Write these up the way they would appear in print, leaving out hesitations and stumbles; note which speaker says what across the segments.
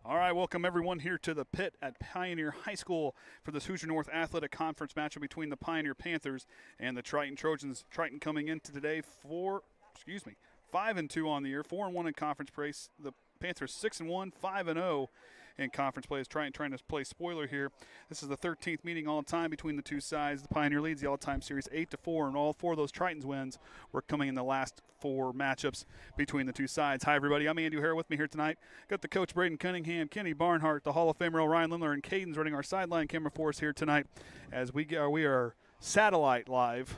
Speaker 1: All right, welcome everyone here to the pit at Pioneer High School for this Hoosier North Athletic Conference matchup between the Pioneer Panthers and the Triton Trojans. Triton coming into today 5-2 on the year, 4-1 in conference play. The Panthers 6-1, 5-0 in conference play. As Triton trying to play spoiler here. This is the 13th meeting all time between the two sides. The Pioneer leads the all-time series 8-4, and all four of those Tritons wins were coming in the last four matchups between the two sides. Hi, everybody. I'm Andy Harrell with me here tonight. Got the coach Braden Cunningham, Kenny Barnhart, the Hall of Famer Ryan Lindler, and Cayden's running our sideline camera for us here tonight as we are satellite live.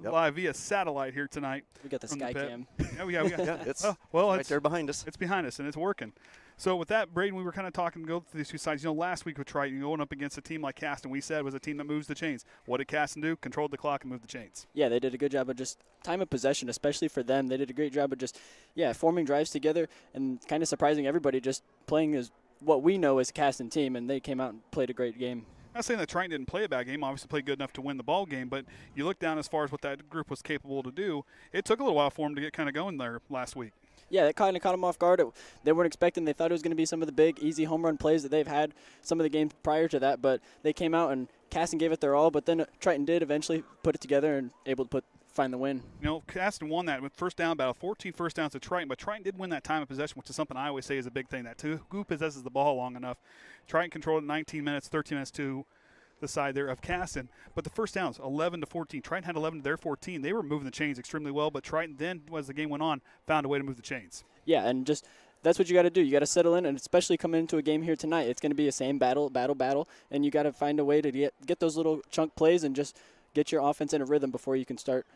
Speaker 1: Yep. Live via satellite here tonight.
Speaker 2: We got the sky cam.
Speaker 1: Oh, yeah, we got
Speaker 3: it's
Speaker 1: it's
Speaker 3: right there behind us.
Speaker 1: It's behind us, and it's working. So with that, Braden, we were kind of talking, go through these two sides. Last week with Triton, going up against a team like Caston, we said was a team that moves the chains. What did Caston do? Controlled the clock and moved the chains.
Speaker 2: Yeah, they did a good job of just time of possession, especially for them. They did a great job of just, forming drives together and kind of surprising everybody, just playing as what we know as a Caston team, and they came out and played a great game.
Speaker 1: Not saying that Triton didn't play a bad game, obviously played good enough to win the ball game, but you look down as far as what that group was capable to do, it took a little while for them to get kind of going there last week.
Speaker 2: Yeah, that kind of caught them off guard. They weren't expecting. They thought it was going to be some of the big, easy home run plays that they've had some of the games prior to that, but they came out and Caston gave it their all, but then Triton did eventually put it together and able to find the win.
Speaker 1: Caston won that with first down battle, 14 first downs to Triton, but Triton did win that time of possession, which is something I always say is a big thing. That who possesses the ball long enough. Triton controlled it 19 minutes, 13 minutes to the side there of Caston. But the first downs, 11-14. Triton had 11 to their 14. They were moving the chains extremely well, but Triton then, as the game went on, found a way to move the chains.
Speaker 2: Yeah, and just that's what you got to do. You got to settle in, and especially coming into a game here tonight, it's going to be the same battle, and you got to find a way to get those little chunk plays and just get your offense in a rhythm before you can start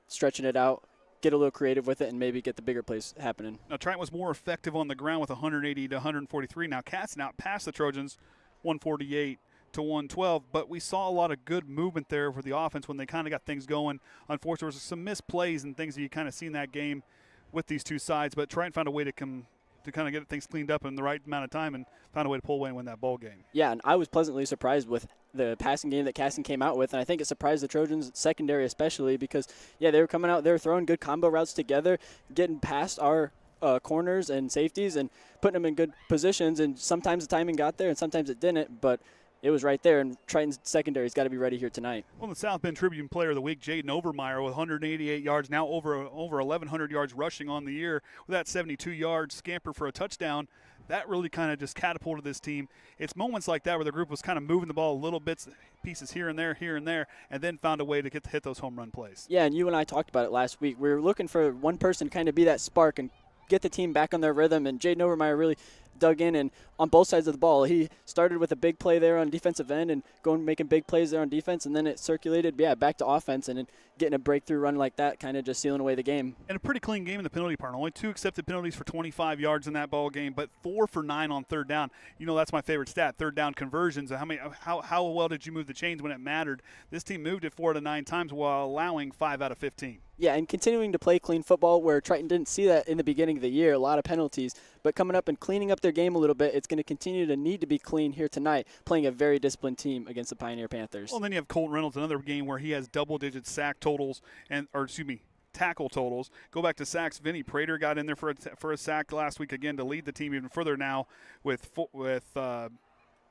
Speaker 2: stretching it out, get a little creative with it, and maybe get the bigger plays happening.
Speaker 1: Now, Triton was more effective on the ground with 180 to 143. Now, Caston outpassed the Trojans 148 to 112, but we saw a lot of good movement there for the offense when they kind of got things going. Unfortunately, there was some missed plays and things that you kind of see in that game with these two sides, but Triton found a way to kind of get things cleaned up in the right amount of time and found a way to pull away and win that ball game.
Speaker 2: Yeah, and I was pleasantly surprised with the passing game that Caston came out with, and I think it surprised the Trojans secondary especially because, they were coming out, they were throwing good combo routes together, getting past our corners and safeties and putting them in good positions, and sometimes the timing got there and sometimes it didn't, but it was right there, and Triton's secondary's got to be ready here tonight.
Speaker 1: Well, the South Bend Tribune Player of the Week, Jayden Overmyer, with 188 yards, now over 1,100 yards rushing on the year, with that 72-yard scamper for a touchdown. That really kind of just catapulted this team. It's moments like that where the group was kind of moving the ball a little bits, pieces here and there, and then found a way to hit those home run plays.
Speaker 2: Yeah, and you and I talked about it last week. We were looking for one person to kind of be that spark and get the team back on their rhythm, and Jayden Overmyer really dug in, and on both sides of the ball. He started with a big play there on defensive end and making big plays there on defense, and then it circulated, back to offense, and then getting a breakthrough run like that, kind of just sealing away the game.
Speaker 1: And a pretty clean game in the penalty department. Only 2 accepted penalties for 25 yards in that ball game, but 4 for 9 on third down. That's my favorite stat, third down conversions. How well did you move the chains when it mattered? This team moved it 4 to 9 times while allowing 5 out of 15.
Speaker 2: Yeah, and continuing to play clean football where Triton didn't see that in the beginning of the year, a lot of penalties, but coming up and cleaning up their game a little bit, it's going to continue to need to be clean here tonight, playing a very disciplined team against the Pioneer Panthers.
Speaker 1: Well, then you have Colton Reynolds, another game where he has double-digit sack totals, tackle totals. Go back to sacks. Vinnie Prater got in there for a sack last week again to lead the team even further now with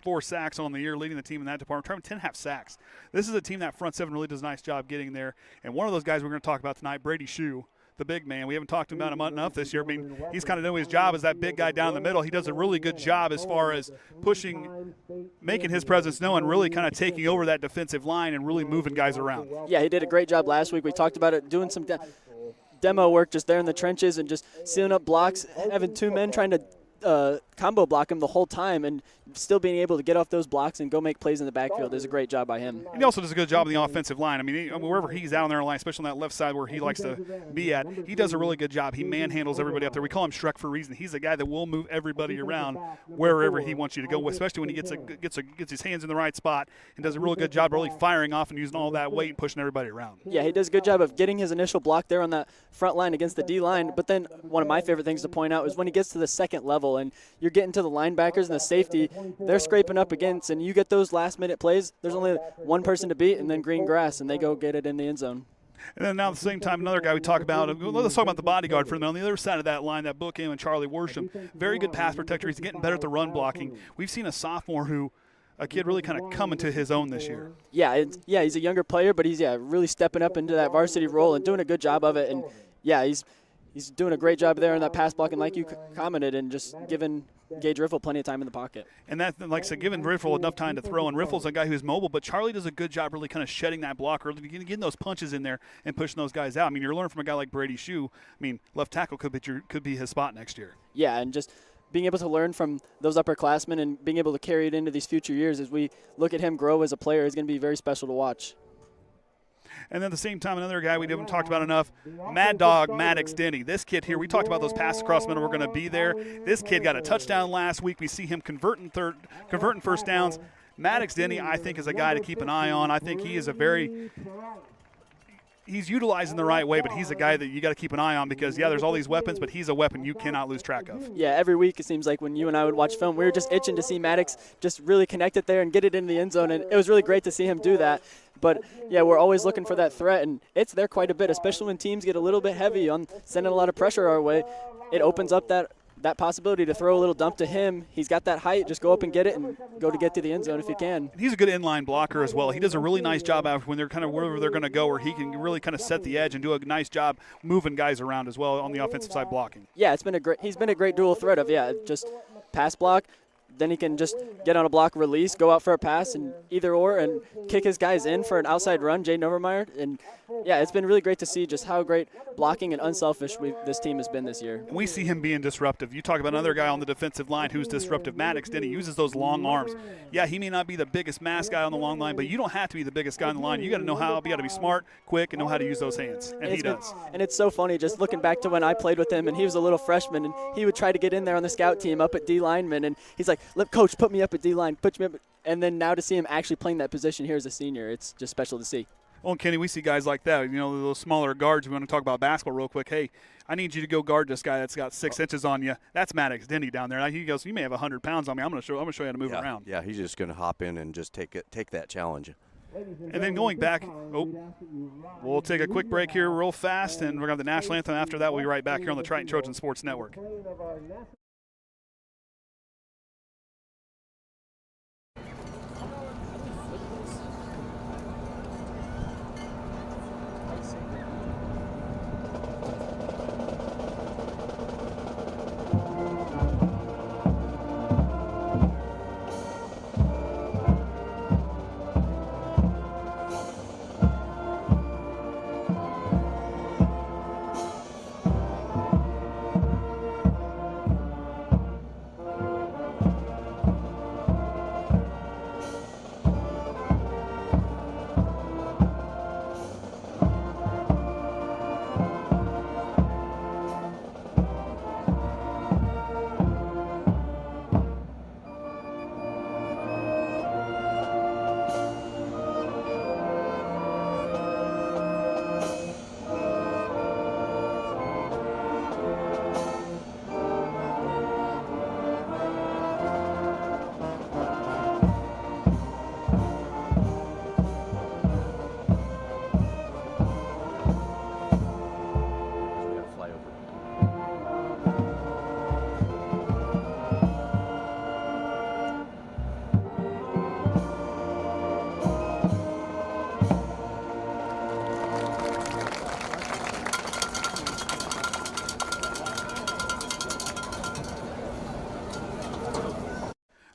Speaker 1: 4 sacks on the year, leading the team in that department. Triton 10 half sacks. This is a team that front seven really does a nice job getting there. And one of those guys we're going to talk about tonight, Brady Shue, the big man. We haven't talked about him enough this year. He's kind of doing his job as that big guy down the middle. He does a really good job as far as pushing, making his presence known, really kind of taking over that defensive line and really moving guys around.
Speaker 2: Yeah, he did a great job last week. We talked about it, doing some demo work just there in the trenches and just sealing up blocks, having 2 men trying to combo block him the whole time and still being able to get off those blocks and go make plays in the backfield is a great job by him.
Speaker 1: And he also does a good job on the offensive line. Wherever he's out on their line, especially on that left side where he likes to be at, he does a really good job. He manhandles everybody up there. We call him Shrek for a reason. He's a guy that will move everybody around wherever he wants you to go, especially when he gets his hands in the right spot and does a really good job really firing off and using all that weight and pushing everybody around.
Speaker 2: Yeah, he does a good job of getting his initial block there on that front line against the D-line, but then one of my favorite things to point out is when he gets to the second level and you're getting to the linebackers and the safety, they're scraping up against, and you get those last-minute plays, there's only one person to beat and then green grass, and they go get it in the end zone.
Speaker 1: And then now at the same time, another guy we talk about, let's talk about the bodyguard for a minute. On the other side of that line, that bookend and Charlie Worsham, very good pass protector. He's getting better at the run blocking. We've seen a sophomore a kid really kind of come into his own this year.
Speaker 2: Yeah, he's a younger player, but he's really stepping up into that varsity role and doing a good job of it. And yeah, he's doing a great job there in that pass blocking, like you commented, and just giving Gage Riffle plenty of time in the pocket.
Speaker 1: And that, like I said, giving Riffle enough time to throw. And Riffle's a guy who's mobile, but Charlie does a good job really kind of shedding that blocker, getting those punches in there and pushing those guys out. I mean, you're learning from a guy like Brady Shue. I mean, left tackle could be his spot next year.
Speaker 2: Yeah, and just being able to learn from those upperclassmen and being able to carry it into these future years as we look at him grow as a player is going to be very special to watch.
Speaker 1: And then at the same time, another guy we haven't talked about enough, Mad Dog Maddox Denny. This kid here, we talked about those passes across the middle were going to be there. This kid got a touchdown last week. We see him converting first downs. Maddox Denny, I think, is a guy to keep an eye on. I think he is he's utilized in the right way, but he's a guy that you got to keep an eye on because, yeah, there's all these weapons, but he's a weapon you cannot lose track of.
Speaker 2: Yeah, every week it seems like when you and I would watch film, we were just itching to see Maddox just really connect it there and get it into the end zone, and it was really great to see him do that. But, yeah, we're always looking for that threat, and it's there quite a bit, especially when teams get a little bit heavy on sending a lot of pressure our way. It opens up that possibility to throw a little dump to him. He's got that height. Just go up and get it and get to the end zone if you can.
Speaker 1: He's a good inline blocker as well. He does a really nice job out when they're kind of wherever they're going to go, where he can really kind of set the edge and do a nice job moving guys around as well on the offensive side blocking.
Speaker 2: Yeah, he's been a great dual threat of, just pass block. Then he can just get on a block release, go out for a pass, and either or, and kick his guys in for an outside run, Jayden Overmyer. And, yeah, it's been really great to see just how great blocking and unselfish this team has been this year.
Speaker 1: We see him being disruptive. You talk about another guy on the defensive line who's disruptive, Maddox. Then he uses those long arms. Yeah, he may not be the biggest mass guy on the long line, but you don't have to be the biggest guy on the line. You got to know how. You got to be smart, quick, and know how to use those hands, and he does.
Speaker 2: And it's so funny just looking back to when I played with him, and he was a little freshman, and he would try to get in there on the scout team up at D lineman, and he's like, "Look, coach, put me up at D line, put me up." And then now to see him actually playing that position here as a senior, it's just special to see.
Speaker 1: Well, Kenny, we see guys like that. You know, those smaller guards. We want to talk about basketball real quick. Hey, I need you to go guard this guy that's got 6 inches on you. That's Maddox Denny down there. He goes, you may have 100 pounds on me. I'm going to show you how to move around.
Speaker 3: Yeah, he's just going to hop in and just take that challenge.
Speaker 1: And then going back, we'll take a quick break here real fast, and we're going to have the national anthem. After that, we'll be right back here on the Triton Trojan Sports Network.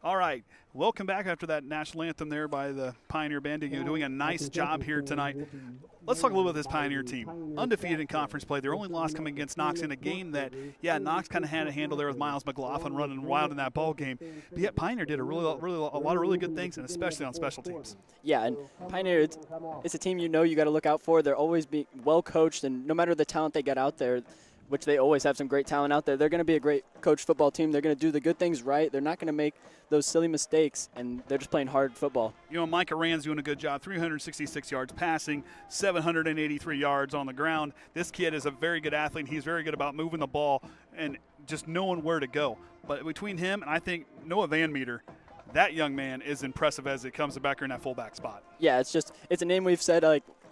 Speaker 1: All right, welcome back after that national anthem there by the Pioneer Band. You're doing a nice job here tonight. Let's talk a little bit about this Pioneer team. Undefeated in conference play. Their only loss coming against Knox in a game that, Knox kind of had a handle there with Miles McLaughlin running wild in that ball game. But yet Pioneer did a lot of really good things, and especially on special teams. Yeah,
Speaker 2: and Pioneer, it's a team you got to look out for. They're always being well coached, and no matter the talent they get out there, which they always have some great talent out there, they're going to be a great coached football team. They're going to do the good things right. They're not going to make those silly mistakes, and they're just playing hard football.
Speaker 1: Micah Rand's doing a good job, 366 yards passing, 783 yards on the ground. This kid is a very good athlete. He's very good about moving the ball and just knowing where to go. But between him and I think Noah Van Meter, that young man is impressive as it comes to back here in that fullback spot.
Speaker 2: Yeah, it's a name we've said,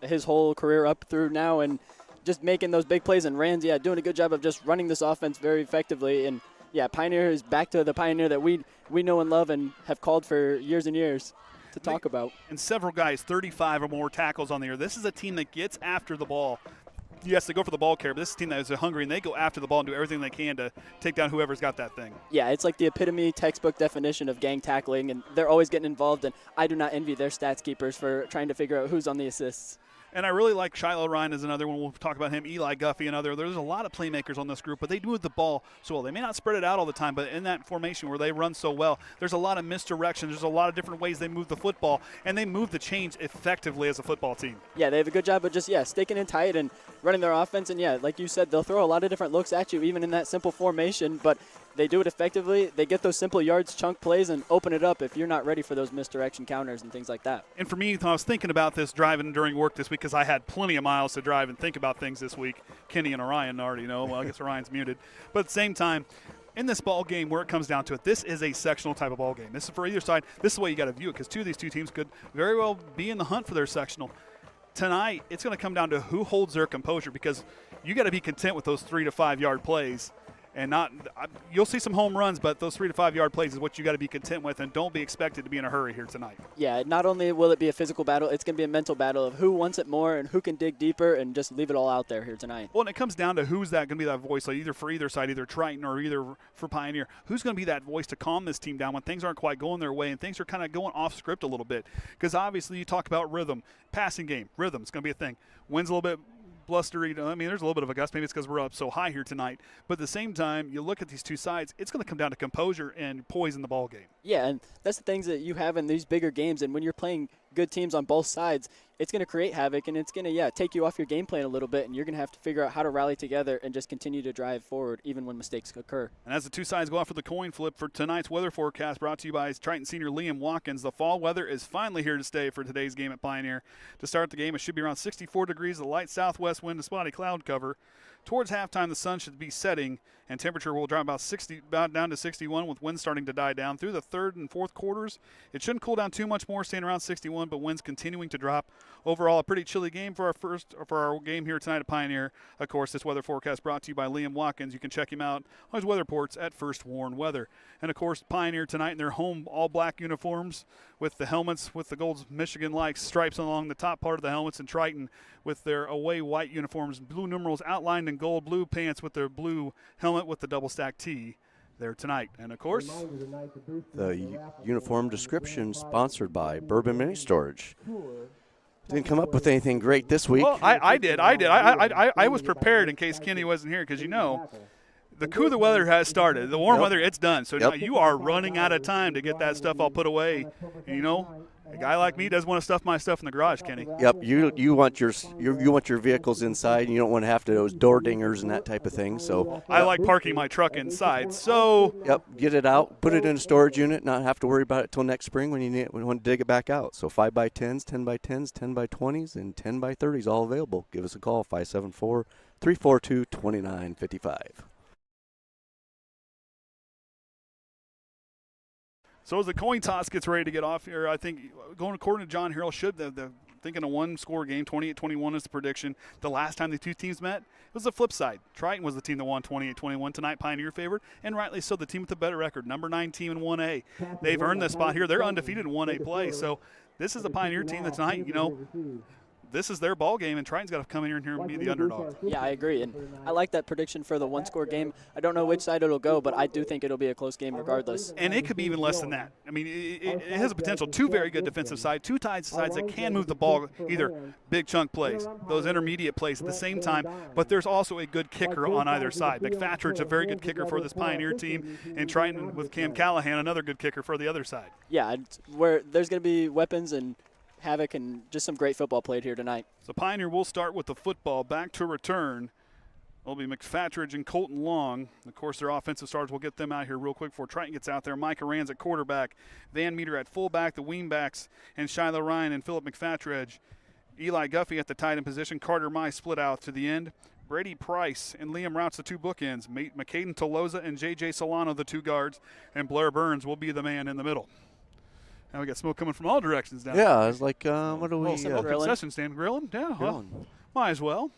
Speaker 2: his whole career up through now, and just making those big plays. And Rand's, doing a good job of just running this offense very effectively. And, Pioneer is back to the Pioneer that we know and love and have called for years and years to talk about.
Speaker 1: And several guys, 35 or more tackles on the year. This is a team that gets after the ball. Yes, they go for the ball carrier, but this is a team that is hungry, and they go after the ball and do everything they can to take down whoever's got that thing.
Speaker 2: Yeah, it's like the epitome textbook definition of gang tackling, and they're always getting involved, and I do not envy their stats keepers for trying to figure out who's on the assists.
Speaker 1: And I really like Shiloh Ryan as another one. We'll talk about him. Eli Guffey, another. There's a lot of playmakers on this group, but they move the ball so well. They may not spread it out all the time, but in that formation where they run so well, there's a lot of misdirection. There's a lot of different ways they move the football, and they move the chains effectively as a football team.
Speaker 2: Yeah, they have a good job of just, sticking in tight and running their offense. And, like you said, they'll throw a lot of different looks at you, even in that simple formation, but they do it effectively. They get those simple yards, chunk plays, and open it up if you're not ready for those misdirection counters and things like that.
Speaker 1: And for me, I was thinking about this driving during work this week because I had plenty of miles to drive and think about things this week. Kenny and Orion already know. Well, I guess Orion's muted. But at the same time, in this ball game, where it comes down to it, this is a sectional type of ball game. This is for either side. This is the way you got to view it because these two teams could very well be in the hunt for their sectional. Tonight, it's going to come down to who holds their composure because you got to be content with those 3 to 5 yard plays. And not, you'll see some home runs, but those 3 to 5 yard plays is what you got to be content with, and don't be expected to be in a hurry here tonight.
Speaker 2: Yeah, not only will it be a physical battle, it's going to be a mental battle of who wants it more and who can dig deeper and just leave it all out there here tonight.
Speaker 1: Well, and it comes down to who's that going to be that voice, like either for either side, either Triton or either for Pioneer. Who's going to be that voice to calm this team down when things aren't quite going their way and things are kind of going off script a little bit? Because obviously you talk about rhythm, passing game, rhythm is going to be a thing. Wins a little bit blustery. I mean, there's a little bit of a gust. Maybe it's because we're up so high here tonight. But at the same time, you look at these two sides, it's going to come down to composure and poise in the ball game.
Speaker 2: Yeah, and that's the things that you have in these bigger games. And when you're playing good teams on both sides, it's going to create havoc, and it's going to, take you off your game plan a little bit, and you're going to have to figure out how to rally together and just continue to drive forward even when mistakes occur.
Speaker 1: And as the two sides go out for the coin flip for tonight's weather forecast, brought to you by Triton Senior Liam Watkins, the fall weather is finally here to stay for today's game at Pioneer. To start the game, it should be around 64 degrees, a light southwest wind, a spotty cloud cover. Towards halftime, the sun should be setting, and temperature will drop about down to 61 with winds starting to die down. Through the third and fourth quarters, it shouldn't cool down too much more, staying around 61, but winds continuing to drop. Overall, a pretty chilly game for our game here tonight at Pioneer. Of course, this weather forecast brought to you by Liam Watkins. You can check him out on his weather reports at First Warn Weather. And, of course, Pioneer tonight in their home all-black uniforms with the helmets with the gold Michigan-like stripes along the top part of the helmets, and Triton with their away white uniforms, blue numerals outlined in gold, blue pants with their blue helmet with the double-stack T there tonight. And, of course,
Speaker 3: the uniform description sponsored by Bourbon Mini Storage. Didn't come up with anything great this week.
Speaker 1: Well, I did. I was prepared in case Kenny wasn't here because, the cooler weather has started. The warm weather, it's done. So now you are running out of time to get that stuff all put away. And, a guy like me doesn't want to stuff my stuff in the garage, Kenny.
Speaker 3: Yep, you want your vehicles inside, and you don't want to have those door dingers and that type of thing. So
Speaker 1: I like parking my truck inside. So
Speaker 3: get it out, put it in a storage unit, not have to worry about it till next spring when you want to dig it back out. So 5x10s, 10x10s, 10x20s, and 10x30s all available. Give us a call, 574-342-2955.
Speaker 1: So as the coin toss gets ready to get off here, I think going according to John Harrell, should the thinking a one-score game, 28-21 is the prediction. The last time the two teams met, it was the flip side. Triton was the team that won 28-21. Tonight, Pioneer favored, and rightly so, the team with the better record, number 9 team in 1A. They've earned this spot here. They're undefeated in 1A play. So this is the Pioneer team that tonight, this is their ball game, and Triton's got to come in here and be the underdog.
Speaker 2: Yeah, I agree, and I like that prediction for the one-score game. I don't know which side it'll go, but I do think it'll be a close game regardless.
Speaker 1: And it could be even less than that. I mean, it has a potential. Two very good defensive sides, two sides that can move the ball, either big chunk plays, those intermediate plays at the same time, but there's also a good kicker on either side. McFatridge, a very good kicker for this Pioneer team, and Triton with Cam Callahan, another good kicker for the other side.
Speaker 2: Yeah, where there's going to be weapons and havoc and just some great football played here tonight.
Speaker 1: So Pioneer will start with the football. Back to return. It'll be McFatridge and Colton Long. Of course, their offensive starters. We'll get them out here real quick before Triton gets out there. Micah Rands at quarterback, Van Meter at fullback, the wingbacks, and Shiloh Ryan and Philip McFatridge. Eli Guffey at the tight end position. Carter Mize split out to the end. Brady Price and Liam Routs, the two bookends. McCayden Toloza and J.J. Solano, the two guards. And Blair Burns will be the man in the middle. Now we got smoke coming from all directions down
Speaker 3: Yeah, I was like, what do we?
Speaker 1: concession stand grilling? Yeah, well,
Speaker 3: Grilling.
Speaker 1: might as well.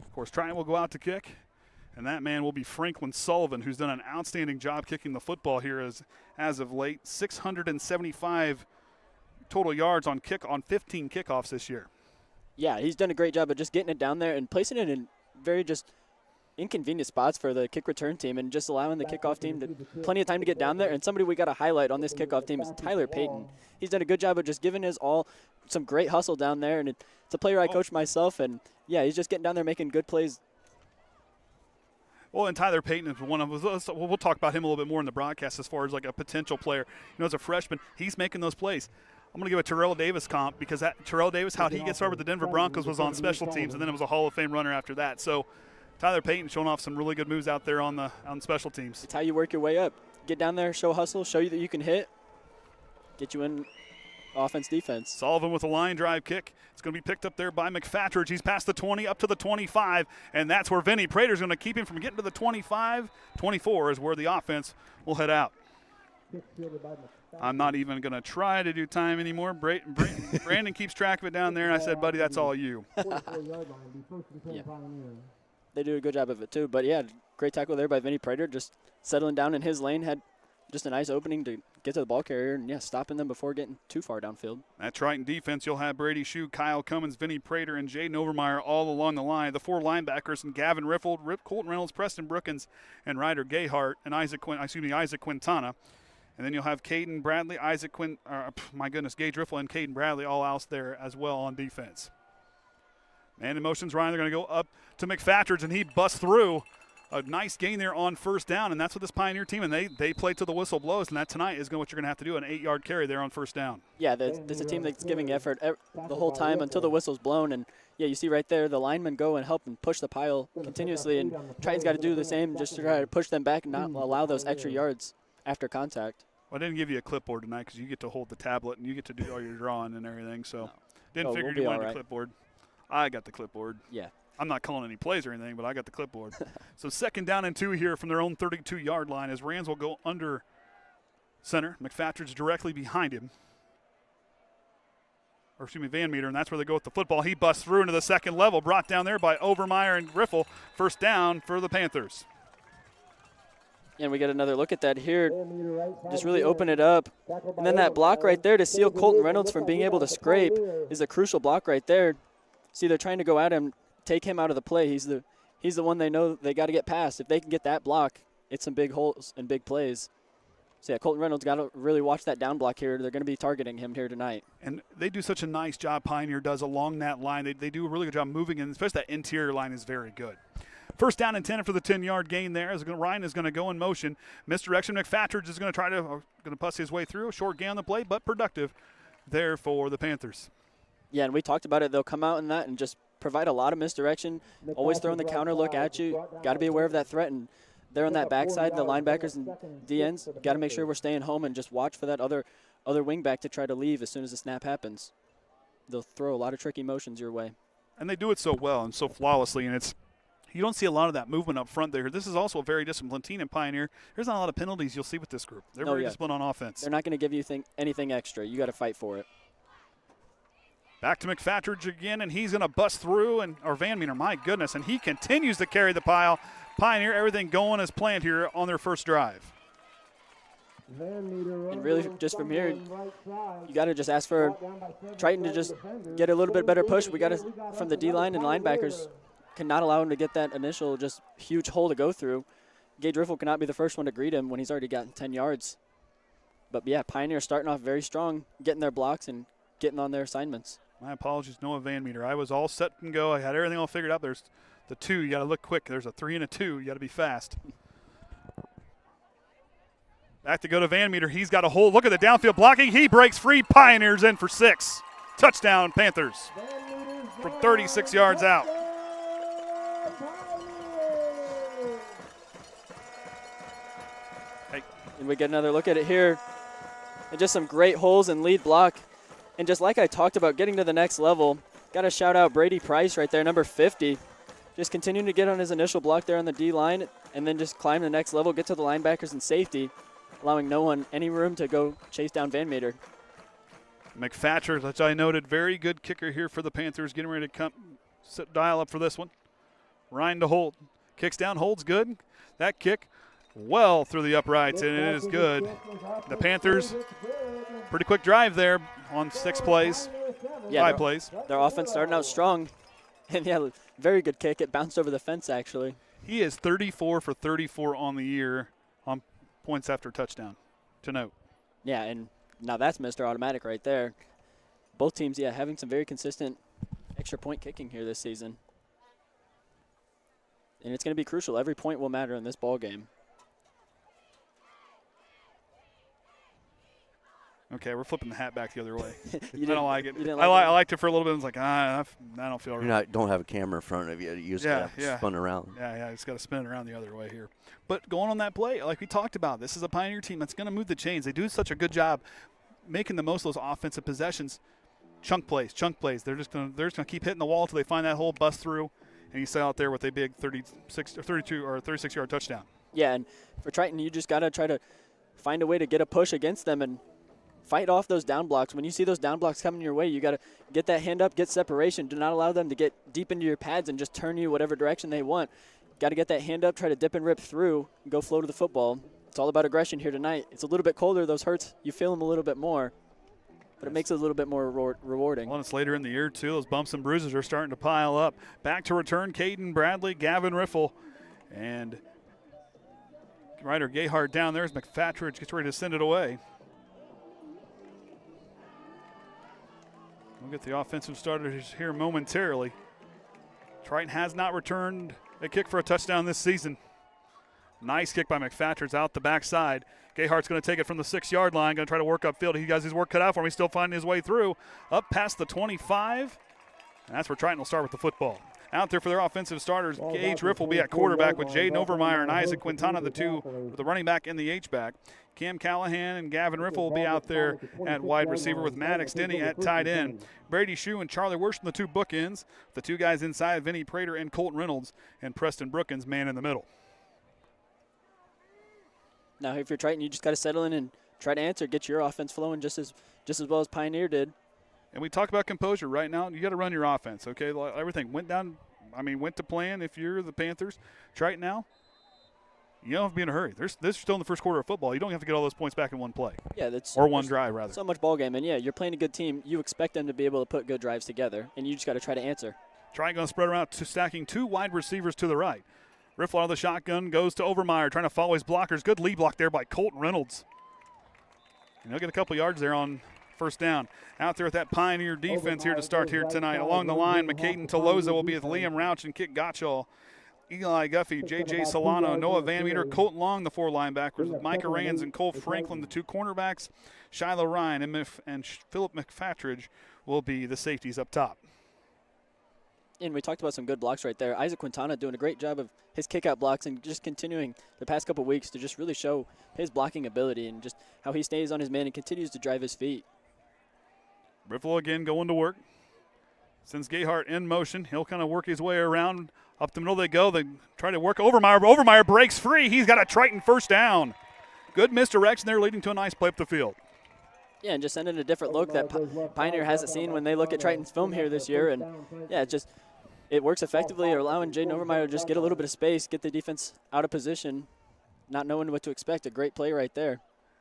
Speaker 1: Of course, Triton will go out to kick, and that man will be Franklin Sullivan, who's done an outstanding job kicking the football here as of late. 675 total yards on 15 kickoffs this year.
Speaker 2: Yeah, he's done a great job of just getting it down there and placing it in very just inconvenient spots for the kick return team and just allowing the kickoff team to plenty of time to get down there. And somebody we got to highlight on this kickoff team is Tyler Painton. He's done a good job of just giving his all, some great hustle down there. And it's a player I coach myself, and yeah, he's just getting down there making good plays.
Speaker 1: Well, and Tyler Painton is one of us. We'll talk about him a little bit more in the broadcast as far as like a potential player. As a freshman, he's making those plays. I'm going to give a Terrell Davis comp because Terrell Davis, how he gets started with the Denver Broncos was on special teams, and then it was a Hall of Fame runner after that. So Tyler Painton showing off some really good moves out there on special teams.
Speaker 2: It's how you work your way up. Get down there, show hustle, show you that you can hit, get you in offense, defense.
Speaker 1: Sullivan with a line drive kick. It's going to be picked up there by McFatridge. He's past the 20, up to the 25, and that's where Vinnie Prater is going to keep him from getting to the 25. 24 is where the offense will head out. I'm not even going to try to do time anymore. Brandon keeps track of it down there, and I said, buddy, that's all you.
Speaker 2: Yeah. They do a good job of it too. But, yeah, great tackle there by Vinnie Prater, just settling down in his lane, had just a nice opening to get to the ball carrier and, yeah, stopping them before getting too far downfield.
Speaker 1: That Triton defense, you'll have Brady Shue, Kyle Cummins, Vinnie Prater, and Jayden Overmyer all along the line. The four linebackers, and Gavin Riffle, Colton Reynolds, Preston Brookins, and Ryder Gayheart, and Isaac Quintana. And then you'll have Cayden Bradley, Gage Riffle, and Cayden Bradley all out there as well on defense. Man in motions, Ryan, they're going to go up to McFatridge, and he busts through. A nice gain there on first down, and that's what this Pioneer team, and they play till the whistle blows, and that tonight is what you're going to have to do, an 8-yard carry there on first down.
Speaker 2: Yeah, there's a team that's giving effort the whole time until the whistle's blown, and, yeah, you see right there the linemen go and help and push the pile continuously, and Triton's got to do the same just to try to push them back and not allow those extra yards after contact.
Speaker 1: Well, I didn't give you a clipboard tonight because you get to hold the tablet and you get to do all your drawing and everything, so didn't figure you wanted a clipboard. I got the clipboard.
Speaker 2: Yeah.
Speaker 1: I'm not calling any plays or anything, but I got the clipboard. So 2nd down and 2 here from their own 32-yard line as Rams will go under center. McFatridge directly behind him. Van Meter, and that's where they go with the football. He busts through into the second level, brought down there by Overmyer and Riffle. First down for the Panthers.
Speaker 2: And we get another look at that here. Just really open it up. And then that block right there to seal Colton Reynolds from being able to scrape is a crucial block right there. See, they're trying to go at him, take him out of the play. He's the one they know they got to get past. If they can get that block, it's some big holes and big plays. So, yeah, Colton Reynolds got to really watch that down block here. They're going to be targeting him here tonight. And
Speaker 1: they do such a nice job, Pioneer does, along that line. They do a really good job moving, and especially that interior line is very good. First down and 10 after the 10-yard gain there. Ryan is going to go in motion. Misdirection. McFatridge is going to bust his way through. A short gain on the play, but productive there for the Panthers.
Speaker 2: Yeah, and we talked about it. They'll come out in that and just provide a lot of misdirection, always throwing the counter look at you. Got to be aware of that threat. And they're on that backside, the linebackers and DNs. Got to make sure we're staying home and just watch for that other wingback to try to leave as soon as the snap happens. They'll throw a lot of tricky motions your way.
Speaker 1: And they do it so well and so flawlessly, and you don't see a lot of that movement up front there. This is also a very disciplined team in Pioneer. There's not a lot of penalties you'll see with this group. They're very disciplined on offense.
Speaker 2: They're not going to give you anything extra. You got to fight for it.
Speaker 1: Back to McFatridge again, and he's going to bust through, Van Meter, my goodness, and he continues to carry the pile. Pioneer, everything going as planned here on their first drive.
Speaker 2: And really, just from here, you got to just ask for Triton to just get a little bit better push. We got to, from the D-line and linebackers, cannot allow him to get that initial just huge hole to go through. Gage Riffle cannot be the first one to greet him when he's already gotten 10 yards. But, yeah, Pioneer starting off very strong, getting their blocks and getting on their assignments.
Speaker 1: My apologies, Noah Van Meter. I was all set and go. I had everything all figured out. There's the 2. You got to look quick. There's a 3 and a 2. You got to be fast. Back to go to Van Meter. He's got a hole. Look at the downfield blocking. He breaks free. Pioneers in for 6. Touchdown, Panthers from 36 yards out.
Speaker 2: And we get another look at it here. And just some great holes and lead block. And just like I talked about, getting to the next level, got to shout out Brady Price right there, number 50. Just continuing to get on his initial block there on the D-line and then just climb the next level, get to the linebackers and safety. allowing no one any room to go chase down Van Meter.
Speaker 1: McFatcher, which I noted, very good kicker here for the Panthers, getting ready to come dial up for this one. Ryan to Holt. Kicks down, holds good. That kick well through the uprights, and it is good. The Panthers, pretty quick drive there on 6 plays, 5 plays.
Speaker 2: Their offense starting out strong. And, yeah, very good kick. It bounced over the fence, actually.
Speaker 1: He is 34 for 34 on the year on points after touchdown, to note.
Speaker 2: Yeah, and now that's Mr. Automatic right there. Both teams, yeah, having some very consistent extra point kicking here this season. And it's going to be crucial. Every point will matter in this ball game.
Speaker 1: Okay, we're flipping the hat back the other way.
Speaker 2: I
Speaker 1: don't like it.
Speaker 2: Like
Speaker 1: I liked it for a little bit. I was like, I don't feel right.
Speaker 3: You don't have a camera in front of you. You just got to spun around.
Speaker 1: Yeah, it's got to spin it around the other way here. But going on that play, like we talked about, this is a Pioneer team that's going to move the chains. They do such a good job making the most of those offensive possessions. Chunk plays. They're just going to keep hitting the wall until they find that hole, bust through, and you sail out there with a big 36-yard touchdown.
Speaker 2: Yeah, and for Triton, you just got to try to find a way to get a push against them and fight off those down blocks. When you see those down blocks coming your way, you got to get that hand up, get separation. Do not allow them to get deep into your pads and just turn you whatever direction they want. Got to get that hand up, try to dip and rip through, and go flow to the football. It's all about aggression here tonight. It's a little bit colder. Those hurts, you feel them a little bit more, but it makes it a little bit more rewarding.
Speaker 1: Well, it's later in the year, too. Those bumps and bruises are starting to pile up. Back to return, Cayden, Bradley, Gavin Riffle, and Ryder Gayheart down there as McFatcher gets ready to send it away. We'll get the offensive starters here momentarily. Triton has not returned a kick for a touchdown this season. Nice kick by McFatcher. It's out the backside. Gayhart's going to take it from the 6-yard line, going to try to work upfield. He has his work cut out for him. He's still finding his way through. Up past the 25. And that's where Triton will start with the football. Out there for their offensive starters, Gage Riffle will be at quarterback with Jayden Overmyer and Isaac Quintana, the two, with the running back and the H-back. Cam Callahan and Gavin Riffle will be out there at wide receiver with Maddox Denny at tight end. Brady Shue and Charlie Worsham, the two bookends. The two guys inside, Vinnie Prater and Colton Reynolds, and Preston Brookins, man in the middle.
Speaker 2: Now, if you're Triton, you just got to settle in and try to answer, get your offense flowing just as well as Pioneer did.
Speaker 1: And we talk about composure right now. You got to run your offense, okay? Everything went to plan if you're the Panthers. Triton now, you don't have to be in a hurry. This is still in the first quarter of football. You don't have to get all those points back in one play.
Speaker 2: Yeah, that's
Speaker 1: or one drive, rather.
Speaker 2: So much ball game. And, yeah, you're playing a good team. You expect them to be able to put good drives together, and you just got to try to answer.
Speaker 1: Triton going to spread around, stacking two wide receivers to the right. Riffle out of the shotgun, goes to Overmyer, trying to follow his blockers. Good lead block there by Colton Reynolds. And he'll get a couple yards there on first down. Out there with that Pioneer defense here to start here tonight. Along the line, McCaden Toloza will be with Liam Rauch and Kit Gottschall. Eli Guffey, J.J. Solano, Noah Van Meter, Colton Long, the 4 linebackers. Micah Rans and Cole Franklin, the 2 cornerbacks. Shiloh Ryan and Philip McFatridge will be the safeties up top.
Speaker 2: And we talked about some good blocks right there. Isaac Quintana doing a great job of his kick-out blocks and just continuing the past couple weeks to just really show his blocking ability and just how he stays on his man and continues to drive his feet.
Speaker 1: Riffle again going to work. Sends Gayheart in motion. He'll kind of work his way around. Up the middle they go. They try to work Overmyer. Overmyer breaks free. He's got a Triton first down. Good misdirection there, leading to a nice play up the field.
Speaker 2: Yeah, and just sending a different look that Pioneer hasn't seen when they look at Triton's film here this year. And, yeah, it works effectively, allowing Jayden Overmyer to just get a little bit of space, get the defense out of position, not knowing what to expect. A great play right there.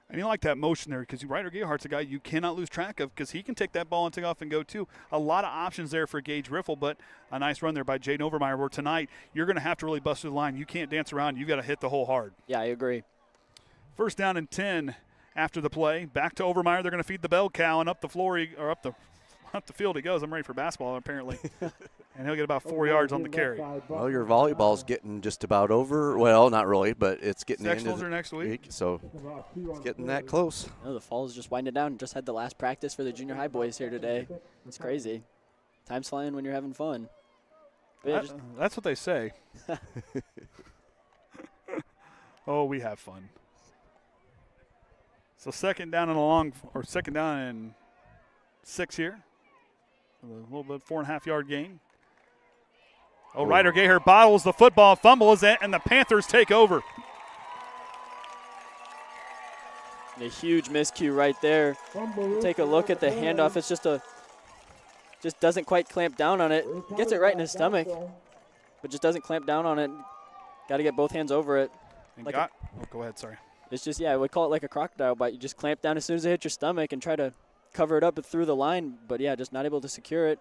Speaker 1: And you like that motion there because Ryder Gayhart's a guy you cannot lose track of because he can take that ball and take off and go too. A lot of options there for Gage Riffle, but a nice run there by Jayden Overmyer where tonight you're going to have to really bust through the line. You can't dance around. You've got to hit the hole hard.
Speaker 2: Yeah, I agree.
Speaker 1: First down and 10 after the play. Back to Overmyer. They're going to feed the bell cow, and up the field he goes. I'm ready for basketball apparently. And he'll get about 4 yards on the carry.
Speaker 3: Well, your volleyball's getting just about over. Well, not really, but it's getting into
Speaker 1: Sectionals are next week.
Speaker 3: So it's getting that close.
Speaker 2: Oh, the fall is just winding down. Just had the last practice for the junior high boys here today. It's crazy. Time's flying when you're having fun.
Speaker 1: That's what they say. Oh, we have fun. So second down and 6 here. A little bit 4.5-yard gain. Oh, Ryder Gayheart bottles the football, fumble is it, and the Panthers take over.
Speaker 2: A huge miscue right there. Take a look at the handoff. It's just doesn't quite clamp down on it. Gets it right in his stomach, but just doesn't clamp down on it. Got to get both hands over it.
Speaker 1: And
Speaker 2: Like
Speaker 1: go ahead, sorry.
Speaker 2: It's just, I would call it like a crocodile bite. You just clamp down as soon as it hits your stomach and try to cover it up through the line, but just not able to secure it.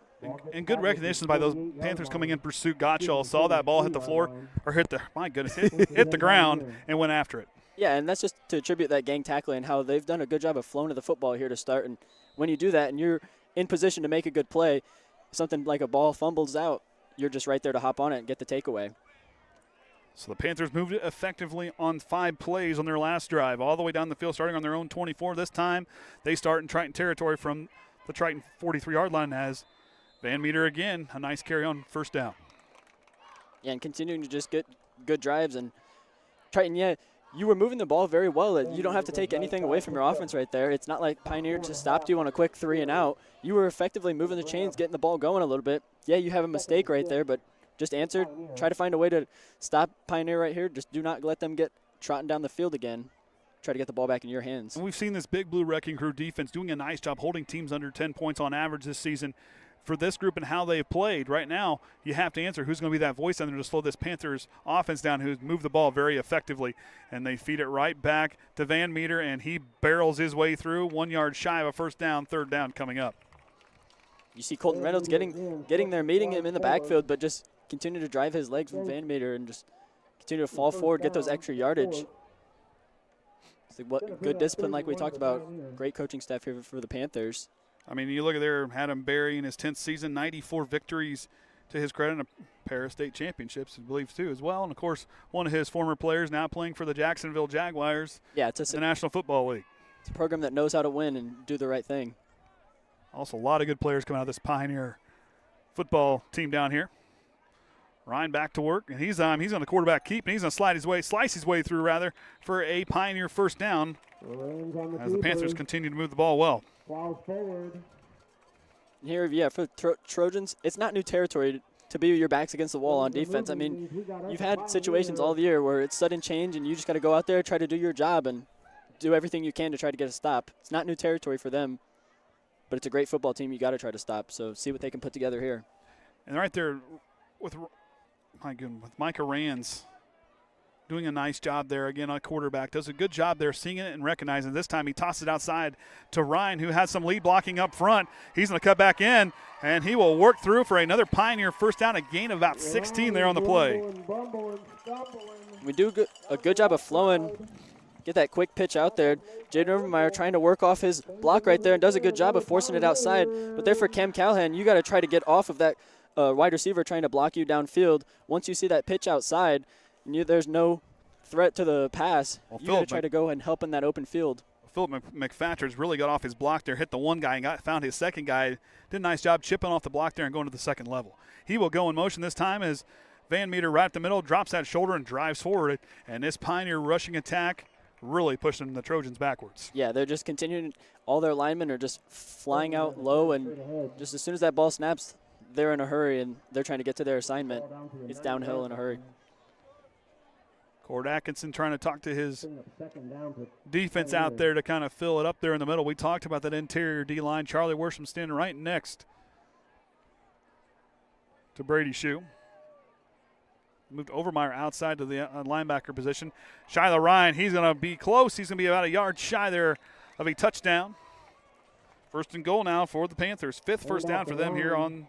Speaker 1: And good recognition by those Panthers coming in pursuit. Gottschall saw that ball hit the floor, or hit the ground and went after it.
Speaker 2: Yeah, and that's just to attribute that gang tackling and how they've done a good job of flowing to the football here to start. And when you do that and you're in position to make a good play, something like a ball fumbles out, you're just right there to hop on it and get the takeaway.
Speaker 1: So the Panthers moved it effectively on 5 plays on their last drive, all the way down the field, starting on their own 24. This time they start in Triton territory from the Triton 43-yard line as Van Meter again, a nice carry on first down.
Speaker 2: Yeah, and continuing to just get good drives. And Triton, you were moving the ball very well. You don't have to take anything away from your offense right there. It's not like Pioneer just stopped you on a quick 3 and out. You were effectively moving the chains, getting the ball going a little bit. Yeah, you have a mistake right there, but just answer, try to find a way to stop Pioneer right here. Just do not let them get trotting down the field again. Try to get the ball back in your hands.
Speaker 1: And we've seen this Big Blue Wrecking Crew defense doing a nice job holding teams under 10 points on average this season. For this group and how they've played right now, you have to answer who's going to be that voice down there to slow this Panthers offense down, who's moved the ball very effectively. And they feed it right back to Van Meter, and he barrels his way through, 1 yard shy of a first down, third down coming up.
Speaker 2: You see Colton Reynolds getting there, meeting him in the backfield, but just continue to drive his legs from Van Meter and just continue to fall forward, get those extra yardage. What good discipline like we talked about. Great coaching staff here for the Panthers.
Speaker 1: I mean, you look at there, Adam Berry in his 10th season, 94 victories to his credit, and a pair of state championships, I believe, too, as well. And, of course, one of his former players now playing for the Jacksonville Jaguars in the National Football League.
Speaker 2: It's a program that knows how to win and do the right thing.
Speaker 1: Also, a lot of good players coming out of this Pioneer football team down here. Ryan back to work, and he's on the quarterback keep, and he's going to slice his way through, for a Pioneer first down as the Panthers continue to move the ball well.
Speaker 2: Here, for Trojans, it's not new territory to be your backs against the wall on defense. I mean, you've had situations all the year where it's sudden change, and you just got to go out there, try to do your job, and do everything you can to try to get a stop. It's not new territory for them, but it's a great football team you got to try to stop. So see what they can put together here.
Speaker 1: And right there with Micah Rands doing a nice job there again on quarterback. Does a good job there seeing it and recognizing it. This time he tosses it outside to Ryan, who has some lead blocking up front. He's going to cut back in, and he will work through for another Pioneer first down, a gain of about 16 there on the play.
Speaker 2: We do a good job of flowing. Get that quick pitch out there. Jayden Overmyer trying to work off his block right there and does a good job of forcing it outside. But there for Cam Callahan, you got to try to get off of that wide receiver trying to block you downfield. Once you see that pitch outside, and there's no threat to the pass, you got to try to go and help in that open field.
Speaker 1: Philip McFatcher's really got off his block there, hit the one guy and found his second guy. Did a nice job chipping off the block there and going to the second level. He will go in motion this time as Van Meter right up the middle, drops that shoulder and drives forward. And this Pioneer rushing attack really pushing the Trojans backwards.
Speaker 2: Yeah, they're just continuing. All their linemen are just flying out low, and just as soon as that ball snaps, they're in a hurry, and they're trying to get to their assignment. It's downhill in a hurry.
Speaker 1: Cord Atkinson trying to talk to his defense out there to kind of fill it up there in the middle. We talked about that interior D-line. Charlie Worsham standing right next to Brady Shue. Moved Overmyer outside to the linebacker position. Shiloh Ryan, he's going to be close. He's going to be about a yard shy there of a touchdown. First and goal now for the Panthers. 5th first down for them here on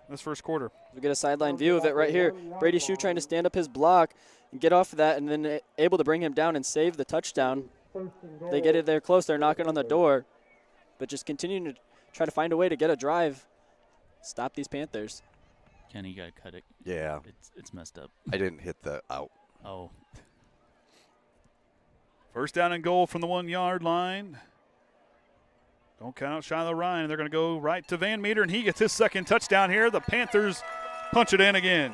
Speaker 1: this first quarter.
Speaker 2: We get a sideline view of it right here. Brady Shue trying to stand up his block and get off of that, and then able to bring him down and save the touchdown. They get it there close. They're knocking on the door, but just continuing to try to find a way to get a drive, stop these Panthers.
Speaker 4: Kenny, you got to cut it.
Speaker 3: Yeah.
Speaker 4: It's messed up.
Speaker 3: I didn't hit the out.
Speaker 4: Oh.
Speaker 1: First down and goal from the 1 yard line. Don't count out Shiloh Ryan. They're going to go right to Van Meter, and he gets his second touchdown here. The Panthers punch it in again.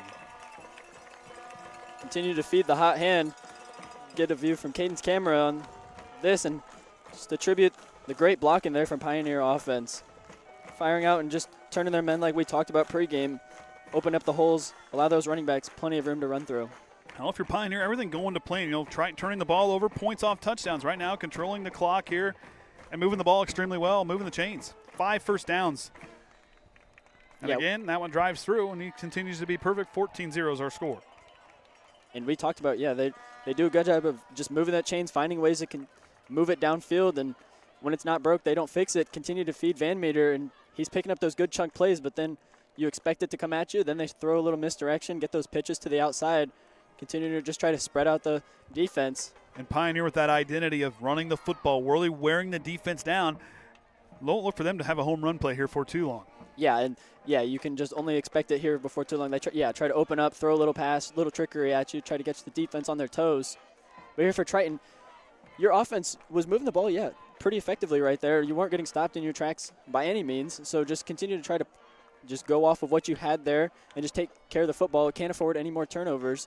Speaker 2: Continue to feed the hot hand. Get a view from Cayden's camera on this, and just attribute the great blocking there from Pioneer offense. Firing out and just turning their men like we talked about pregame. Open up the holes, allow those running backs plenty of room to run through.
Speaker 1: Well, if you're Pioneer, everything going to plan. Turning the ball over, points off touchdowns right now, controlling the clock here and moving the ball extremely well, moving the chains. 5 first downs. And again, that one drives through, and he continues to be perfect. 14-0 is our score.
Speaker 2: And we talked about, they do a good job of just moving that chains, finding ways that can move it downfield, and when it's not broke, they don't fix it. Continue to feed Van Meter, and he's picking up those good chunk plays, but then you expect it to come at you. Then they throw a little misdirection, get those pitches to the outside, continue to just try to spread out the defense.
Speaker 1: And Pioneer with that identity of running the football, really wearing the defense down. Don't look for them to have a home run play here for too long.
Speaker 2: You can just only expect it here before too long. They try to open up, throw a little pass, little trickery at you, try to get the defense on their toes. But here for Triton, your offense was moving the ball, pretty effectively right there. You weren't getting stopped in your tracks by any means, so just continue to try to just go off of what you had there and just take care of the football. Can't afford any more turnovers,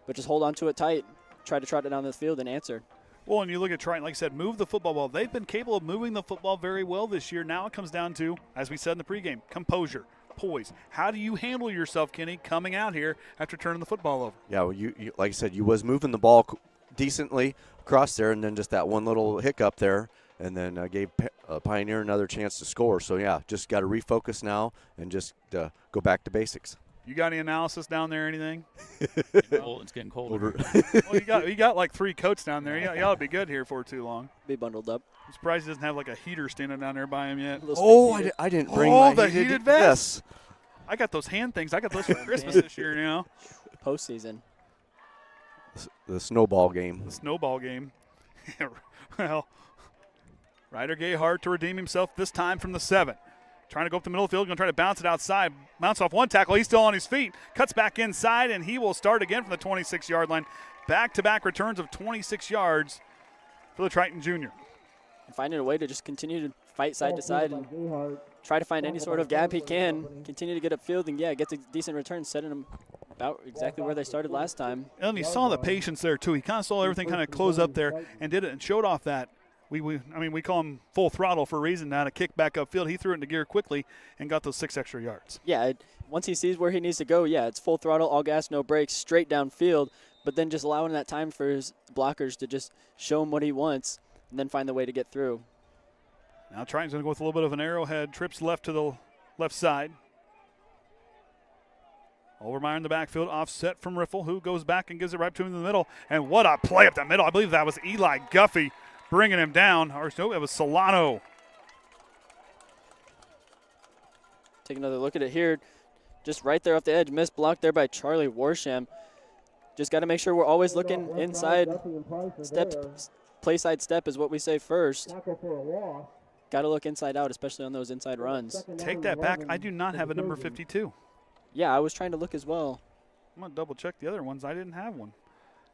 Speaker 2: but just hold on to it tight. Try to trot it down the field and answer.
Speaker 1: Well, and you look at Triton, like I said, move the football ball. They've been capable of moving the football very well this year. Now it comes down to, as we said in the pregame, composure, poise. How do you handle yourself, Kenny, coming out here after turning the football over?
Speaker 3: Yeah, well, you like I said, you was moving the ball decently across there, and then just that one little hiccup there, and then gave Pioneer another chance to score. So, just got to refocus now and just go back to basics.
Speaker 1: You got any analysis down there, anything?
Speaker 4: It's getting colder.
Speaker 1: Well, you got like 3 coats down there. You ought to be good here for too long.
Speaker 2: Be bundled up.
Speaker 1: I'm surprised he doesn't have like a heater standing down there by him yet.
Speaker 3: I didn't bring my
Speaker 1: the heated vest. I got those hand things. I got those for Christmas this year,
Speaker 2: Postseason.
Speaker 3: The snowball game.
Speaker 1: The snowball game. Well, Ryder Gayheart to redeem himself this time from the 7. Trying to go up the middle of the field, going to try to bounce it outside. Bounce off one tackle. He's still on his feet. Cuts back inside, and he will start again from the 26-yard line. Back-to-back returns of 26 yards for the Triton Junior.
Speaker 2: And finding a way to just continue to fight side to side and try to find any sort of gap he can. Continue to get upfield and, gets a decent return, setting him about exactly where they started last time.
Speaker 1: And he saw the patience there, too. He kind of saw everything kind of close up there and did it and showed off that. We call him full throttle for a reason now to kick back upfield. He threw it into gear quickly and got those 6 extra yards.
Speaker 2: Once he sees where he needs to go, it's full throttle, all gas, no brakes, straight downfield, but then just allowing that time for his blockers to just show him what he wants and then find the way to get through.
Speaker 1: Now Triton's going to go with a little bit of an arrowhead, trips left to the left side. Overmyer in the backfield, offset from Riffle, who goes back and gives it right to him in the middle. And what a play up the middle. I believe that was Eli Guffey bringing him down. Or no, it was Solano.
Speaker 2: Take another look at it here. Just right there off the edge. Missed block there by Charlie Warsham. Just got to make sure we're always looking inside. Play side step is what we say first. Got to look inside out, especially on those inside runs.
Speaker 1: Take that back. I do not have a number 52.
Speaker 2: I was trying to look as well.
Speaker 1: I'm going to double check the other ones. I didn't have one.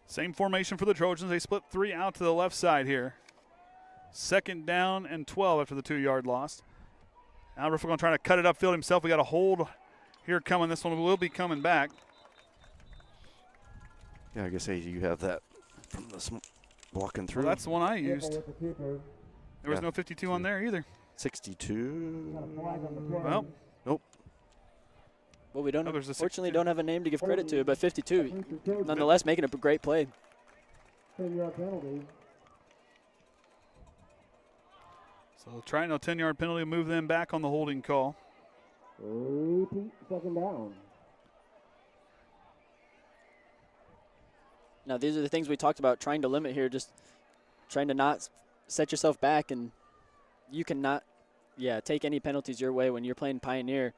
Speaker 1: Same formation for the Trojans. They split 3 out to the left side here. 2nd down and 12 after the 2-yard loss. Now Riffle going to try to cut it upfield himself. We got a hold here coming. This one will be coming back.
Speaker 3: Yeah, I guess you have that from this walking through.
Speaker 1: Well, that's the one I used. There was no 52 on there either.
Speaker 3: 62.
Speaker 1: Well,
Speaker 3: nope.
Speaker 2: Well, we fortunately don't have a name to give credit to, but 52, nonetheless, making a great play.
Speaker 1: So trying a 10-yard penalty to move them back on the holding call.
Speaker 5: Repeat 2nd down.
Speaker 2: Now, these are the things we talked about, trying to limit here, just trying to not set yourself back, and you cannot, take any penalties your way when you're playing Pioneer.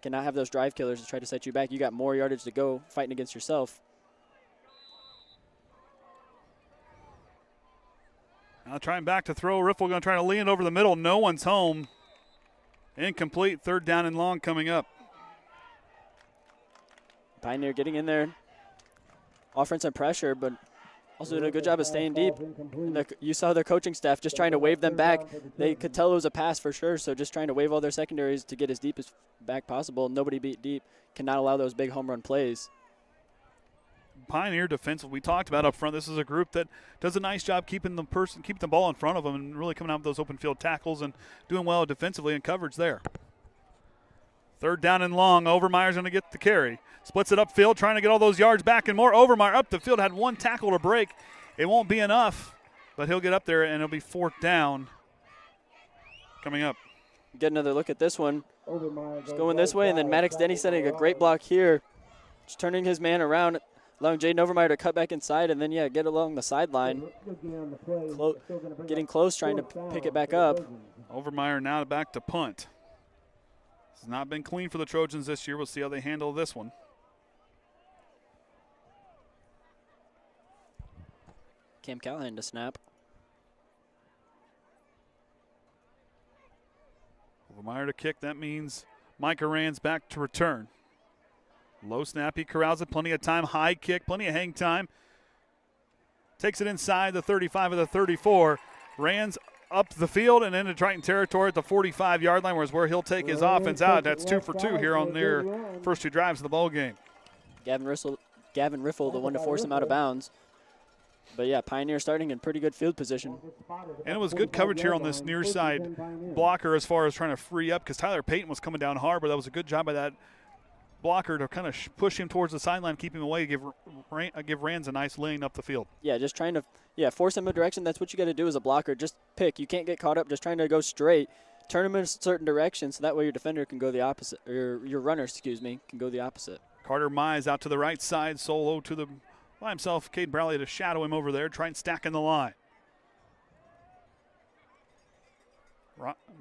Speaker 2: Cannot have those drive killers to try to set you back. You got more yardage to go fighting against yourself.
Speaker 1: Now trying back to throw. Riffle going to try to lean over the middle. No one's home. Incomplete. 3rd down and long coming up.
Speaker 2: Pioneer getting in there, offering some pressure, but also doing a good job of staying deep. And you saw their coaching staff just trying to wave them back. They could tell it was a pass for sure, so just trying to wave all their secondaries to get as deep as back possible. Nobody beat deep. Cannot allow those big home run plays.
Speaker 1: Pioneer defensive, we talked about up front. This is a group that does a nice job keeping the ball in front of them and really coming out with those open field tackles and doing well defensively in coverage there. Third down and long. Overmyer's going to get the carry. Splits it upfield, trying to get all those yards back and more. Overmyer up the field, had one tackle to break. It won't be enough, but he'll get up there, and it'll be fourth down coming up.
Speaker 2: Get another look at this one. Just going this way, and then Maddox Denny setting a great block here. Just turning his man around, allowing Jayden Overmyer to cut back inside, and then, get along the sideline. Getting close, trying to pick it back up.
Speaker 1: Overmyer now back to punt. This has not been clean for the Trojans this year. We'll see how they handle this one.
Speaker 2: Cam Callahan to snap.
Speaker 1: Overmyer to kick. That means Micah Rand's back to return. Low snap. He corrals it. Plenty of time. High kick. Plenty of hang time. Takes it inside the 35 of the 34. Rand's up the field and into Triton territory at the 45-yard line, where he'll take his offense out. That's 2 for 2 here on their first 2 drives of the ball game.
Speaker 2: Gavin Riffle, the one to force him out of bounds. But, Pioneer starting in pretty good field position.
Speaker 1: And it was good coverage here on this near side blocker as far as trying to free up, because Tyler Painton was coming down hard, but that was a good job by that blocker to kind of push him towards the sideline, keep him away, give Rands a nice lane up the field.
Speaker 2: Yeah, just trying to force him a direction. That's what you got to do as a blocker. Just pick. You can't get caught up just trying to go straight. Turn him in a certain direction so that way your defender can go the opposite, or your runner, can go the opposite.
Speaker 1: Carter Mize out to the right side, solo to the by himself. Cade Bradley to shadow him over there, try and stack in the line.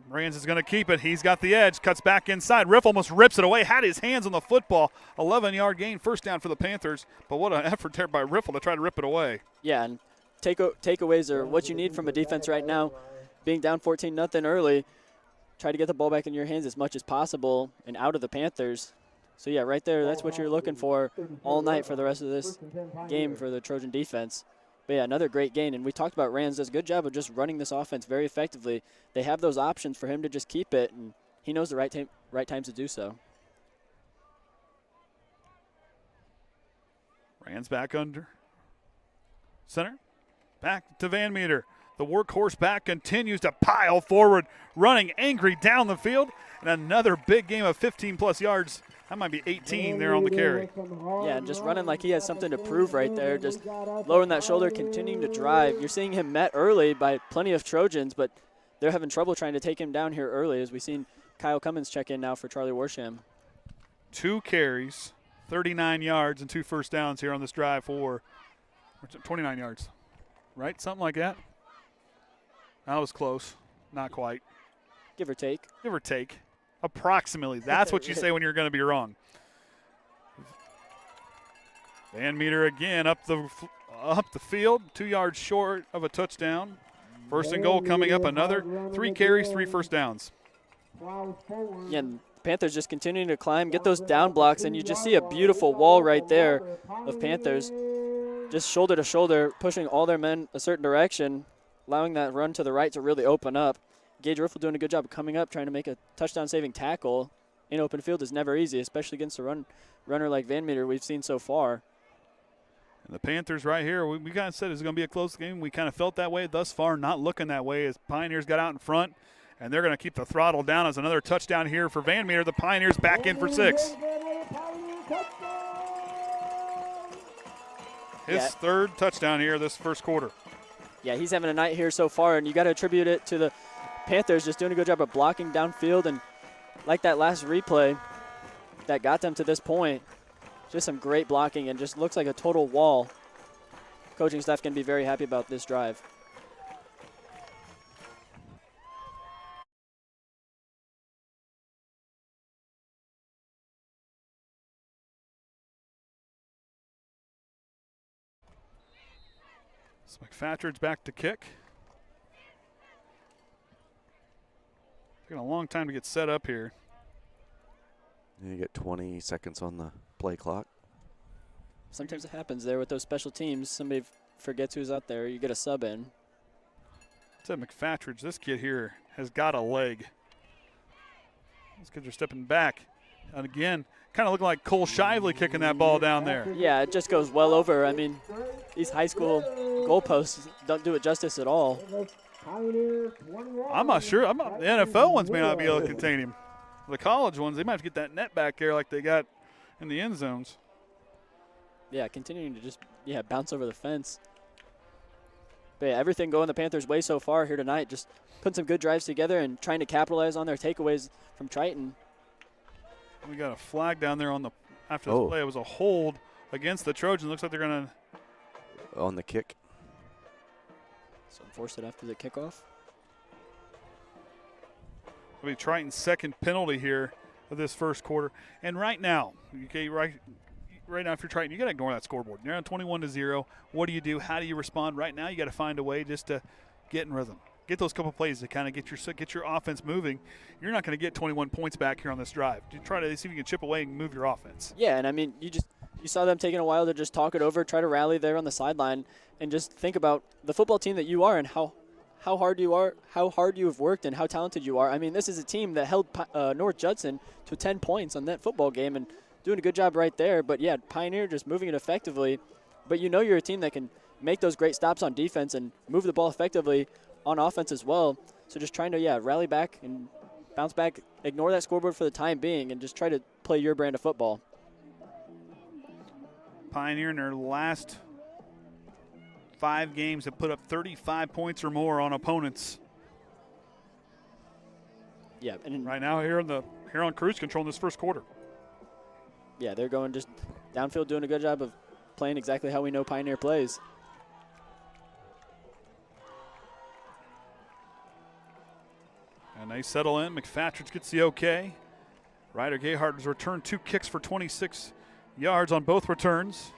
Speaker 1: Rands is going to keep it. He's got the edge, cuts back inside. Riffle almost rips it away, had his hands on the football. 11-yard gain, first down for the Panthers. But what an effort there by Riffle to try to rip it away.
Speaker 2: Yeah, and takeaways are what you need from a defense right now. Being down 14-0 early, try to get the ball back in your hands as much as possible and out of the Panthers. So, right there, that's what you're looking for all night for the rest of this game for the Trojan defense. But, another great gain. And we talked about Rands does a good job of just running this offense very effectively. They have those options for him to just keep it, and he knows the right times to do so.
Speaker 1: Rands back under center. Back to Van Meter. The workhorse back continues to pile forward, running angry down the field. And another big game of 15-plus yards. That might be 18 there on the carry.
Speaker 2: Yeah, and just running like he has something to prove right there. Just lowering that shoulder, continuing to drive. You're seeing him met early by plenty of Trojans, but they're having trouble trying to take him down here early, as we've seen Kyle Cummins check in now for Charlie Warsham.
Speaker 1: 2 carries, 39 yards, and 2 first downs here on this drive for 29 yards. Right? Something like that. That was close. Not quite.
Speaker 2: Give or take.
Speaker 1: Give or take. Approximately. That's what you say when you're going to be wrong. Van Meter again up the field, 2 yards short of a touchdown. First and goal coming up, another 3 carries, 3 first downs.
Speaker 2: Yeah, and Panthers just continuing to climb, get those down blocks, and you just see a beautiful wall right there of Panthers. Just shoulder to shoulder, pushing all their men a certain direction, allowing that run to the right to really open up. Gage Riffle doing a good job of coming up, trying to make a touchdown-saving tackle in open field is never easy, especially against a runner like Van Meter we've seen so far.
Speaker 1: And the Panthers right here, we kind of said it's going to be a close game. We kind of felt that way thus far, not looking that way as Pioneers got out in front, and they're going to keep the throttle down as another touchdown here for Van Meter. The Pioneers back in for 6. His third touchdown here this first quarter.
Speaker 2: Yeah, he's having a night here so far, and you got to attribute it to the Panthers just doing a good job of blocking downfield, and like that last replay that got them to this point, just some great blocking and just looks like a total wall. Coaching staff can be very happy about this drive.
Speaker 1: So McFatrid's back to kick. Taking a long time to get set up here.
Speaker 3: You get 20 seconds on the play clock.
Speaker 2: Sometimes it happens there with those special teams. Somebody forgets who's out there. You get a sub in.
Speaker 1: Said McFatridge, this kid here has got a leg. These kids are stepping back. And again, kind of looking like Cole Shively kicking that ball down there.
Speaker 2: Yeah, it just goes well over. I mean, these high school goalposts don't do it justice at all.
Speaker 1: I'm not sure. The NFL ones may not be able to contain him. The college ones, they might have to get that net back there like they got in the end zones.
Speaker 2: Yeah, continuing to just, bounce over the fence. But yeah, everything going the Panthers' way so far here tonight, just putting some good drives together and trying to capitalize on their takeaways from Triton.
Speaker 1: We got a flag down there on the after this play. It was a hold against the Trojans. Looks like they're going to.
Speaker 3: On the kick.
Speaker 2: So enforce it after the kickoff.
Speaker 1: It'll be Triton's second penalty here of this first quarter. And right now, right now, if you're Triton, you got to ignore that scoreboard. You're on 21-0. What do you do? How do you respond? Right now, you got to find a way just to get in rhythm. Get those couple plays to kind of get your offense moving. You're not going to get 21 points back here on this drive. You try to see if you can chip away and move your offense.
Speaker 2: Yeah, and I mean, you saw them taking a while to just talk it over, try to rally there on the sideline, and just think about the football team that you are and how hard you are, how hard you have worked, and how talented you are. I mean, this is a team that held North Judson to 10 points on that football game and doing a good job right there. But, yeah, Pioneer just moving it effectively. But you know you're a team that can make those great stops on defense and move the ball effectively on offense as well. So just trying to, rally back and bounce back, ignore that scoreboard for the time being, and just try to play your brand of football.
Speaker 1: Pioneer in their last 5 games have put up 35 points or more on opponents.
Speaker 2: Yeah, and
Speaker 1: right now here on cruise control in this first quarter.
Speaker 2: Yeah, they're going just downfield, doing a good job of playing exactly how we know Pioneer plays.
Speaker 1: And they settle in. McFatridge gets the okay. Ryder Gayheart has returned 2 kicks for 26 yards on both returns.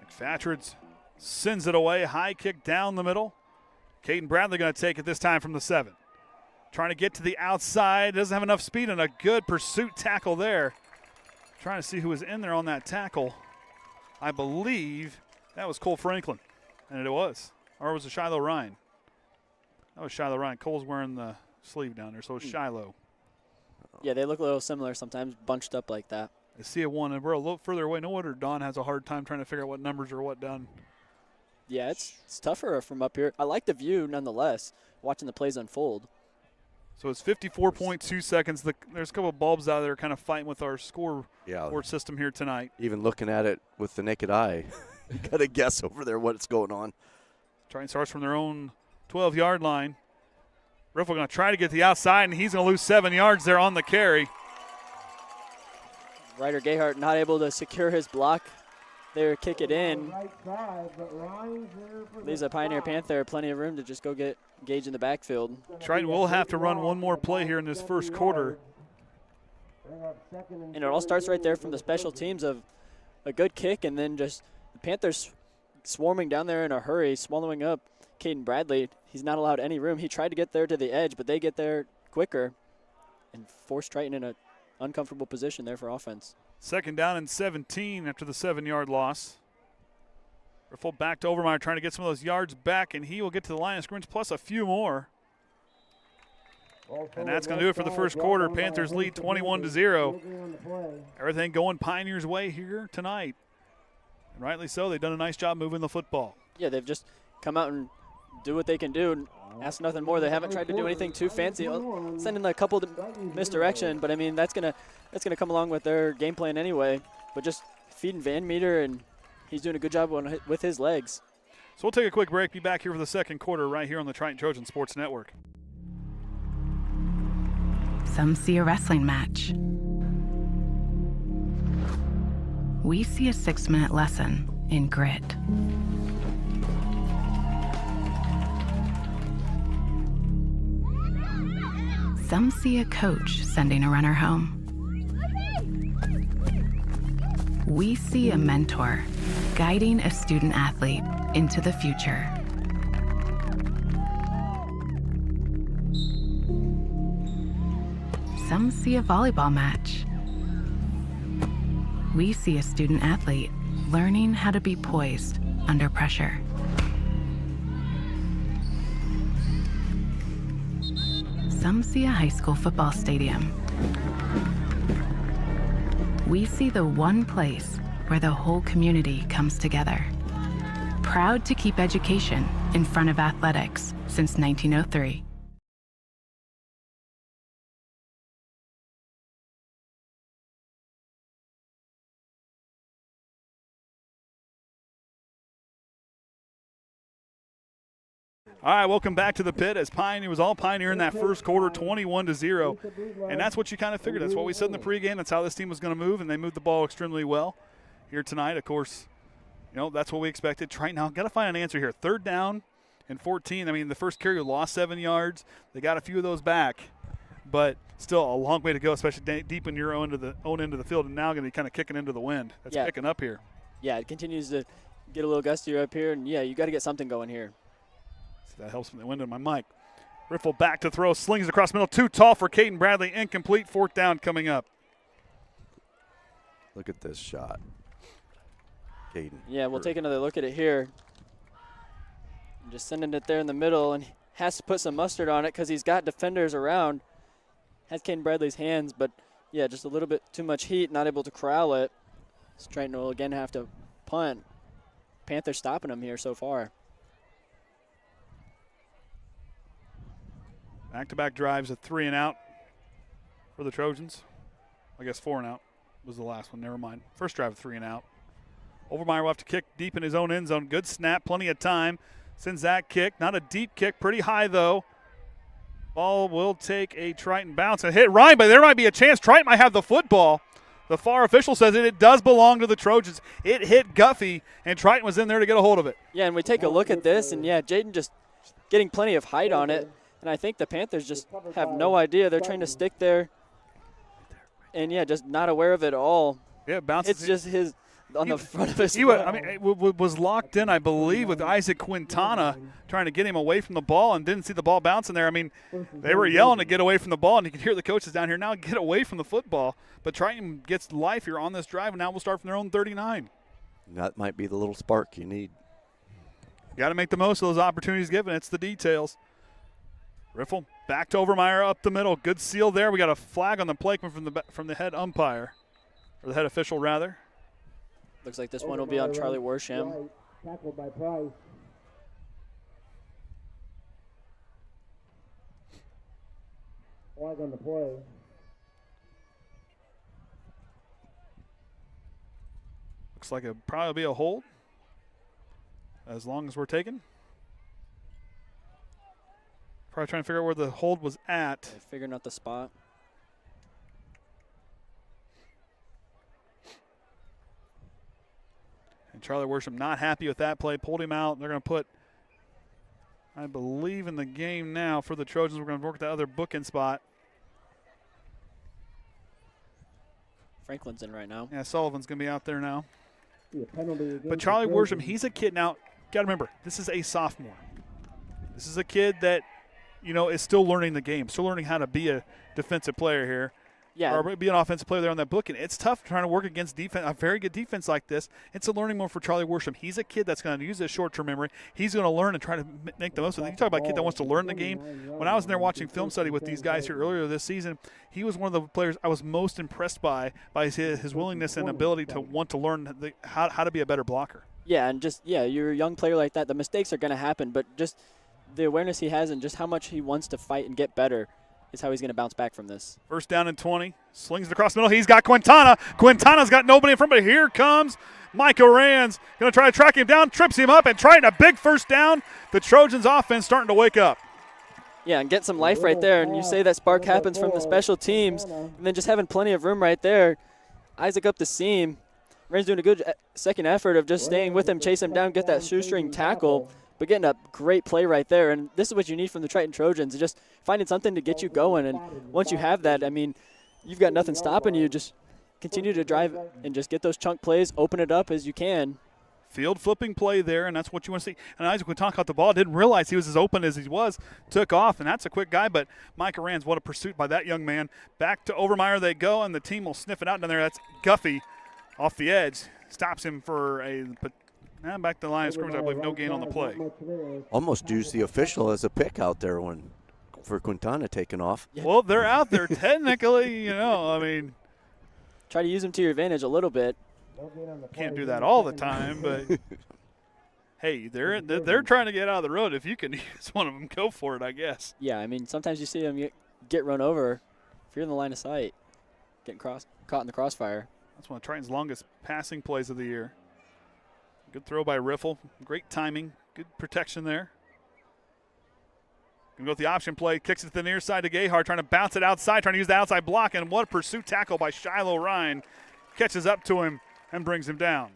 Speaker 1: McFatridge sends it away. High kick down the middle. Cayden Bradley going to take it this time from the 7. Trying to get to the outside. Doesn't have enough speed, and a good pursuit tackle there. Trying to see who was in there on that tackle. I believe that was Cole Franklin, and it was. Or was it Shiloh Ryan? That was Shiloh Ryan. Cole's wearing the sleeve down there, so it's Shiloh.
Speaker 2: Yeah, they look a little similar sometimes, bunched up like that.
Speaker 1: I see a 1, and we're a little further away. No wonder Don has a hard time trying to figure out what numbers are what down.
Speaker 2: Yeah, it's tougher from up here. I like the view nonetheless, watching the plays unfold.
Speaker 1: So it's 54.2 seconds. There's a couple of bulbs out there kind of fighting with our scoreboard system here tonight.
Speaker 3: Even looking at it with the naked eye, you got to guess over there what's going on.
Speaker 1: Triton starts from their own 12-yard line. Riffle going to try to get the outside, and he's going to lose 7 yards there on the carry.
Speaker 2: Ryder Gayheart not able to secure his block there, kick it in. Leaves a Pioneer Panther plenty of room to just go get Gage in the backfield.
Speaker 1: Triton will have to run one more play here in this first quarter.
Speaker 2: And it all starts right there from the special teams of a good kick, and then just the Panthers swarming down there in a hurry, swallowing up Cayden Bradley. He's not allowed any room. He tried to get there to the edge, but they get there quicker and force Triton in an uncomfortable position there for offense.
Speaker 1: 2nd down and 17 after the 7-yard loss. Riffle back to Overmyer trying to get some of those yards back, and he will get to the line of scrimmage plus a few more. And that's going to do it for the first quarter. Panthers lead 21-0. Everything going Pioneers' way here tonight. And rightly so. They've done a nice job moving the football.
Speaker 2: Yeah, they've just come out and do what they can do and ask nothing more. They haven't tried to do anything too fancy. Sending a couple misdirection, but I mean that's gonna come along with their game plan anyway. But just feeding Van Meter, and he's doing a good job with his legs.
Speaker 1: So we'll take a quick break. Be back here for the second quarter right here on the Triton Trojan Sports Network.
Speaker 6: Some see a wrestling match. We see a 6-minute lesson in grit. Some see a coach sending a runner home. We see a mentor guiding a student athlete into the future. Some see a volleyball match. We see a student athlete learning how to be poised under pressure. Some see a high school football stadium. We see the one place where the whole community comes together. Proud to keep education in front of athletics since 1903.
Speaker 1: All right, welcome back to the pit as Pioneer was all Pioneer in that first quarter, 21-0. And that's what you kind of figured. That's what we said in the pregame. That's how this team was going to move, and they moved the ball extremely well here tonight. Of course, that's what we expected. Triton now got to find an answer here. 3rd down and 14. I mean, the first carry lost 7 yards. They got a few of those back, but still a long way to go, especially deep in your own end of the field, and now going to be kind of kicking into the wind. That's picking up here.
Speaker 2: Yeah, it continues to get a little gustier up here, and, you got to get something going here.
Speaker 1: So that helps from the wind in my mic. Riffle back to throw, slings across middle, too tall for Cayden Bradley, incomplete, 4th down coming up.
Speaker 3: Look at this shot. Cayden.
Speaker 2: Yeah, we'll take another look at it here. Just sending it there in the middle, and has to put some mustard on it because he's got defenders around. Has Cayden Bradley's hands, but, just a little bit too much heat, not able to corral it. So Triton will again have to punt. Panther stopping him here so far.
Speaker 1: Back-to-back drives, a 3 and out for the Trojans. I guess 4 and out was the last one. Never mind. First drive, 3 and out. Overmyer will have to kick deep in his own end zone. Good snap, plenty of time. Sends that kick. Not a deep kick, pretty high though. Ball will take a Triton bounce and hit Ryan, but there might be a chance. Triton might have the football. The far official says it does belong to the Trojans. It hit Guffey, and Triton was in there to get a hold of it.
Speaker 2: Yeah, and we take a look at this, and Jayden just getting plenty of height on it. And I think the Panthers just have no idea. They're trying to stick there, and just not aware of it at all.
Speaker 1: Yeah, it bounces.
Speaker 2: It's just his on the front of his.
Speaker 1: It was locked in, I believe, with Isaac Quintana trying to get him away from the ball, and didn't see the ball bouncing there. I mean, they were yelling to get away from the ball, and you could hear the coaches down here now get away from the football. But Triton gets life here on this drive, and now we'll start from their own 39.
Speaker 3: That might be the little spark you need.
Speaker 1: Got to make the most of those opportunities given. It's the details. Riffle back to Overmyer up the middle. Good seal there. We got a flag on the play from the head umpire, or the head official rather.
Speaker 2: Looks like this one will be on Charlie Worsham.
Speaker 5: Tackled by Price. Flag on the play.
Speaker 1: Looks like it'll probably be a hold, as long as we're taking. Probably trying to figure out where the hold was at.
Speaker 2: Figuring out the spot.
Speaker 1: And Charlie Worsham not happy with that play. Pulled him out. They're going to put, I believe, in the game now for the Trojans. We're going to work the other booking spot.
Speaker 2: Franklin's in right now.
Speaker 1: Yeah, Sullivan's going to be out there now.
Speaker 5: But
Speaker 1: But Charlie Worsham, he's a kid now. Got to remember, this is a sophomore. This is a kid that, is still learning the game, still learning how to be a defensive player here.
Speaker 2: Yeah.
Speaker 1: Or be an offensive player there on that booking. It's tough trying to work against defense, a very good defense like this. It's a learning moment for Charlie Worsham. He's a kid that's going to use his short-term memory. He's going to learn and try to make the most of it. You talk about a kid that wants to learn the game. When I was in there watching film study with these guys here earlier this season, he was one of the players I was most impressed by his willingness and ability to want to learn how to be a better blocker.
Speaker 2: Yeah, and you're a young player like that. The mistakes are going to happen, but just the awareness he has and just how much he wants to fight and get better is how he's going to bounce back from this.
Speaker 1: First down and 20. Slings it across the middle. He's got Quintana. Quintana's got nobody in front, but here comes Micah Rands. Going to try to track him down, trips him up, and trying a big first down. The Trojans offense starting to wake up.
Speaker 2: Yeah, and get some life right there. And you say that spark happens from the special teams, and then just having plenty of room right there. Isaac up the seam. Rands doing a good second effort of just staying with him, chase him down, get that shoestring tackle. But getting a great play right there, and this is what you need from the Triton Trojans, just finding something to get you going. And once you have that, I mean, you've got nothing stopping you. Just continue to drive and just get those chunk plays, open it up as you can.
Speaker 1: Field flipping play there, and that's what you want to see. And Isaac Quintana caught the ball, didn't realize he was as open as he was, took off, and that's a quick guy. But Micah Rands, what a pursuit by that young man. Back to Overmyer they go, and the team will sniff it out down there. That's Guffey off the edge. Stops him for back to the line of scrimmage. I believe no gain on the play.
Speaker 3: Almost used the official as a pick out there for Quintana taking off.
Speaker 2: Yeah.
Speaker 1: Well, they're out there technically, I mean.
Speaker 2: Try to use them to your advantage a little bit.
Speaker 1: Can't do that all the time, but hey, they're trying to get out of the road. If you can use one of them, go for it, I guess.
Speaker 2: Yeah, I mean, sometimes you see them get run over if you're in the line of sight, getting caught in the crossfire.
Speaker 1: That's one of Triton's longest passing plays of the year. Good throw by Riffle. Great timing. Good protection there. Gonna go with the option play, kicks it to the near side to Gayheart, trying to bounce it outside, trying to use the outside block, and what a pursuit tackle by Shiloh Ryan. Catches up to him and brings him down.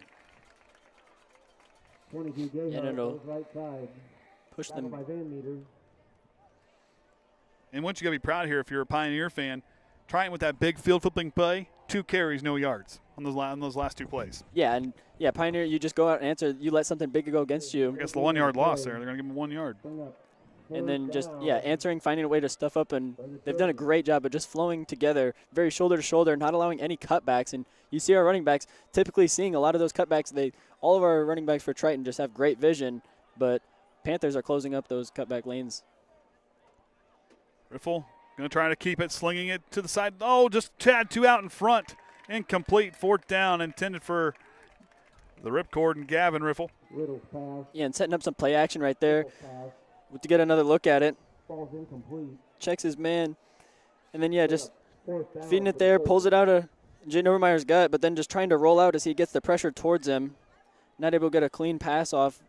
Speaker 5: 22 Gayheart
Speaker 2: And it'll
Speaker 5: goes right side.
Speaker 2: push
Speaker 5: Tackled
Speaker 2: them.
Speaker 5: by Van Meter.
Speaker 1: And once you got to be proud here if you're a Pioneer fan, trying with that big field flipping play, 2 carries, no yards on those last 2 plays.
Speaker 2: Yeah, and yeah, Pioneer, you just go out and answer. You let something big go against you.
Speaker 1: I guess the 1 yard loss there. They're going to give him 1 yard.
Speaker 5: Bring up
Speaker 2: And then
Speaker 5: third
Speaker 2: just,
Speaker 5: down.
Speaker 2: yeah, answering, finding a way to stuff up, and they've done a great job of just flowing together, very shoulder to shoulder, not allowing any cutbacks. And you see our running backs typically seeing a lot of those cutbacks. All of our running backs for Triton just have great vision, but Panthers are closing up those cutback lanes.
Speaker 1: Riffle going to try to keep it, slinging it to the side. Oh, just tad 2 out in front. Incomplete, 4th down, intended for the ripcord and Gavin Riffle.
Speaker 5: Riddle's pass.
Speaker 2: Yeah, and setting up some play action right there
Speaker 5: Riddle's pass.
Speaker 2: to get another look at it.
Speaker 5: Ball's incomplete.
Speaker 2: Checks his man, and then, yeah, just
Speaker 5: Fourth down
Speaker 2: feeding it
Speaker 5: for
Speaker 2: there,
Speaker 5: the
Speaker 2: pulls it out of Jayden Overmyer's gut, but then just trying to roll out as he gets the pressure towards him. Not able to get a clean pass off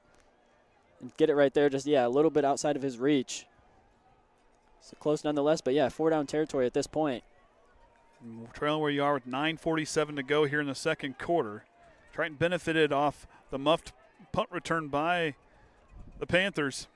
Speaker 2: and get it right there, just, yeah, a little bit outside of his reach. So close nonetheless, but, yeah, 4 down territory at this point.
Speaker 1: Trailing where you are with 9:47 to go here in the second quarter. Triton benefited off the muffed punt return by the Panthers.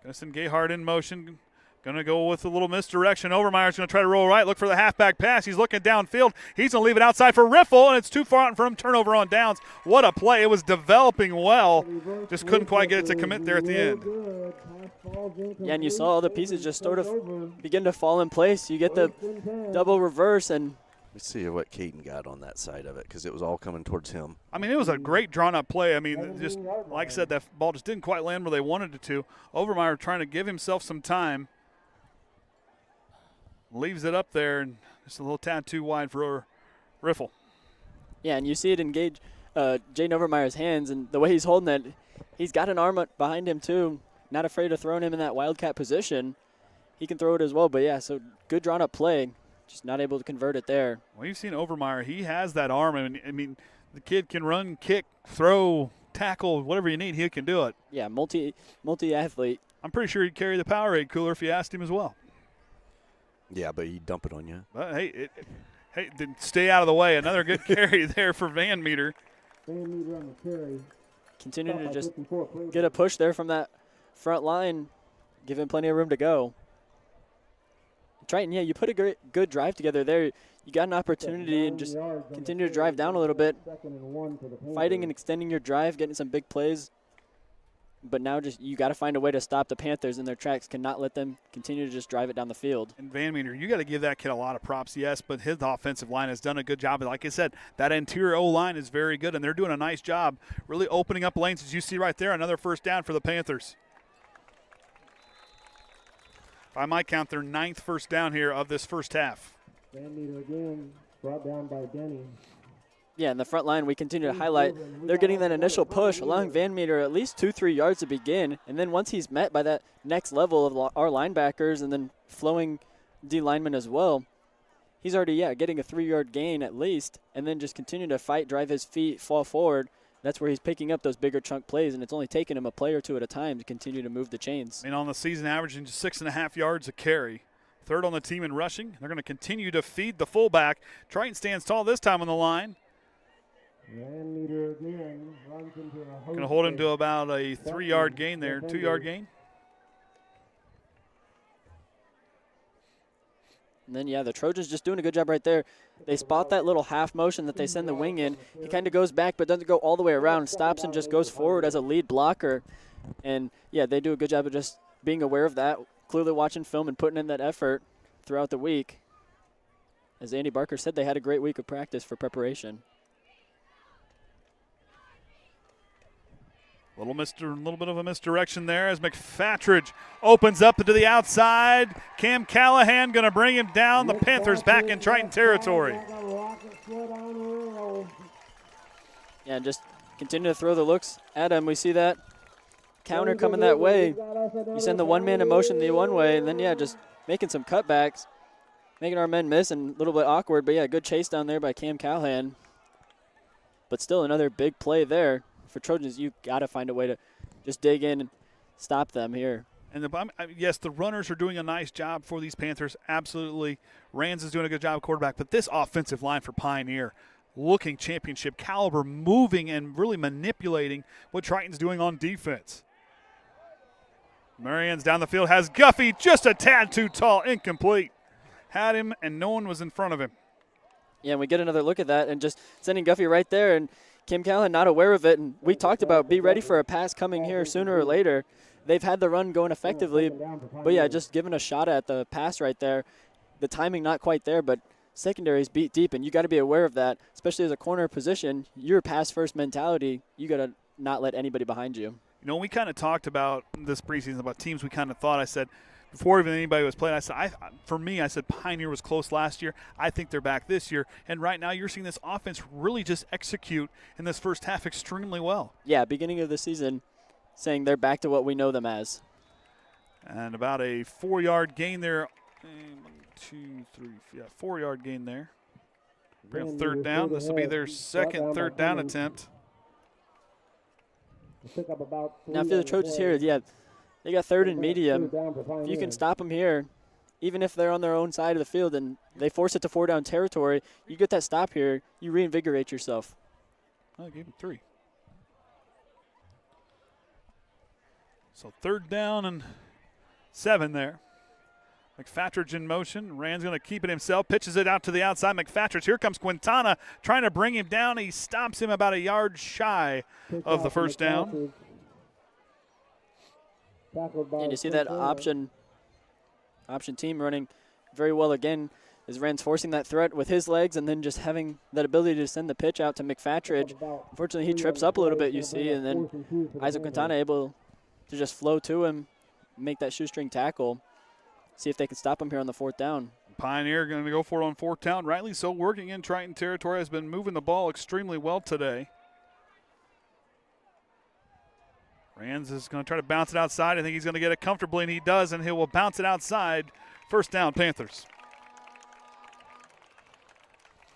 Speaker 1: Gonna send Gayheart in motion. Gonna go with a little misdirection. Overmyer's gonna try to roll right, look for the halfback pass. He's looking downfield. He's gonna leave it outside for Riffle, and it's too far out for him. Turnover on downs. What a play. It was developing well. Just couldn't quite get it to commit there at the end.
Speaker 5: Good. Pass ball's incomplete.
Speaker 2: Yeah, and you saw all the pieces just sort of
Speaker 5: Over.
Speaker 2: begin to fall in place. You get the
Speaker 5: Quintana.
Speaker 2: double reverse, and
Speaker 3: Let's see what Cayden got on that side of it because it was all coming towards him.
Speaker 1: I mean, it was a great drawn-up play. I mean, just like I said, that ball just didn't quite land where they wanted it to. Overmyer trying to give himself some time. Leaves it up there, and just a little tad too wide for Riffle.
Speaker 2: yeah, and you see it in Jayden Overmyer's hands, and the way he's holding it, he's got an arm behind him too. Not afraid of throwing him in that wildcat position. He can throw it as well, but yeah, so good drawn-up play. Just not able to convert it there.
Speaker 1: Well, you've seen Overmyer. He has that arm. I mean, the kid can run, kick, throw, tackle, whatever you need. He can do it.
Speaker 2: Yeah, multi-athlete.
Speaker 1: I'm pretty sure he'd carry the Powerade cooler if you asked him as well.
Speaker 3: Yeah, but he'd dump it on you.
Speaker 1: But hey, didn't stay out of the way. Another good carry there for Van Meter.
Speaker 5: Van Meter on the carry.
Speaker 2: Continue
Speaker 5: Stop
Speaker 2: to
Speaker 5: by
Speaker 2: just
Speaker 5: 54 plays.
Speaker 2: get a push there from that front line, give him plenty of room to go. Triton, yeah, you put a good drive together there. You got an opportunity and just continue to drive down a little bit,
Speaker 5: Second and 1 for the Panthers.
Speaker 2: fighting and extending your drive, getting some big plays. But now just you got to find a way to stop the Panthers in their tracks. Cannot let them continue to just drive it down the field.
Speaker 1: And Van Meter, you got to give that kid a lot of props, yes, but his offensive line has done a good job. Like I said, that interior O-line is very good, and they're doing a nice job really opening up lanes. As you see right there, another first down for the Panthers. By my count, their 9th first down here of this first half.
Speaker 5: Van Meter again, brought down by Denny.
Speaker 2: Yeah, in the front line, we continue to highlight. They're getting that initial push, allowing Van Meter at least 2-3 yards to begin. And then once he's met by that next level of our linebackers and then flowing D linemen as well, he's already, getting a 3-yard gain at least. And then just continue to fight, drive his feet, fall forward. That's where he's picking up those bigger chunk plays, and it's only taking him a play or two at a time to continue to move the chains.
Speaker 1: I mean, on the season, averaging just 6.5 yards a carry. 3rd on the team in rushing. They're going to continue to feed the fullback. Triton stands tall this time on the line.
Speaker 5: Van Meter again runs into a
Speaker 1: Going to hold him to about a 3-yard gain there, 2-yard gain.
Speaker 2: And then, the Trojans just doing a good job right there. They spot that little half motion that they send the wing in. He kind of goes back but doesn't go all the way around, stops and just goes forward as a lead blocker. And, they do a good job of just being aware of that, clearly watching film and putting in that effort throughout the week. As Andy Barker said, they had a great week of practice for preparation.
Speaker 1: Little bit of a misdirection there as McFatridge opens up to the outside. Cam Callahan going to bring him down. The Panthers back in Triton territory.
Speaker 2: Yeah, just continue to throw the looks at him. We see that counter coming that way. You send the one-man in motion the one way, and then, just making some cutbacks, making our men miss and a little bit awkward. But, good chase down there by Cam Callahan. But still another big play there. For Trojans, you got to find a way to just dig in and stop them here.
Speaker 1: And yes, the runners are doing a nice job for these Panthers. Absolutely. Rands is doing a good job at quarterback. But this offensive line for Pioneer, looking championship caliber, moving and really manipulating what Triton's doing on defense. Marianne's down the field, has Guffey just a tad too tall, incomplete. Had him, and no one was in front of him.
Speaker 2: Yeah, and we get another look at that and just sending Guffey right there, and Cam Callahan not aware of it. And we talked about be ready for a pass coming here sooner or later. They've had the run going effectively, but yeah, just giving a shot at the pass right there. The timing not quite there, but secondary's beat deep, and you got to be aware of that, especially as a corner position. Your pass-first mentality, you got to not let anybody behind you.
Speaker 1: You know, we kind of talked about this preseason about teams we kind of thought. I said, before even anybody was playing, I said Pioneer was close last year. I think they're back this year. And right now you're seeing this offense really just execute in this first half extremely well.
Speaker 2: Yeah, beginning of the season, saying they're back to what we know them as.
Speaker 1: And about a 4-yard gain there. 4-yard gain there. Bring up third down. This will be their second third down attempt.
Speaker 2: Now, if you're the Trojans here, yeah, they got third and medium. If you can stop them here, even if they're on their own side of the field and they force it to 4-down territory, you get that stop here, you reinvigorate yourself.
Speaker 1: I gave him 3. So third down and 7 there. McFatridge in motion. Rand's going to keep it himself. Pitches it out to the outside. McFatridge. Here comes Quintana trying to bring him down. He stops him about a yard shy of the first down.
Speaker 2: And you see that option team running very well again as Rand's forcing that threat with his legs and then just having that ability to send the pitch out to McFatridge. Unfortunately, he trips up a little bit, you see, and then Isaac Quintana able to just flow to him, make that shoestring tackle. See if they can stop him here on the 4th down.
Speaker 1: Pioneer going to go for it on 4th down. Rightly so, working in Triton territory, has been moving the ball extremely well today. Rands is going to try to bounce it outside. I think he's going to get it comfortably, and he does, and he will bounce it outside. First down, Panthers.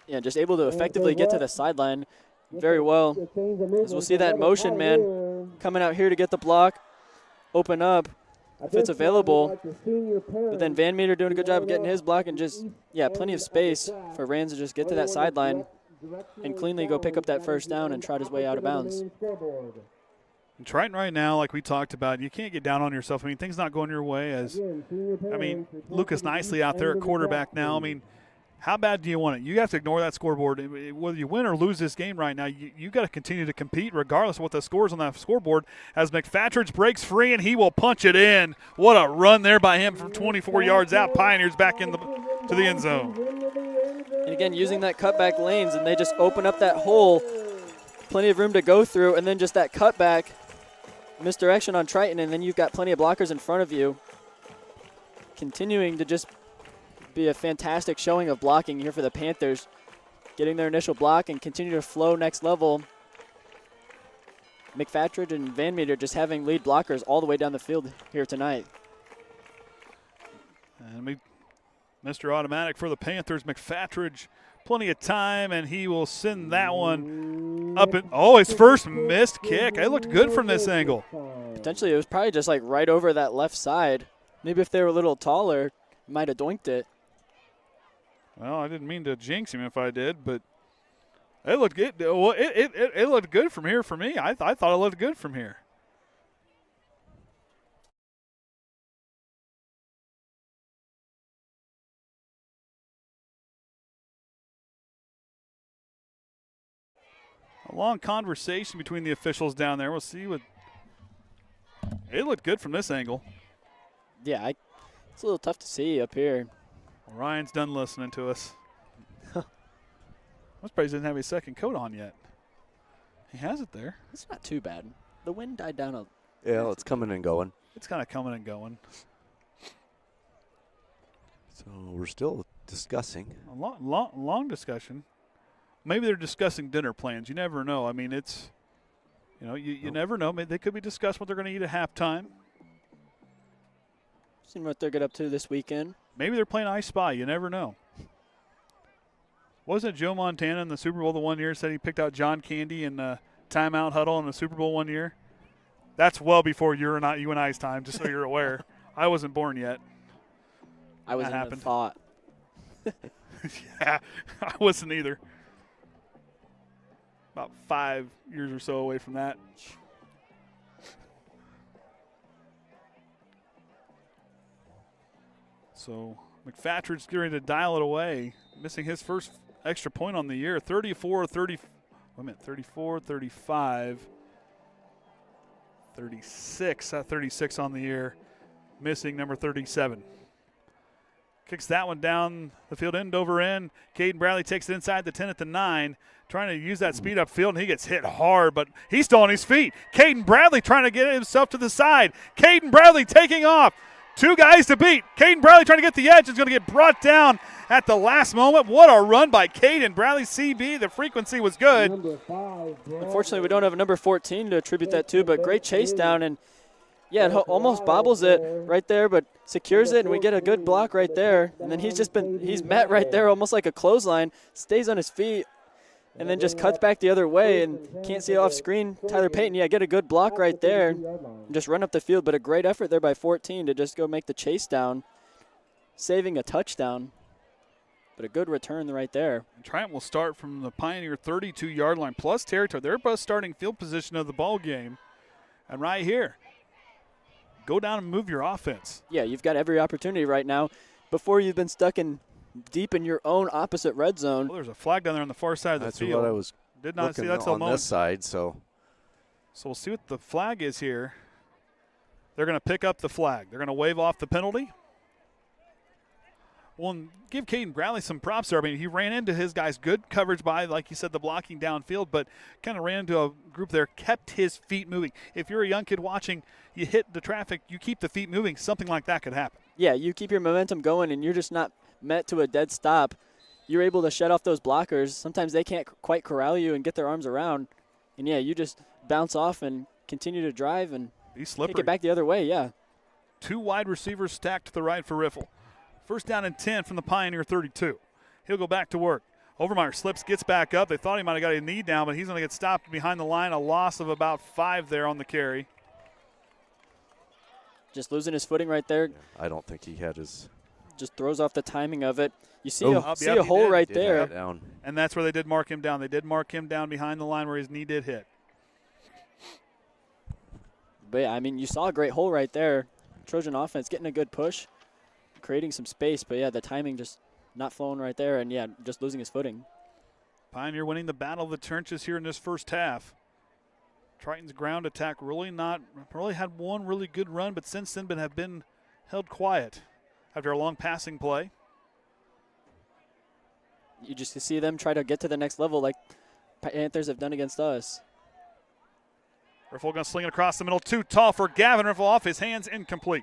Speaker 2: Yeah, just able to effectively get to the sideline very well. As we'll see that motion man coming out here to get the block, open up. If it's available, but then Van Meter doing a good job of getting his block and just, yeah, plenty of space for Rands to just get to that sideline and cleanly go pick up that first down and trot his way out of bounds.
Speaker 1: And Triton right now, like we talked about, you can't get down on yourself. I mean, things not going your way Lucas Nicely out there at quarterback now. I mean, how bad do you want it? You have to ignore that scoreboard. Whether you win or lose this game right now, you got to continue to compete regardless of what the scores on that scoreboard. As McFatridge breaks free, and he will punch it in. What a run there by him from 24 yards out. Pioneers back to the end zone.
Speaker 2: And again, using that cutback lanes, and they just open up that hole. Plenty of room to go through, and then just that cutback misdirection on Triton, and then you've got plenty of blockers in front of you. Continuing to just be a fantastic showing of blocking here for the Panthers. Getting their initial block and continue to flow next level. McFatridge and Van Meter just having lead blockers all the way down the field here tonight.
Speaker 1: And Mr. Automatic for the Panthers, McFatridge, plenty of time, and he will send that one up. His first missed kick. It looked good from this angle.
Speaker 2: Potentially, it was probably just like right over that left side. Maybe if they were a little taller, might have doinked it.
Speaker 1: Well, I didn't mean to jinx him if I did, but it looked good. Well, it looked good from here for me. I thought it looked good from here. A long conversation between the officials down there. We'll see what. It looked good from this angle.
Speaker 2: Yeah, it's a little tough to see up here.
Speaker 1: Well, Ryan's done listening to us. I'm surprised he doesn't have his second coat on yet. He has it there.
Speaker 2: It's not too bad. The wind died down a.
Speaker 3: Yeah, it's coming and going.
Speaker 1: It's kind of coming and going.
Speaker 3: So we're still discussing.
Speaker 1: A long discussion. Maybe they're discussing dinner plans. You never know. I mean, it's, you never know. Maybe they could be discussing what they're going to eat at halftime.
Speaker 2: Seeing what they're get up to this weekend.
Speaker 1: Maybe they're playing I Spy. You never know. Wasn't it Joe Montana in the Super Bowl the one year said he picked out John Candy in the timeout huddle in the Super Bowl one year? That's well before you and I's time, just so you're aware. I wasn't born yet.
Speaker 2: I was
Speaker 1: That
Speaker 2: in the
Speaker 1: happened.
Speaker 2: thought.
Speaker 1: Yeah, I wasn't either. About 5 years or so away from that. So McFatrid's getting to dial it away, missing his first extra point on the year. 34, 35, 36, 36 on the year, missing number 37. Kicks that one down the field, end over end. Cayden Bradley takes it inside the 10 at the 9, trying to use that speed up field, and he gets hit hard, but he's still on his feet. Cayden Bradley trying to get himself to the side. Cayden Bradley taking off. 2 guys to beat. Cayden Bradley trying to get the edge. Is going to get brought down at the last moment. What a run by Cayden Bradley. CB, the frequency was good.
Speaker 5: Number 5,
Speaker 2: Unfortunately, we don't have a number 14 to attribute that to, but great chase down, and yeah, it almost bobbles it right there, but secures it, and we get a good block right there. And then he's met right there almost like a clothesline, stays on his feet, and then just cuts back the other way and can't see it off screen. Tyler Painton, yeah, get a good block right there and just run up the field, but a great effort there by 14 to just go make the chase down, saving a touchdown. But a good return right there.
Speaker 1: Triton will start from the Pioneer 32-yard line plus territory. They're both starting field position of the ball game. And right here, go down and move your offense.
Speaker 2: Yeah, you've got every opportunity right now before you've been stuck in deep in your own opposite red zone.
Speaker 1: Well, there's a flag down there on the far side of the
Speaker 3: That's
Speaker 1: field.
Speaker 3: what I was
Speaker 1: Did not see
Speaker 3: looking
Speaker 1: that till a
Speaker 3: on
Speaker 1: moment.
Speaker 3: this side. So
Speaker 1: So we'll see what the flag is here. They're going to pick up the flag. They're going to wave off the penalty. Well, and give Cayden Bradley some props there. I mean, he ran into his guys. Good coverage by, like you said, the blocking downfield, but kind of ran into a group there, kept his feet moving. If you're a young kid watching, you hit the traffic, you keep the feet moving, something like that could happen.
Speaker 2: Yeah, you keep your momentum going and you're just not met to a dead stop. You're able to shut off those blockers. Sometimes they can't quite corral you and get their arms around. And, yeah, you just bounce off and continue to drive and
Speaker 1: He's slippery.
Speaker 2: take it back the other way, yeah.
Speaker 1: 2 wide receivers stacked to the right for Riffle. First down and 10 from the Pioneer 32. He'll go back to work. Overmyer slips, gets back up. They thought he might have got a knee down, but he's going to get stopped behind the line. A loss of about 5 there on the carry.
Speaker 2: Just losing his footing right there.
Speaker 3: I don't think he had his
Speaker 2: Just throws off the timing of it. You see
Speaker 3: Oh.
Speaker 2: a,
Speaker 1: Yep,
Speaker 2: see
Speaker 1: he
Speaker 2: a hole
Speaker 1: did.
Speaker 2: right
Speaker 3: did
Speaker 2: there.
Speaker 3: have it down.
Speaker 1: And that's where they did mark him down. They did mark him down behind the line where his knee did hit.
Speaker 2: But, yeah, I mean, you saw a great hole right there. Trojan offense getting a good push, creating some space. But, yeah, the timing just not flowing right there and, yeah, just losing his footing.
Speaker 1: Pioneer winning the battle of the trenches here in this first half. Triton's ground attack really had one really good run, but since then have been held quiet after a long passing play.
Speaker 2: You just see them try to get to the next level like Panthers have done against us.
Speaker 1: Riffle going to sling it across the middle. Too tall for Gavin. Riffle off his hands, incomplete.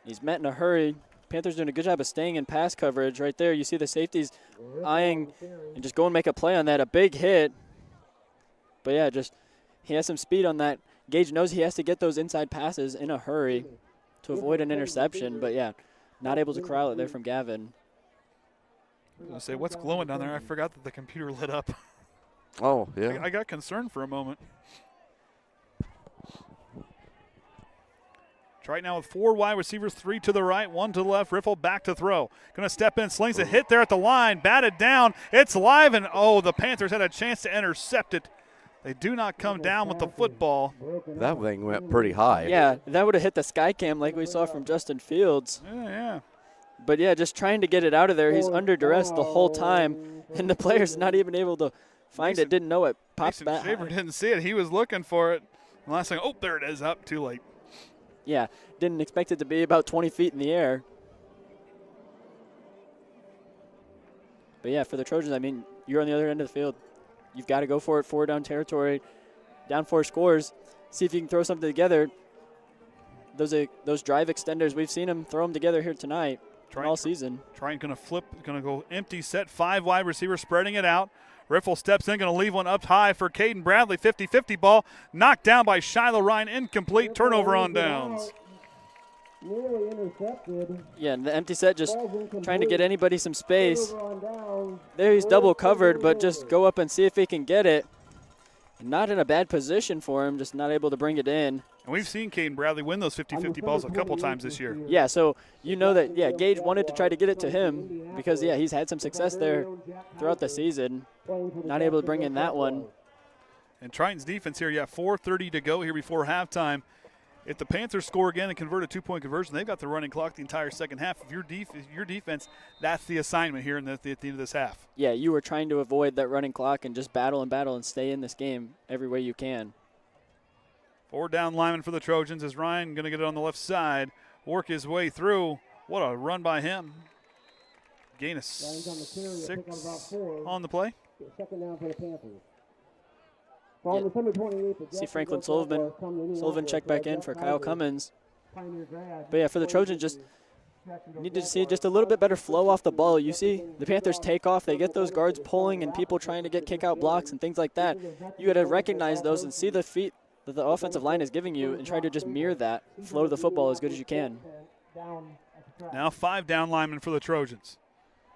Speaker 2: He's met in a hurry. Panthers doing a good job of staying in pass coverage right there. You see the safeties eyeing and just go and make a play on that. A big hit. But, yeah, just he has some speed on that. Gage knows he has to get those inside passes in a hurry to avoid an interception. But, yeah, not able to corral it there from Gavin.
Speaker 1: I was going to say, what's glowing down there? I forgot that the computer lit up.
Speaker 3: Oh, yeah.
Speaker 1: I got concerned for a moment. Triton now with 4 wide receivers, 3 to the right, 1 to the left. Riffle back to throw. Going to step in, slings a hit there at the line, batted down. It's live, and the Panthers had a chance to intercept it. They do not come down with the football.
Speaker 3: That thing went pretty high.
Speaker 2: Yeah, that would have hit the sky cam like we saw from Justin Fields.
Speaker 1: Yeah.
Speaker 2: But, yeah, just trying to get it out of there. He's under duress the whole time, and the player's not even able to find it, didn't know it. Popped
Speaker 1: Mason
Speaker 2: back.
Speaker 1: Shaver didn't see it. He was looking for it. And last thing, there it is, up too late.
Speaker 2: Yeah, didn't expect it to be about 20 feet in the air. But, yeah, for the Trojans, I mean, you're on the other end of the field. You've got to go for it, 4 down territory, down 4 scores. See if you can throw something together. Those drive extenders, we've seen them throw them together here tonight all season.
Speaker 1: Triton going to flip, going to go empty set, 5 wide receivers spreading it out. Riffle steps in, going to leave one up high for Cayden Bradley. 50-50 ball, knocked down by Shiloh Ryan, incomplete, turnover on downs.
Speaker 5: Nearly intercepted.
Speaker 2: Yeah, and the empty set just trying to get anybody some space.
Speaker 5: Turnover on downs.
Speaker 2: There he's double covered, but just go up and see if he can get it. Not in a bad position for him, just not able to bring it in.
Speaker 1: And we've seen Cayden Bradley win those 50-50 balls a couple times this year.
Speaker 2: Yeah, so you know that, Gage wanted to try to get it to him because, he's had some success there throughout the season. Not able to bring in that one.
Speaker 1: And Triton's defense here, 4:30 to go here before halftime. If the Panthers score again and convert a 2-point conversion, they've got the running clock the entire second half. If your defense, that's the assignment here at the end of this half.
Speaker 2: Yeah, you were trying to avoid that running clock and just battle and stay in this game every way you can.
Speaker 1: 4 down lineman for the Trojans as Ryan going to get it on the left side, work his way through. What a run by him. Gain of 6 on the play.
Speaker 5: Second down for the Panthers.
Speaker 2: See Franklin Sullivan check back in for Kyle Cummins. But for the Trojans, just need to see just a little bit better flow off the ball. You see the Panthers take off, they get those guards pulling and people trying to get kick out blocks and things like that. You got to recognize those and see the feet that the offensive line is giving you and try to just mirror that, flow the football as good as you can.
Speaker 1: Now 5 down linemen for the Trojans.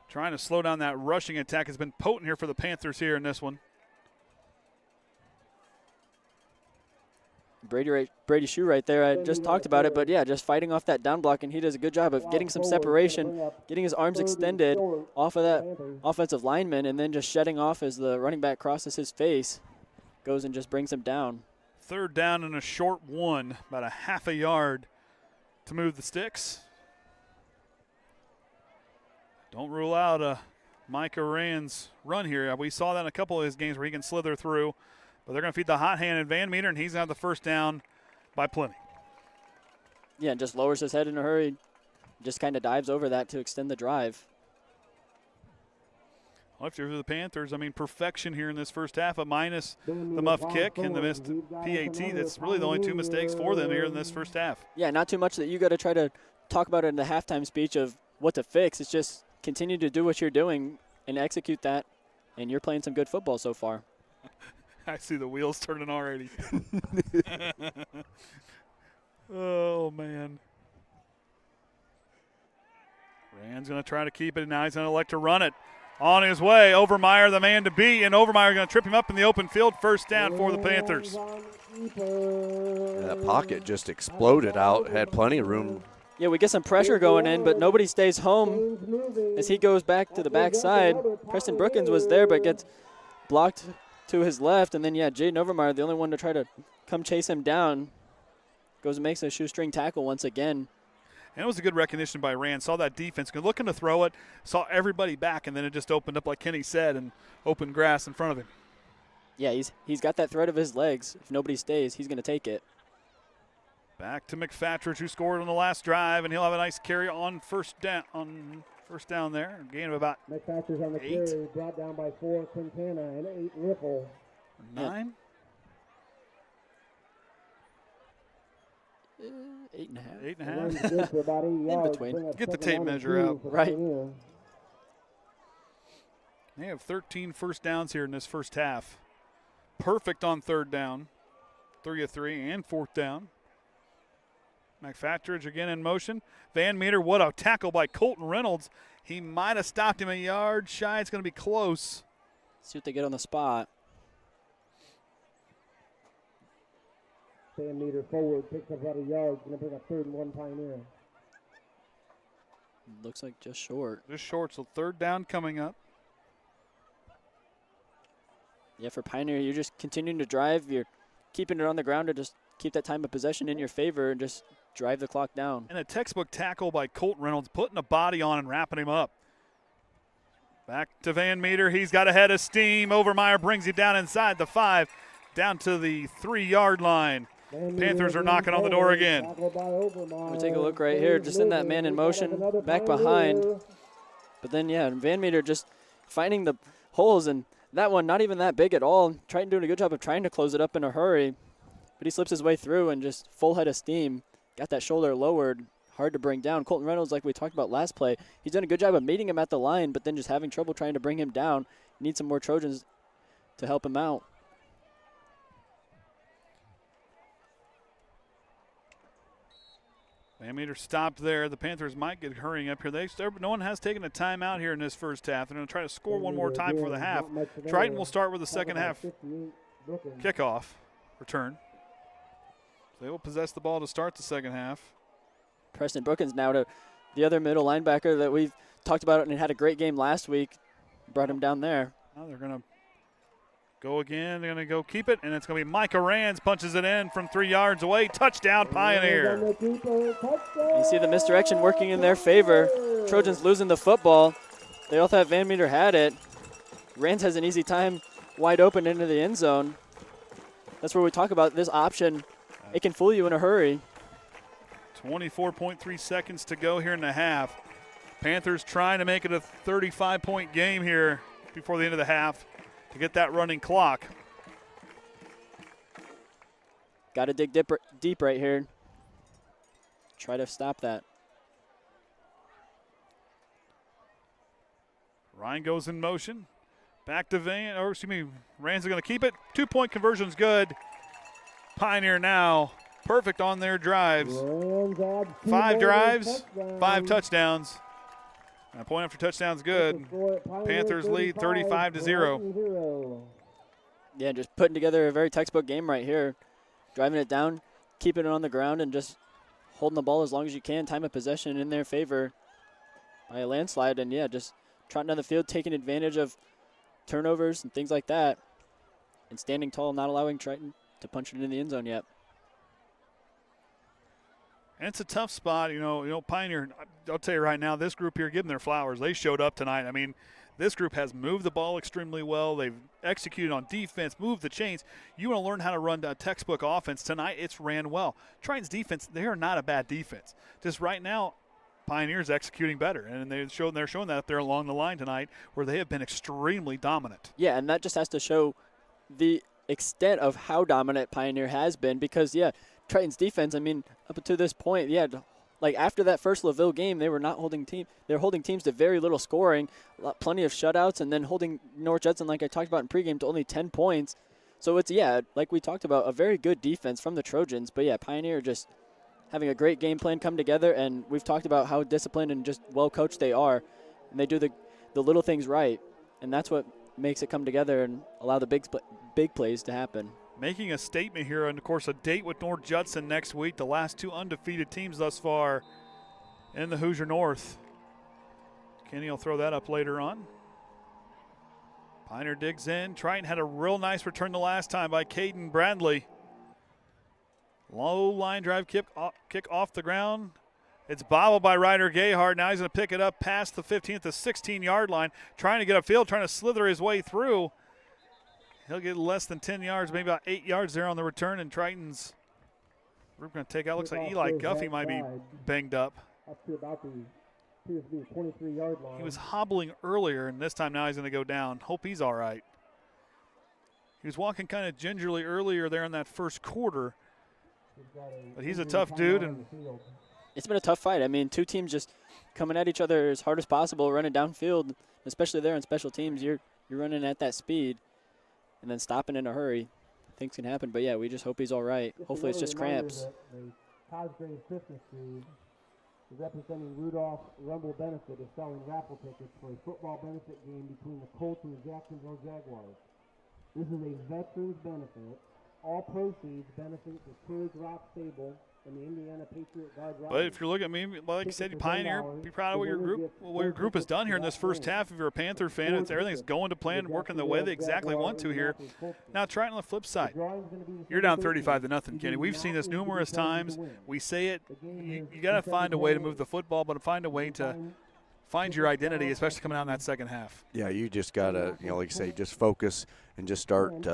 Speaker 1: Trying to slow down that rushing attack has been potent here for the Panthers here in this one.
Speaker 2: Brady Shue right there. I just talked about it, but just fighting off that down block, and he does a good job of getting some separation, getting his arms extended off of that offensive lineman, and then just shedding off as the running back crosses his face, goes and just brings him down.
Speaker 1: 3rd down and a short 1, about a half a yard to move the sticks. Don't rule out a Micah Rand's run here. We saw that in a couple of his games where he can slither through. But they're going to feed the hot hand at Van Meter, and he's going to have the first down by plenty.
Speaker 2: Yeah, and just lowers his head in a hurry. Just kind of dives over that to extend the drive.
Speaker 1: Well, if you're the Panthers, perfection here in this first half, minus the muff kick and the missed PAT. That's really the only 2 mistakes for them here in this first half.
Speaker 2: Yeah, not too much that you got to try to talk about it in the halftime speech of what to fix. It's just continue to do what you're doing and execute that, and you're playing some good football so far.
Speaker 1: I see the wheels turning already. Oh, man. Rand's going to try to keep it, and now he's going to elect to run it. On his way, Overmyer, the man to beat, and Overmyer going to trip him up in the open field. First down for the Panthers.
Speaker 3: That pocket just exploded out, had plenty of room.
Speaker 2: Yeah, we get some pressure going in, but nobody stays home as he goes back to the backside. Preston Brookins was there, but gets blocked to his left, and then Jayden Overmyer, the only one to try to come chase him down, goes and makes a shoestring tackle once again.
Speaker 1: And it was a good recognition by Rand. Saw that defense looking to throw it, saw everybody back, and then it just opened up like Kenny said, and open grass in front of him.
Speaker 2: Yeah, he's got that threat of his legs. If nobody stays, he's going to take it.
Speaker 1: Back to McFatridge, who scored on the last drive, and he'll have a nice carry on first down there. A gain of about
Speaker 5: McFatridge on the
Speaker 1: 8.
Speaker 5: carry, brought down by 4 Quintana and 8 Riffle.
Speaker 1: 9.
Speaker 2: 8.5.
Speaker 1: 8.5.
Speaker 5: For about 8
Speaker 2: In
Speaker 5: yards.
Speaker 2: between.
Speaker 1: Get the tape measure out.
Speaker 2: Right.
Speaker 1: They have 13 first downs here in this first half. Perfect on 3rd down. 3 of 3 and 4th down. McFatridge again in motion. Van Meter, what a tackle by Colton Reynolds. He might have stopped him a yard shy. It's going to be close.
Speaker 2: See what they get on the spot.
Speaker 5: Van Meter forward, picks up about a yard. Going to bring a 3rd and 1 Pioneer.
Speaker 2: Looks like just short.
Speaker 1: Just short, so 3rd down coming up.
Speaker 2: Yeah, for Pioneer, you're just continuing to drive. You're keeping it on the ground to just keep that time of possession in your favor and just drive the clock down.
Speaker 1: And a textbook tackle by Colton Reynolds, putting a body on and wrapping him up. Back to Van Meter. He's got a head of steam. Overmyer brings it down inside the 5, down to the 3-yard line. Panthers are knocking on the door again.
Speaker 2: We take a look right here, just in that man in motion, back behind. But then, Van Meter just finding the holes, and that one not even that big at all. Triton doing a good job of trying to close it up in a hurry. But he slips his way through and just full head of steam. Got that shoulder lowered, hard to bring down. Colton Reynolds, like we talked about last play, he's done a good job of meeting him at the line, but then just having trouble trying to bring him down. Need some more Trojans to help him out.
Speaker 1: Van Meter stopped there. The Panthers might get hurrying up here. No one has taken a timeout here in this first half. They're going to try to score one more time for the half. Triton will start with the second half
Speaker 5: Brookins.
Speaker 1: kickoff return. So they will possess the ball to start the second half.
Speaker 2: Preston Brookins now to the other middle linebacker that we've talked about and had a great game last week. Brought him down there.
Speaker 1: Now they're going to go again. They're going to go keep it, and it's going to be Micah Rands punches it in from 3 yards away. Touchdown, Pioneer.
Speaker 2: You see the misdirection working in their favor. Trojans losing the football. They all thought Van Meter had it. Rands has an easy time wide open into the end zone. That's where we talk about this option. It can fool you in a hurry.
Speaker 1: 24.3 seconds to go here in the half. Panthers trying to make it a 35-point game here before the end of the half to get that running clock.
Speaker 2: Got to dig deep right here. Try to stop that.
Speaker 1: Ryan goes in motion. Back to Rands is going to keep it. 2-point conversion's good. Pioneer now perfect on their drives. 5 drives, 5 touchdowns. And a point after touchdown's good. Panthers lead 35-0.
Speaker 2: Yeah, just putting together a very textbook game right here. Driving it down, keeping it on the ground, and just holding the ball as long as you can. Time of possession in their favor by a landslide. And, yeah, just trotting down the field, taking advantage of turnovers and things like that. And standing tall, not allowing Triton to punch it in the end zone yet.
Speaker 1: And it's a tough spot, Pioneer. I'll tell you right now, this group here, give them their flowers. They showed up tonight. I mean, this group has moved the ball extremely well. They've executed on defense, moved the chains. You want to learn how to run a textbook offense. Tonight, it's ran well. Triton's defense, they are not a bad defense. Just right now, Pioneer's executing better, and they're showing that up there along the line tonight where they have been extremely dominant.
Speaker 2: Yeah, and that just has to show the extent of how dominant Pioneer has been because, yeah, Triton's defense, I mean, up to this point, yeah, like after that first LaVille game, they were not holding team. They're holding teams to very little scoring, plenty of shutouts, and then holding North Judson, like I talked about in pregame, to only 10 points. So it's, yeah, like we talked about, a very good defense from the Trojans. But, yeah, Pioneer just having a great game plan come together, and we've talked about how disciplined and just well-coached they are. And they do the little things right, and that's what makes it come together and allow the big plays to happen.
Speaker 1: Making a statement here, and, of course, a date with North Judson next week, the last 2 undefeated teams thus far in the Hoosier North. Kenny will throw that up later on. Pioneer digs in. Triton had a real nice return the last time by Cayden Bradley. Low line drive kick off the ground. It's bobbled by Ryder Gayheart. Now he's going to pick it up past the 15th to 16-yard line, trying to get upfield, trying to slither his way through. He'll get less than 10 yards, maybe about 8 yards there on the return, and Triton's we're going to take out. Looks like Eli Guffey might be banged up.
Speaker 5: Up to about the 23-yard line.
Speaker 1: He was hobbling earlier, and this time now he's going to go down. Hope he's all right. He was walking kind of gingerly earlier there in that first quarter, but he's a tough dude. And
Speaker 2: it's been a tough fight. I mean, 2 teams just coming at each other as hard as possible, running downfield, especially there on special teams. You're running at that speed. And then stopping in a hurry. Things can happen, but, yeah, we just hope he's all right. Hopefully it's just cramps.
Speaker 5: The Cosgrave Christmas tree representing Rudolph Rumble Benefit is selling raffle tickets for a football benefit game between the Colts and the Jacksonville Jaguars. This is a veterans benefit. All proceeds benefit the Courage Rock Stable and the Indiana Patriot Guard.
Speaker 1: But if you're looking at me, like you said, you Pioneer, be proud of what your group has done here in this first half. If you're a Panther fan, everything's going to plan and working the way they exactly want to here. Now, try it on the flip side. You're down 35-0, Kenny. We've seen this numerous times. We say it. You got to find a way to move the football, but find a way to find your identity, especially coming out in that second half.
Speaker 3: Yeah, you just got to, like you say, just focus and just start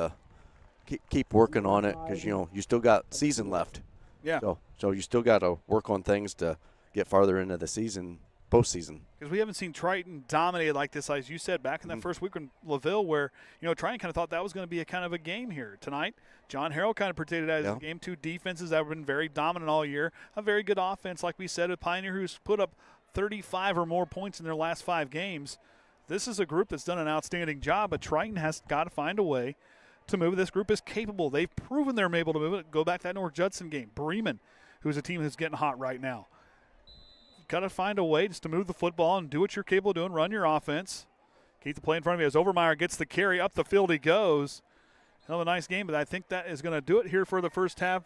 Speaker 3: keep working on it because, you still got season left.
Speaker 1: Yeah.
Speaker 3: So you still got to work on things to get farther into the season, postseason.
Speaker 1: Because we haven't seen Triton dominated like this, as you said, back in that first week in LaVille, where Triton kind of thought that was going to be a kind of a game here tonight. John Harrell kind of predicted that as a game. 2 defenses that have been very dominant all year. A very good offense, like we said, with Pioneer, who's put up 35 or more points in their last 5 games. This is a group that's done an outstanding job, but Triton has got to find a way to move. This group is capable. They've proven they're able to move it. Go back to that North Judson game. Bremen, who's a team who's getting hot right now. Got to find a way just to move the football and do what you're capable of doing. Run your offense. Keep the play in front of you as Overmyer gets the carry. Up the field he goes. Hell of a nice game, but I think that is going to do it here for the first half.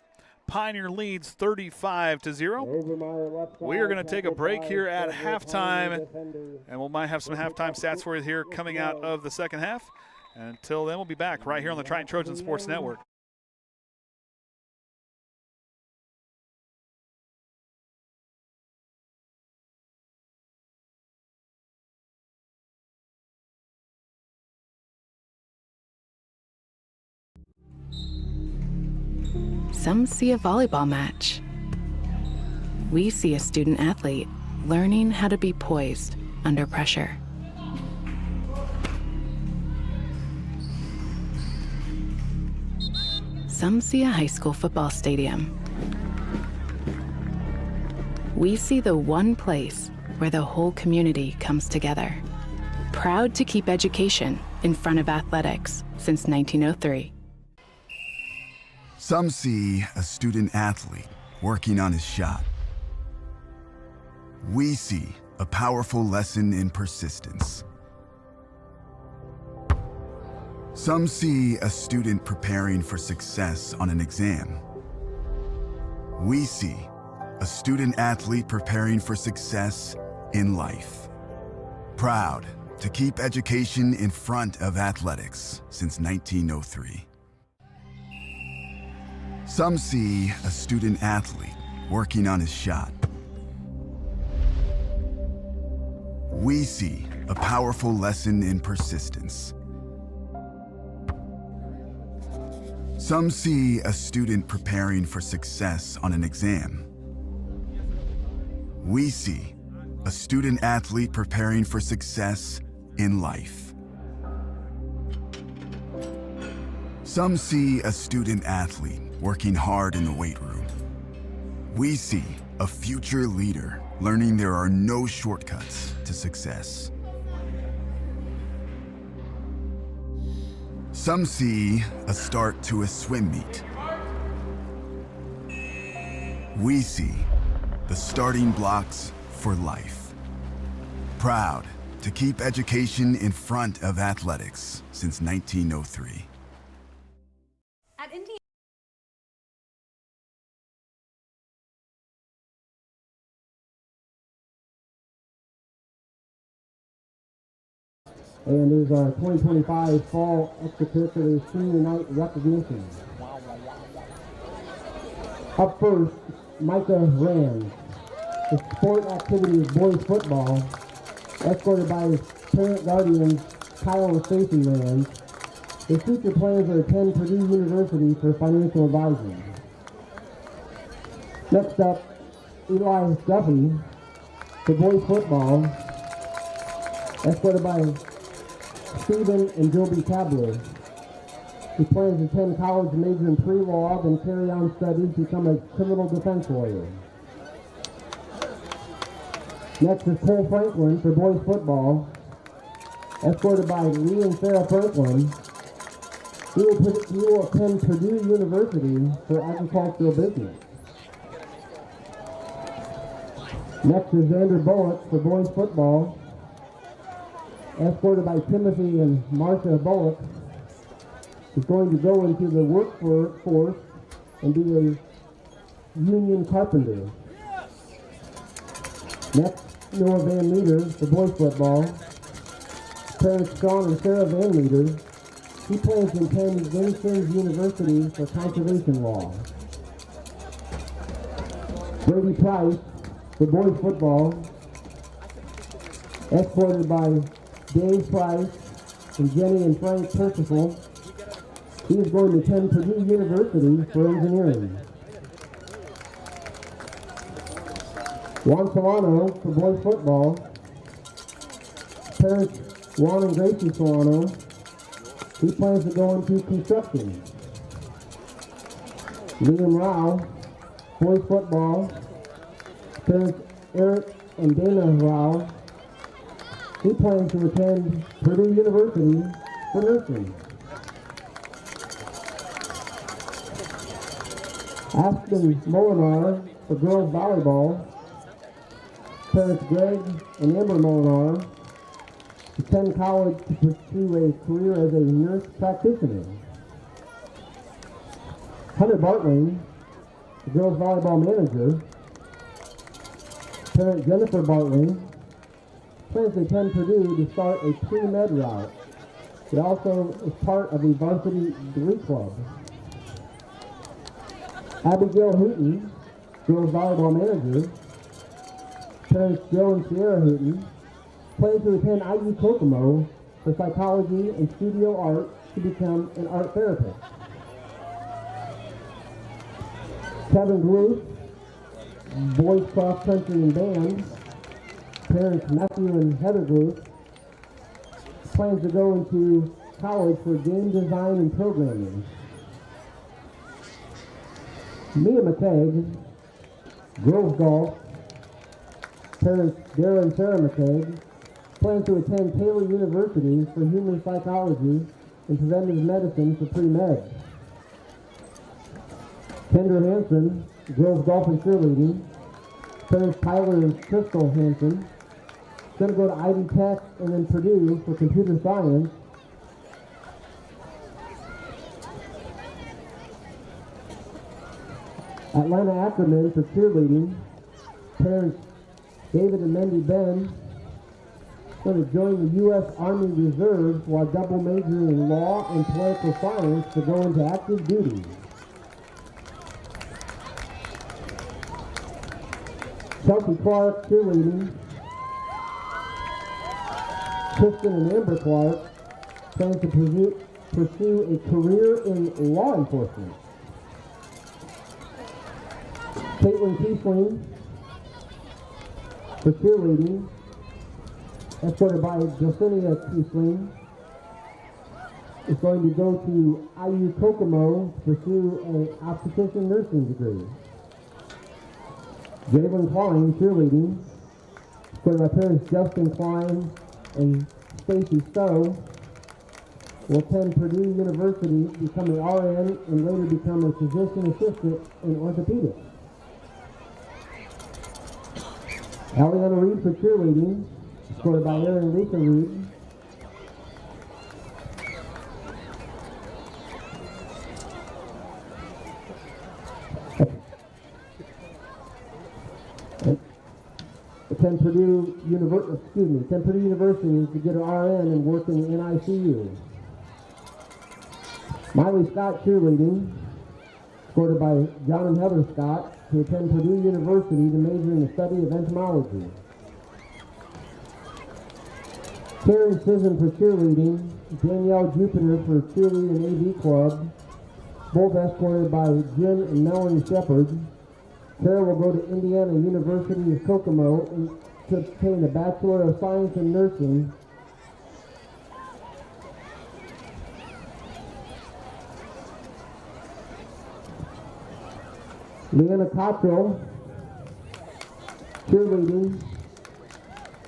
Speaker 1: Pioneer leads 35-0. We are going to take a break here at halftime, and we might have some halftime stats for you here coming out of the second half. And until then, we'll be back right here on the Triton Trojan Sports Network.
Speaker 6: Some see a volleyball match. We see a student athlete learning how to be poised under pressure. Some see a high school football stadium. We see the one place where the whole community comes together. Proud to keep education in front of athletics since 1903.
Speaker 7: Some see a student athlete working on his shot. We see a powerful lesson in persistence. Some see a student preparing for success on an exam. We see a student athlete preparing for success in life. Proud to keep education in front of athletics since 1903. Some see a student athlete working on his shot. We see a powerful lesson in persistence. Some see a student preparing for success on an exam. We see a student athlete preparing for success in life. Some see a student athlete working hard in the weight room. We see a future leader learning there are no shortcuts to success. Some see a start to a swim meet. We see the starting blocks for life. Proud to keep education in front of athletics since 1903.
Speaker 8: At Indiana.
Speaker 5: And there's our 2025 Fall Extracurricular Senior Night Recognition. Up first, Micah Rand. The sport activity is boys football, escorted by his parent guardians, Kyle and Stacy Rand. His future plans are to attend Purdue University for financial advising. Next up, Eli Duffy for boys football, escorted by Stephen and Joby Tabler. He plans to attend college to major in pre-law, then carry on studies to become a criminal defense lawyer. Next is Cole Franklin for boys football, escorted by Lee and Sarah Franklin. He will attend Purdue University for agricultural business. Next is Xander Bullock for boys football, escorted by Timothy and Marcia Bullock. He's going to go into the workforce and be a union carpenter. Next, Noah Van Meter for boys football. Parents Sean and Sarah Van Meter. He plans to attend Vincennes University for conservation law. Brady Price for boys football, escorted by Dave Price and Jenny and Frank Percival. He is going to attend Purdue University for engineering. Juan Solano for boys football. Parents Juan and Gracie Solano. He plans to go into construction. Liam Rao, boys football. Parents Eric and Dana Rao. He plans to attend Purdue University for nursing. Aspen Molinar for girls volleyball. Parents Greg and Amber Molinar attend college to pursue a career as a nurse practitioner. Hunter Bartling, the girls volleyball manager. Parent Jennifer Bartling plans to attend Purdue to start a pre-med route. It also is part of the Varsity Glee Club. Abigail Hooten, girls volleyball manager. Parents Joe and Sierra Hooten plans to attend IU Kokomo for psychology and studio art to become an art therapist. Kevin Gluth, boys cross country and band. Parents Matthew and Heather Gluth plans to go into college for game design and programming. Mia McKeag, girls golf. Parents Dara and Sarah McKeag plans to attend Taylor University for human psychology and preventive medicine for pre-med. Kendra Hansen, girls golf and cheerleading. Parents Tyler and Crystal Hansen going to go to Ivy Tech and then Purdue for computer science. Atlanta Ackerman for cheerleading. Parents David and Mendy Ben going to join the U.S. Army Reserves while double majoring in law and political science to go into active duty. Chelsea Clark, cheerleading. Kristen and Amber Clark plans to pursue a career in law enforcement. Caitlin Kiesling for cheerleading, escorted by Josinia Kiesling, is going to go to IU Kokomo to pursue an obstetrician nursing degree. Jayden Klein, cheerleading, escorted by parents Justin Klein and Stacy Stowe, will attend Purdue University, become an RN, and later become a physician assistant in orthopedics. Aliana Reed for cheerleading, escorted by Aaron and Lisa Reed. Attend Purdue University to get an RN and work in the NICU. Miley Scott cheerleading, escorted by John and Heather Scott, to attend Purdue University to major in the study of entomology. Karen Sisson for cheerleading, Danielle Jupiter for cheerleading and AV club, both escorted by Jim and Melanie Shepard. Sarah will go to Indiana University of Kokomo and to obtain a Bachelor of Science in Nursing. Leanna Cottrell, cheerleading.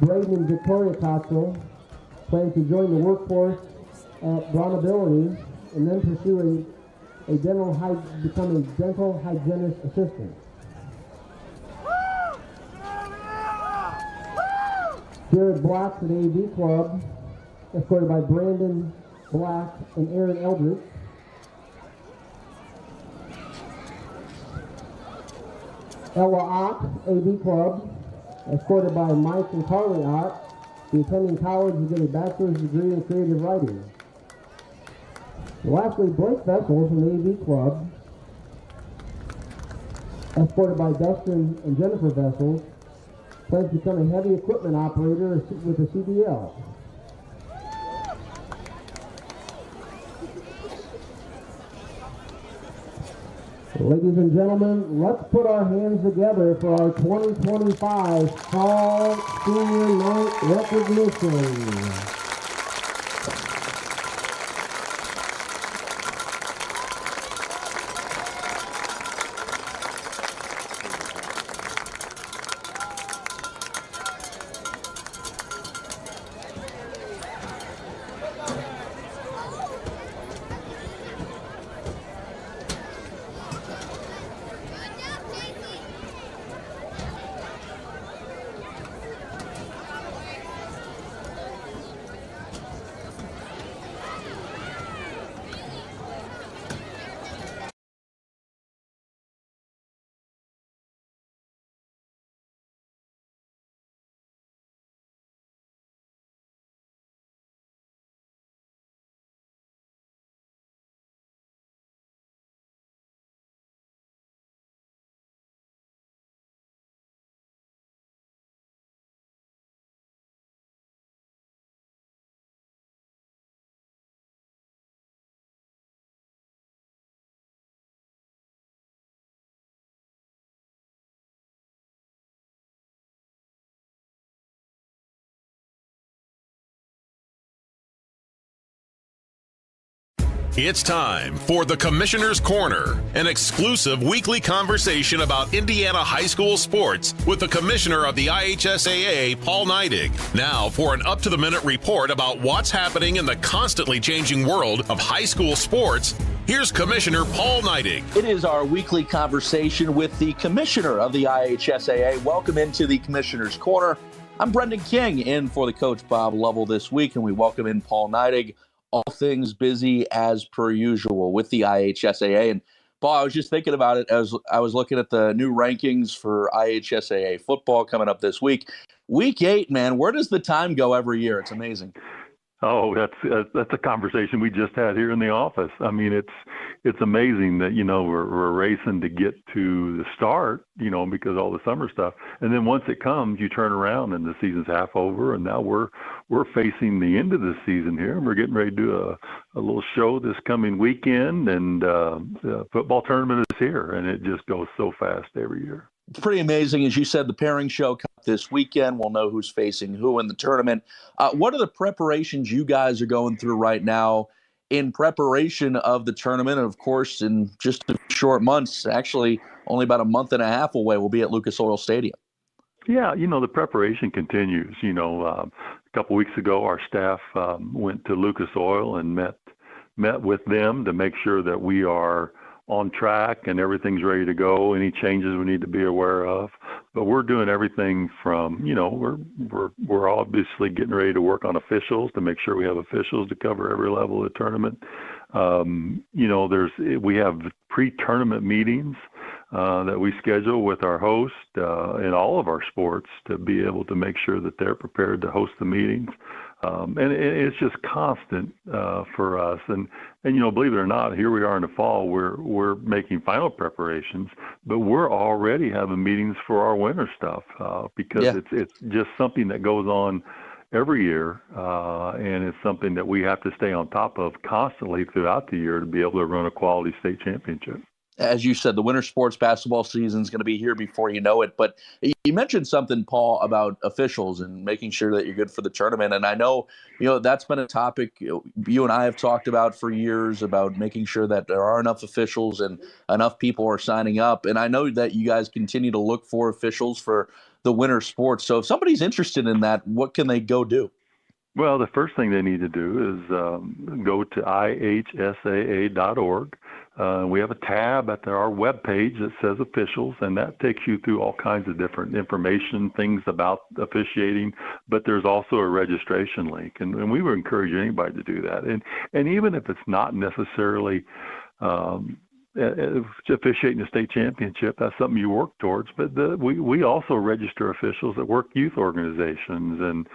Speaker 5: Braden and Victoria Cottrell plan to join the workforce at Bronability and then pursue become a dental hygienist assistant. Jared Black at AV Club, escorted by Brandon Black and Aaron Eldridge. Ella Ott, AV Club, escorted by Mike and Carly Ott, the attending college to get a bachelor's degree in creative writing. And lastly, Blake Vessels from the AV Club, escorted by Dustin and Jennifer Vessels, plans to become a heavy equipment operator with a CDL. Ladies and gentlemen, let's put our hands together for our 2025 Fall Senior Night Recognition.
Speaker 9: It's time for the Commissioner's Corner, an exclusive weekly conversation about Indiana high school sports with the Commissioner of the IHSAA, Paul Neidig. Now for an up-to-the-minute report about what's happening in the constantly changing world of high school sports, here's Commissioner Paul Neidig.
Speaker 10: It is our weekly conversation with the Commissioner of the IHSAA. Welcome into the Commissioner's Corner. I'm Brendan King, in for the Coach Bob Lovell this week, and we welcome in Paul Neidig. All things busy as per usual with the IHSAA. And Paul, I was just thinking about it as I was looking at the new rankings for IHSAA football coming up this week. Week 8, man, where does the time go every year? It's amazing.
Speaker 11: Oh, that's a conversation we just had here in the office. I mean, it's amazing that, we're racing to get to the start, because all the summer stuff. And then once it comes, you turn around and the season's half over, and now we're facing the end of the season here, and we're getting ready to do a little show this coming weekend, and the football tournament is here, and it just goes so fast every year.
Speaker 10: It's pretty amazing. As you said, the pairing show comes this weekend. We'll know who's facing who in the tournament. What are the preparations you guys are going through right now in preparation of the tournament? And, of course, in just a short months, actually only about a month and a half away, we'll be at Lucas Oil Stadium.
Speaker 11: Yeah, the preparation continues. A couple weeks ago, our staff went to Lucas Oil and met with them to make sure that we are on track and everything's ready to go. Any changes we need to be aware of, but we're doing everything from, we're obviously getting ready to work on officials to make sure we have officials to cover every level of the tournament. We have pre-tournament meetings that we schedule with our host in all of our sports to be able to make sure that they're prepared to host the meetings. And it's just constant for us. And believe it or not, here we are in the fall, we're making final preparations, but we're already having meetings for our winter stuff because it's just something that goes on every year, and it's something that we have to stay on top of constantly throughout the year to be able to run a quality state championship.
Speaker 10: As you said, the winter sports basketball season is going to be here before you know it. But you mentioned something, Paul, about officials and making sure that you're good for the tournament. And I know, that's been a topic you and I have talked about for years, about making sure that there are enough officials and enough people are signing up. And I know that you guys continue to look for officials for the winter sports. So if somebody's interested in that, what can they go do?
Speaker 11: Well, the first thing they need to do is go to ihsaa.org. We have a tab at our webpage that says officials, and that takes you through all kinds of different information, things about officiating, but there's also a registration link, and we would encourage anybody to do that. And even if it's not necessarily officiating the state championship, that's something you work towards. But we also register officials that work youth organizations and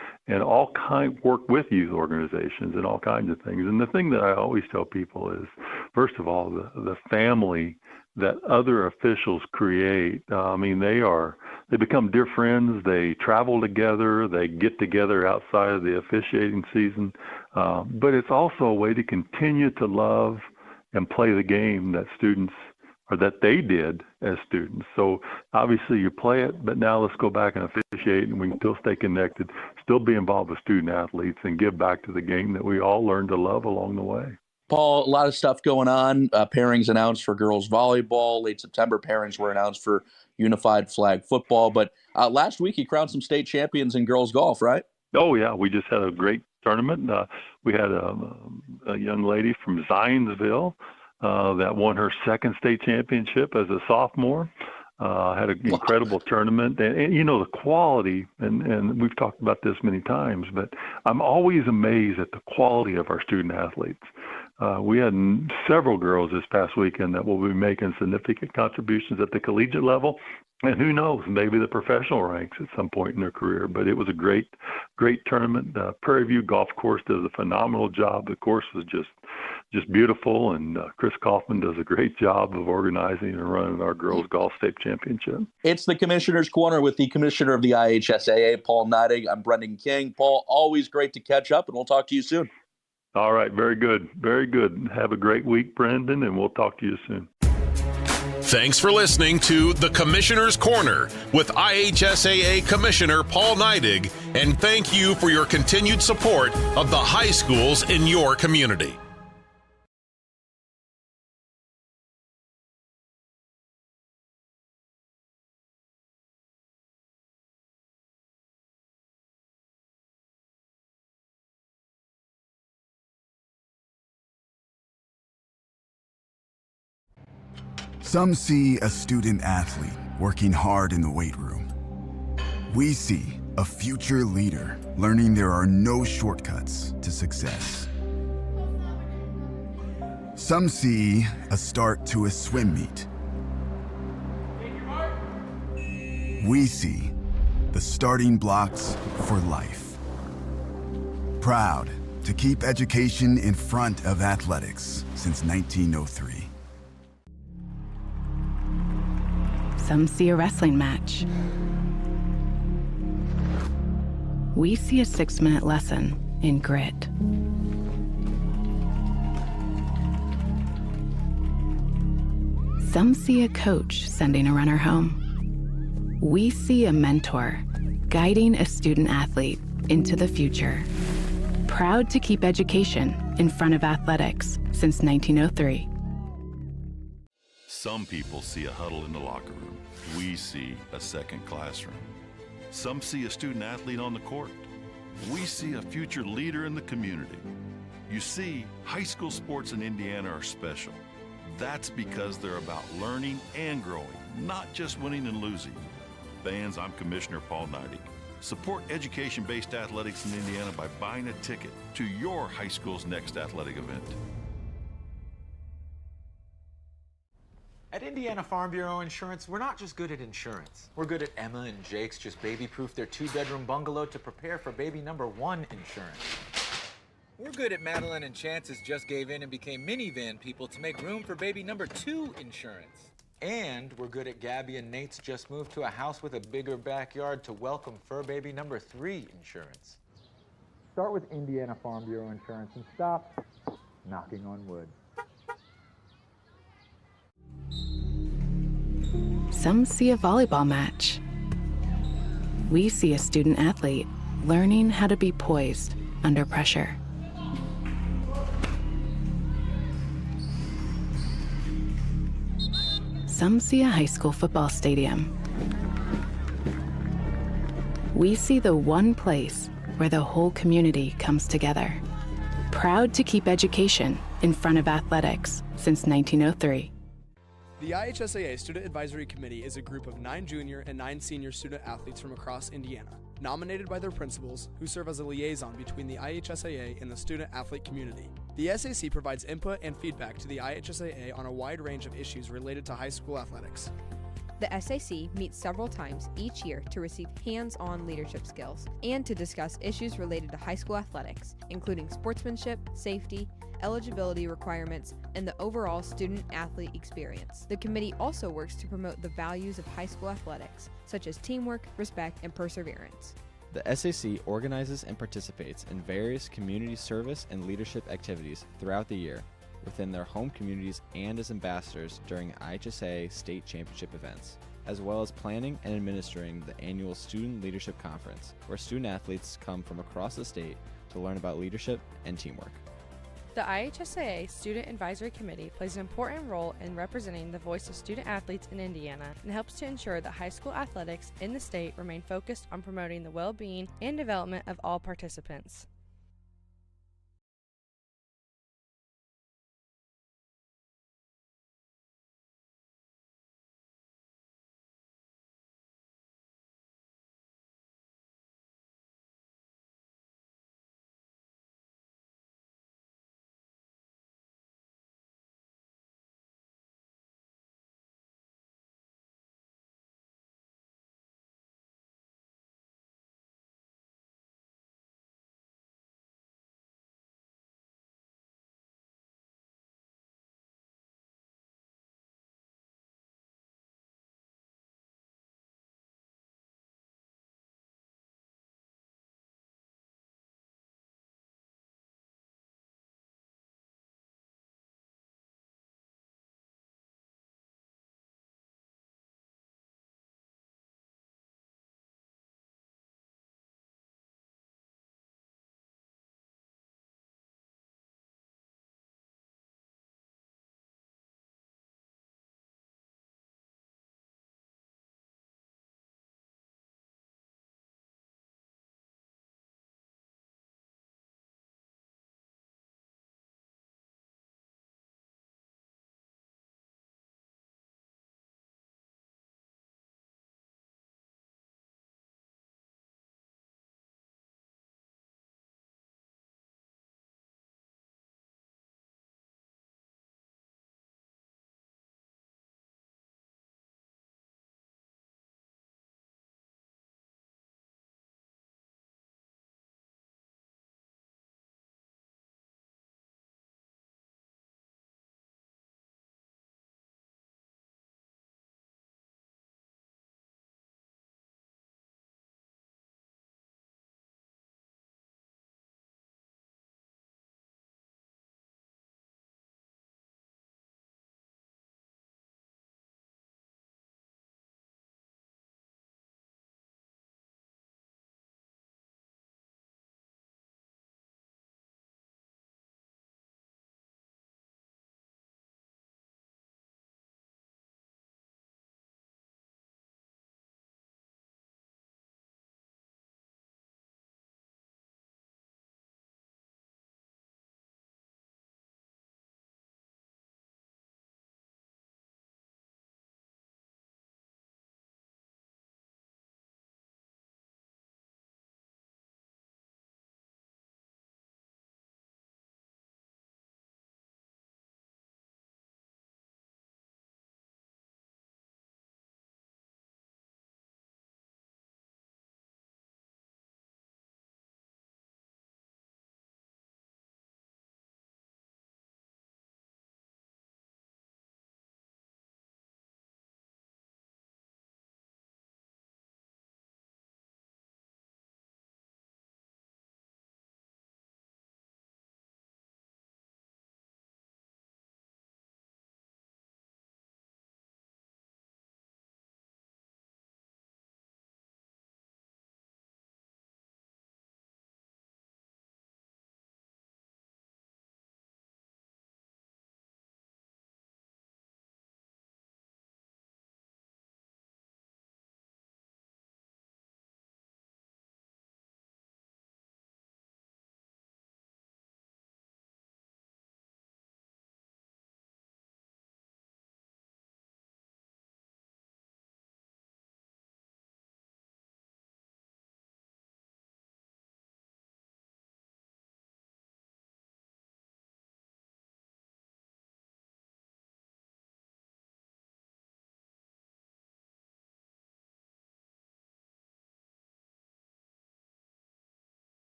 Speaker 11: work with youth organizations and all kinds of things. And the thing that I always tell people is, first of all, the family that other officials create. They become dear friends. They travel together. They get together outside of the officiating season. But it's also a way to continue to love and play the game that they did as students. So obviously you play it, but now let's go back and officiate, and we can still stay connected, still be involved with student athletes, and give back to the game that we all learned to love along the way.
Speaker 10: Paul, a lot of stuff going on. Pairings announced for girls volleyball. Late September pairings were announced for unified flag football. But last week you crowned some state champions in girls golf, right? Oh, yeah. We just had a great tournament. We had a young lady from Zionsville that won her second state championship as a sophomore. Had an incredible tournament. And the quality, and we've talked about this many times, but I'm always amazed at the quality of our student athletes. We had several girls this past weekend that will be making significant contributions at the collegiate level. And who knows, maybe the professional ranks at some point in their career. But it was a great tournament. Prairie View Golf Course does a phenomenal job. The course was just beautiful, and Chris Kaufman does a great job of organizing and running our girls golf state championship. It's the Commissioner's Corner with the Commissioner of the IHSAA, Paul Neidig. I'm Brendan King. Paul, always great to catch up, and we'll talk to you soon. All right, very good. Very good. Have a great week, Brendan, and we'll talk to you soon.
Speaker 9: Thanks for listening to The Commissioner's Corner with IHSAA Commissioner Paul Neidig, and thank you for your continued support of the high schools in your community.
Speaker 7: Some see a student athlete working hard in the weight room. We see a future leader learning there are no shortcuts to success. Some see a start to a swim meet. We see the starting blocks for life. Proud to keep education in front of athletics since 1903.
Speaker 6: Some see a wrestling match. We see a 6-minute lesson in grit. Some see a coach sending a runner home. We see a mentor guiding a student athlete into the future. Proud to keep education in front of athletics since 1903.
Speaker 12: Some people see a huddle in the locker room. We see a second classroom. Some see a student athlete on the court. We see a future leader in the community. You see, high school sports in Indiana are special. That's because they're about learning and growing, not just winning and losing. Fans, I'm Commissioner Paul Neidig. Support education-based athletics in Indiana by buying a ticket to your high school's next athletic event.
Speaker 13: At Indiana Farm Bureau Insurance, we're not just good at insurance. We're good at Emma and Jake's just baby-proof their 2-bedroom bungalow to prepare for baby number 1 insurance. We're good at Madeline and Chance's just gave in and became minivan people to make room for baby number 2 insurance. And we're good at Gabby and Nate's just moved to a house with a bigger backyard to welcome fur baby number 3 insurance. Start with Indiana Farm Bureau Insurance and stop knocking on wood.
Speaker 6: Some see a volleyball match. We see a student athlete learning how to be poised under pressure. Some see a high school football stadium. We see the one place where the whole community comes together. Proud to keep education in front of athletics since 1903.
Speaker 14: The IHSAA Student Advisory Committee is a group of 9 junior and 9 senior student athletes from across Indiana, nominated by their principals, who serve as a liaison between the IHSAA and the student athlete community. The SAC provides input and feedback to the IHSAA on a wide range of issues related to high school athletics.
Speaker 15: The SAC meets several times each year to receive hands-on leadership skills and to discuss issues related to high school athletics, including sportsmanship, safety, eligibility requirements, and the overall student-athlete experience. The committee also works to promote the values of high school athletics, such as teamwork, respect, and perseverance.
Speaker 16: The SAC organizes and participates in various community service and leadership activities throughout the year within their home communities and as ambassadors during IHSA state championship events, as well as planning and administering the annual Student Leadership Conference, where student athletes come from across the state to learn about leadership and teamwork.
Speaker 17: The IHSAA Student Advisory Committee plays an important role in representing the voice of student athletes in Indiana and helps to ensure that high school athletics in the state remain focused on promoting the well-being and development of all participants.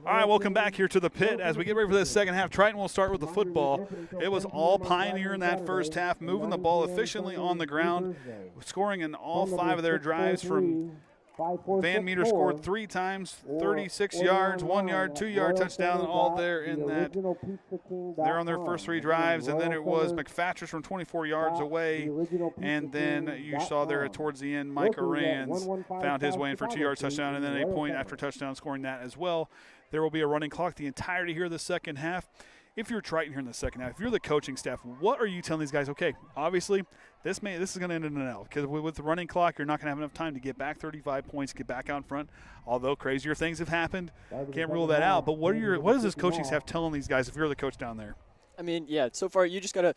Speaker 1: All right, welcome back here to the pit as we get ready for this second half. Triton will start with the football. It was all Pioneer in that first half, moving the ball efficiently on the ground, scoring in all 5 of their drives from Van Meter scored 3 times, 36 yards, 1 yard, 2 yard touchdown, all there in that. They're on their first 3 drives, and then it was McFatridge from 24 yards away, and then you saw there towards the end, Mike Arans found his way in for 2 yard touchdown, and then a point after touchdown scoring that as well. There will be a running clock the entirety here of the second half. If you're Triton here in the second half, if you're the coaching staff, what are you telling these guys? Okay, obviously, this is going to end in an L because with the running clock, you're not going to have enough time to get back 35 points, get back out in front. Although crazier things have happened, can't rule that out. But what is this coaching staff telling these guys if you're the coach down there?
Speaker 2: I mean, yeah, so far you just got to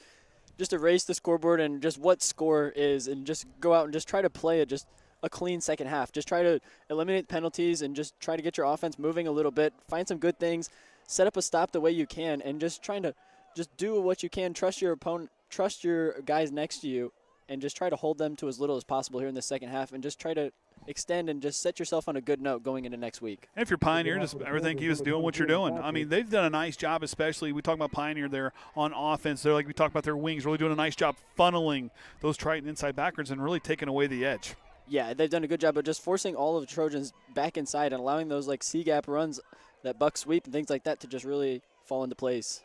Speaker 2: just erase the scoreboard and just what score is and just go out and just try to play it just a clean second half. Just try to eliminate penalties and just try to get your offense moving a little bit, find some good things. Set up a stop the way you can, and just trying to just do what you can. Trust your opponent, trust your guys next to you, and just try to hold them to as little as possible here in the second half, and just try to extend and just set yourself on a good note going into next week.
Speaker 1: And if you're Pioneer, just everything you just doing what you're doing. I mean, they've done a nice job, especially we talk about Pioneer there on offense. They're like we talked about their wings, really doing a nice job funneling those Triton inside backwards and really taking away the edge.
Speaker 2: Yeah, they've done a good job of just forcing all of the Trojans back inside and allowing those like C-gap runs, that buck sweep and things like that to just really fall into place.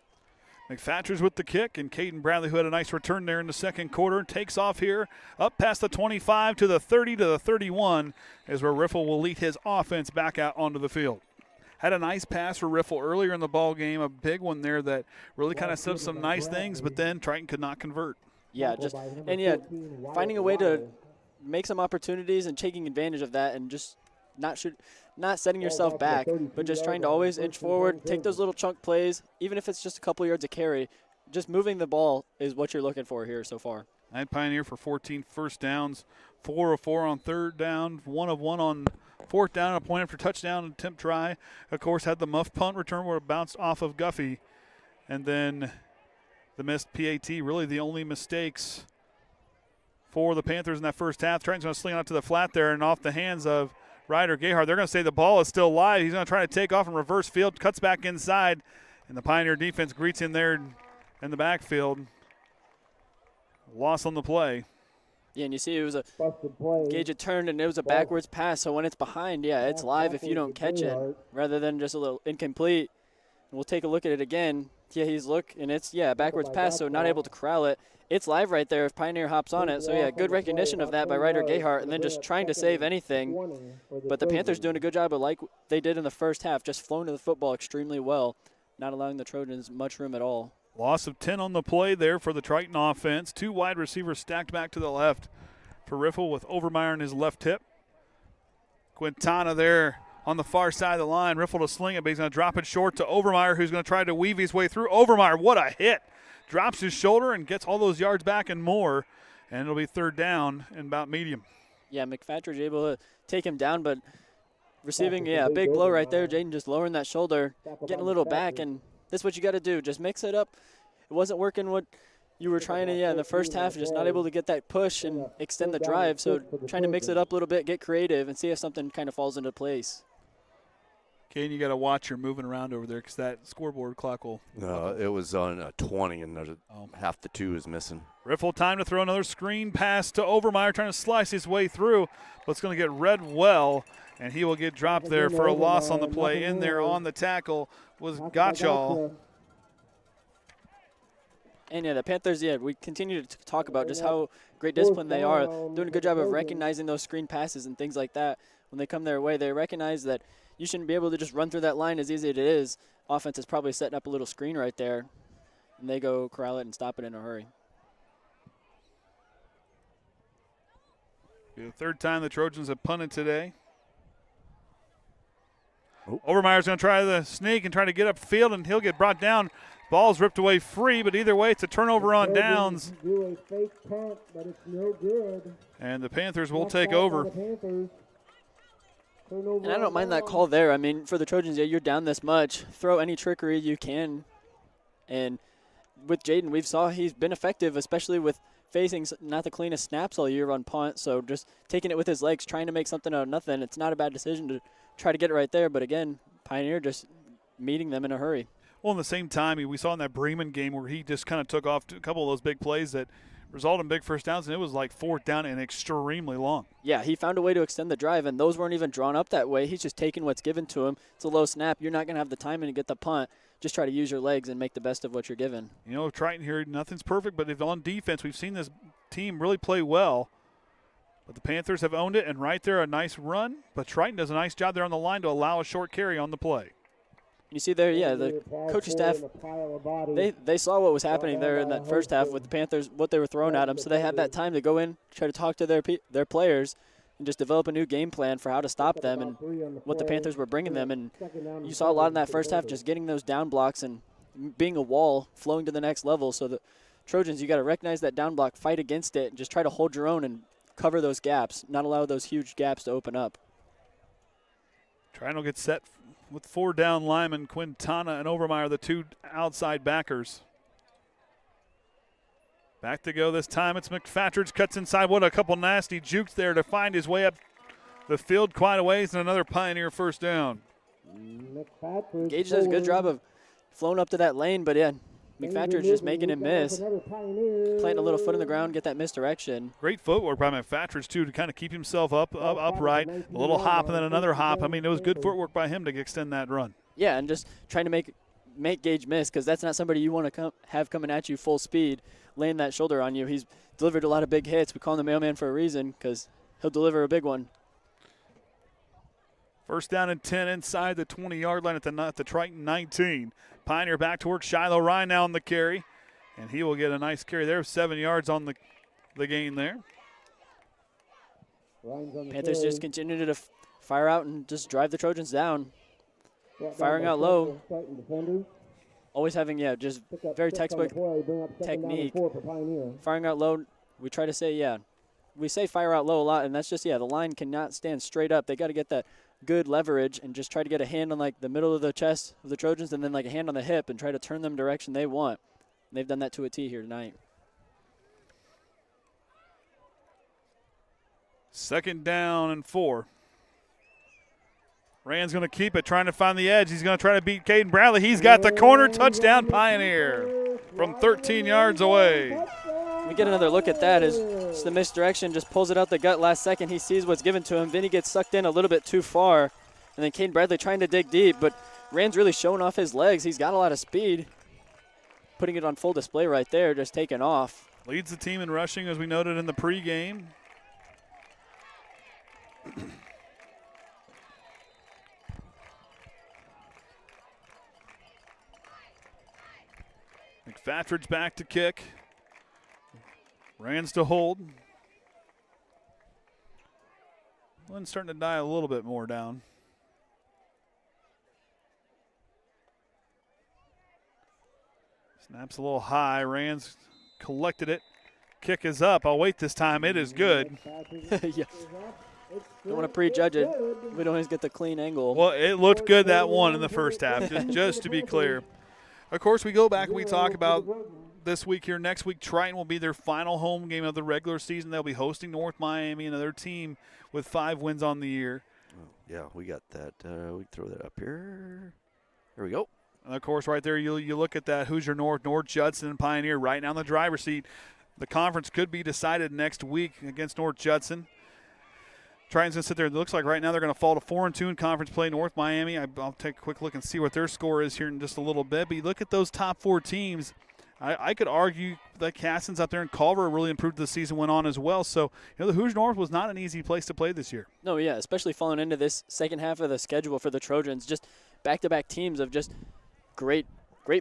Speaker 1: McFatridge with the kick, and Cayden Bradley, who had a nice return there in the second quarter, takes off here up past the 25 to the 30 to the 31 as where Riffle will lead his offense back out onto the field. Had a nice pass for Riffle earlier in the ball game, a big one there that really kind of set up some nice things, but then Triton could not convert.
Speaker 2: Yeah, finding a way to make some opportunities and taking advantage of that and just not setting yourself back, but just trying to always inch forward, take those little chunk plays, even if it's just a couple yards of carry. Just moving the ball is what you're looking for here so far.
Speaker 1: I had Pioneer for 14 first downs, 4 of 4 on third down, 1 of 1 on fourth down, a point after touchdown attempt try. Of course, had the muff punt return where it bounced off of Guffey. And then the missed PAT, really the only mistakes for the Panthers in that first half. Triton's going to sling out to the flat there and off the hands of Ryder Gayheart. They're going to say the ball is still live. He's going to try to take off and reverse field, cuts back inside, and the Pioneer defense greets him there in the backfield. Loss on the play.
Speaker 2: Yeah, and you see it was a Gage had turned and it was a backwards pass. So when it's behind, yeah, it's live if you don't catch it, rather than just a little incomplete. We'll take a look at it again. Yeah, and it's a backwards pass, so not able to corral it. It's live right there if Pioneer hops on it. So, yeah, good recognition of that by Ryder Gayheart, and then just trying to save anything. But the Panthers doing a good job of like they did in the first half, just flowing to the football extremely well, not allowing the Trojans much room at all.
Speaker 1: Loss of 10 on the play there for the Triton offense. 2 wide receivers stacked back to the left for Riffle with Overmyer in his left hip. Quintana there on the far side of the line. Riffle to sling it, but he's going to drop it short to Overmyer, who's going to try to weave his way through. Overmyer, what a hit. Drops his shoulder and gets all those yards back and more, and it'll be third down and about medium.
Speaker 2: Yeah, McFatridge able to take him down, but receiving, a big blow right there. Jayden just lowering that shoulder, getting a little back, and this is what you got to do. Just mix it up. It wasn't working what you were trying to, in the first half, just not able to get that push and extend the drive. So trying to mix it up a little bit, get creative, and see if something kind of falls into place.
Speaker 1: Kane, you got to watch your moving around over there because that scoreboard clock will.
Speaker 3: No, it was on a 20, and there's half the 2 is missing.
Speaker 1: Riffle time to throw another screen pass to Overmyer, trying to slice his way through, but it's going to get read well, and he will get dropped there for a loss on the play. In there on the tackle was Gottschall.
Speaker 2: And, the Panthers, we continue to talk about just how great discipline they are, doing a good job of recognizing those screen passes and things like that. When they come their way, they recognize that you shouldn't be able to just run through that line as easy as it is. Offense is probably setting up a little screen right there, and they go corral it and stop it in a hurry.
Speaker 1: The third time the Trojans have punted today. Overmyer's going to try the sneak and try to get upfield, and he'll get brought down. Ball's ripped away free, but either way, it's a turnover on downs. And the Panthers will take over.
Speaker 2: And I don't mind that call there. I mean, for the Trojans, you're down this much. Throw any trickery you can. And with Jayden, we've saw he's been effective, especially with facing not the cleanest snaps all year on punt. So just taking it with his legs, trying to make something out of nothing. It's not a bad decision to try to get it right there. But again, Pioneer just meeting them in a hurry.
Speaker 1: Well, in the same time, we saw in that Bremen game where he just kind of took off a couple of those big plays that resulted in big first downs, and it was like 4th down and extremely long.
Speaker 2: Yeah, he found a way to extend the drive, and those weren't even drawn up that way. He's just taking what's given to him. It's a low snap. You're not going to have the timing to get the punt. Just try to use your legs and make the best of what you're given.
Speaker 1: You know, Triton here, nothing's perfect, but if on defense, we've seen this team really play well. But the Panthers have owned it, and right there, a nice run. But Triton does a nice job there on the line to allow a short carry on the play.
Speaker 2: You see there, yeah, the coaching staff, they saw what was happening there in that first half with the Panthers, what they were throwing at them, so they had that time to go in, try to talk to their players, and just develop a new game plan for how to stop them and what the Panthers were bringing them. And you saw a lot in that first half, just getting those down blocks and being a wall, flowing to the next level. So the Trojans, you got to recognize that down block, fight against it, and just try to hold your own and cover those gaps, not allow those huge gaps to open up.
Speaker 1: Triton will get set with 4 down linemen, Quintana and Overmyer, the 2 outside backers. Back to go this time. It's McFatridge, cuts inside. What a couple nasty jukes there to find his way up the field quite a ways, and another Pioneer first down.
Speaker 2: Gage does a good job of flowing up to that lane, but yeah, McFatridge just making him miss. Planting a little foot in the ground, get that misdirection.
Speaker 1: Great footwork by McFatridge, too, to kind of keep himself upright. A little hop and then another hop. I mean, it was good footwork by him to extend that run.
Speaker 2: Yeah, and just trying to make Gage miss, because that's not somebody you want to have coming at you full speed, laying that shoulder on you. He's delivered a lot of big hits. We call him the mailman for a reason, because he'll deliver a big one.
Speaker 1: First down and 10 inside the 20-yard line at the Triton 19. Pioneer back to work. Shiloh Ryan now on the carry, and he will get a nice carry there. 7 yards on the gain there.
Speaker 2: Panthers just continue to fire out and just drive the Trojans down. Firing out low. Always having, just very textbook technique. Firing out low, we try to say, we say fire out low a lot, and that's just, the line cannot stand straight up. They got to get that good leverage and just try to get a hand on like the middle of the chest of the Trojans and then like a hand on the hip and try to turn them direction they want. And they've done that to a T here tonight.
Speaker 1: 2nd down and 4. Rand's going to keep it, trying to find the edge. He's going to try to beat Cayden Bradley. He's got the corner. Touchdown Pioneer from 13 yards away.
Speaker 2: We get another look at that as it's the misdirection, just pulls it out the gut last second. He sees what's given to him. Vinnie gets sucked in a little bit too far. And then Cayden Bradley trying to dig deep, but Rand's really showing off his legs. He's got a lot of speed. Putting it on full display right there, just taking off.
Speaker 1: Leads the team in rushing, as we noted in the pregame. McFatridge back to kick. Rands to hold. Lynn's starting to die a little bit more down. Snaps a little high. Rands collected it. Kick is up. I'll wait this time. It is good.
Speaker 2: Yeah. Don't want to prejudge it. We don't always get the clean angle.
Speaker 1: Well, it looked good that one in the first half, just to be clear. Of course, we go back and we talk about this week here. Next week, Triton will be their final home game of the regular season. They'll be hosting North Miami, another team with 5 wins on the year.
Speaker 3: Oh, yeah, we got that. We throw that up here. Here we go.
Speaker 1: And, of course, right there, you look at that Hoosier North Judson, and Pioneer right now in the driver's seat. The conference could be decided next week against North Judson. Triton's going to sit there. It looks like right now they're going to fall to 4-2 in conference play. North Miami, I'll take a quick look and see what their score is here in just a little bit. But you look at those top 4 teams, I could argue that Caston's out there and Culver really improved as the season went on as well. So, the Hoosier North was not an easy place to play this year.
Speaker 2: No, yeah, especially falling into this second half of the schedule for the Trojans. Just back-to-back teams of just great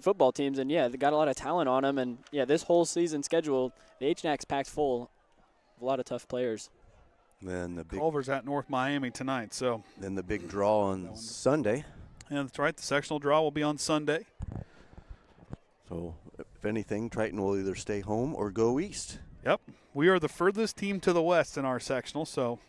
Speaker 2: football teams. And, they got a lot of talent on them. And, this whole season schedule, the HNAC's packed full of a lot of tough players.
Speaker 3: Then the big
Speaker 1: Culver's at North Miami tonight. So
Speaker 3: then the big draw on Sunday.
Speaker 1: Yeah, that's right. The sectional draw will be on Sunday.
Speaker 3: So, if anything, Triton will either stay home or go east.
Speaker 1: Yep. We are the furthest team to the west in our sectional, so.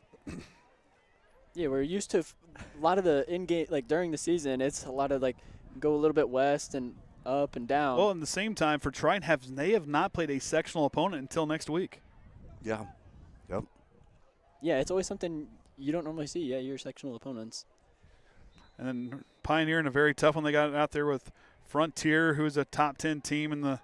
Speaker 2: Yeah, we're used to a lot of the in-game, like during the season, it's a lot of like go a little bit west and up and down.
Speaker 1: Well, in the same time, for Triton, they have not played a sectional opponent until next week.
Speaker 3: Yeah. Yep.
Speaker 2: Yeah, it's always something you don't normally see. Yeah, your sectional opponents.
Speaker 1: And then Pioneer in a very tough one. They got out there with Frontier, who's a top 10 team in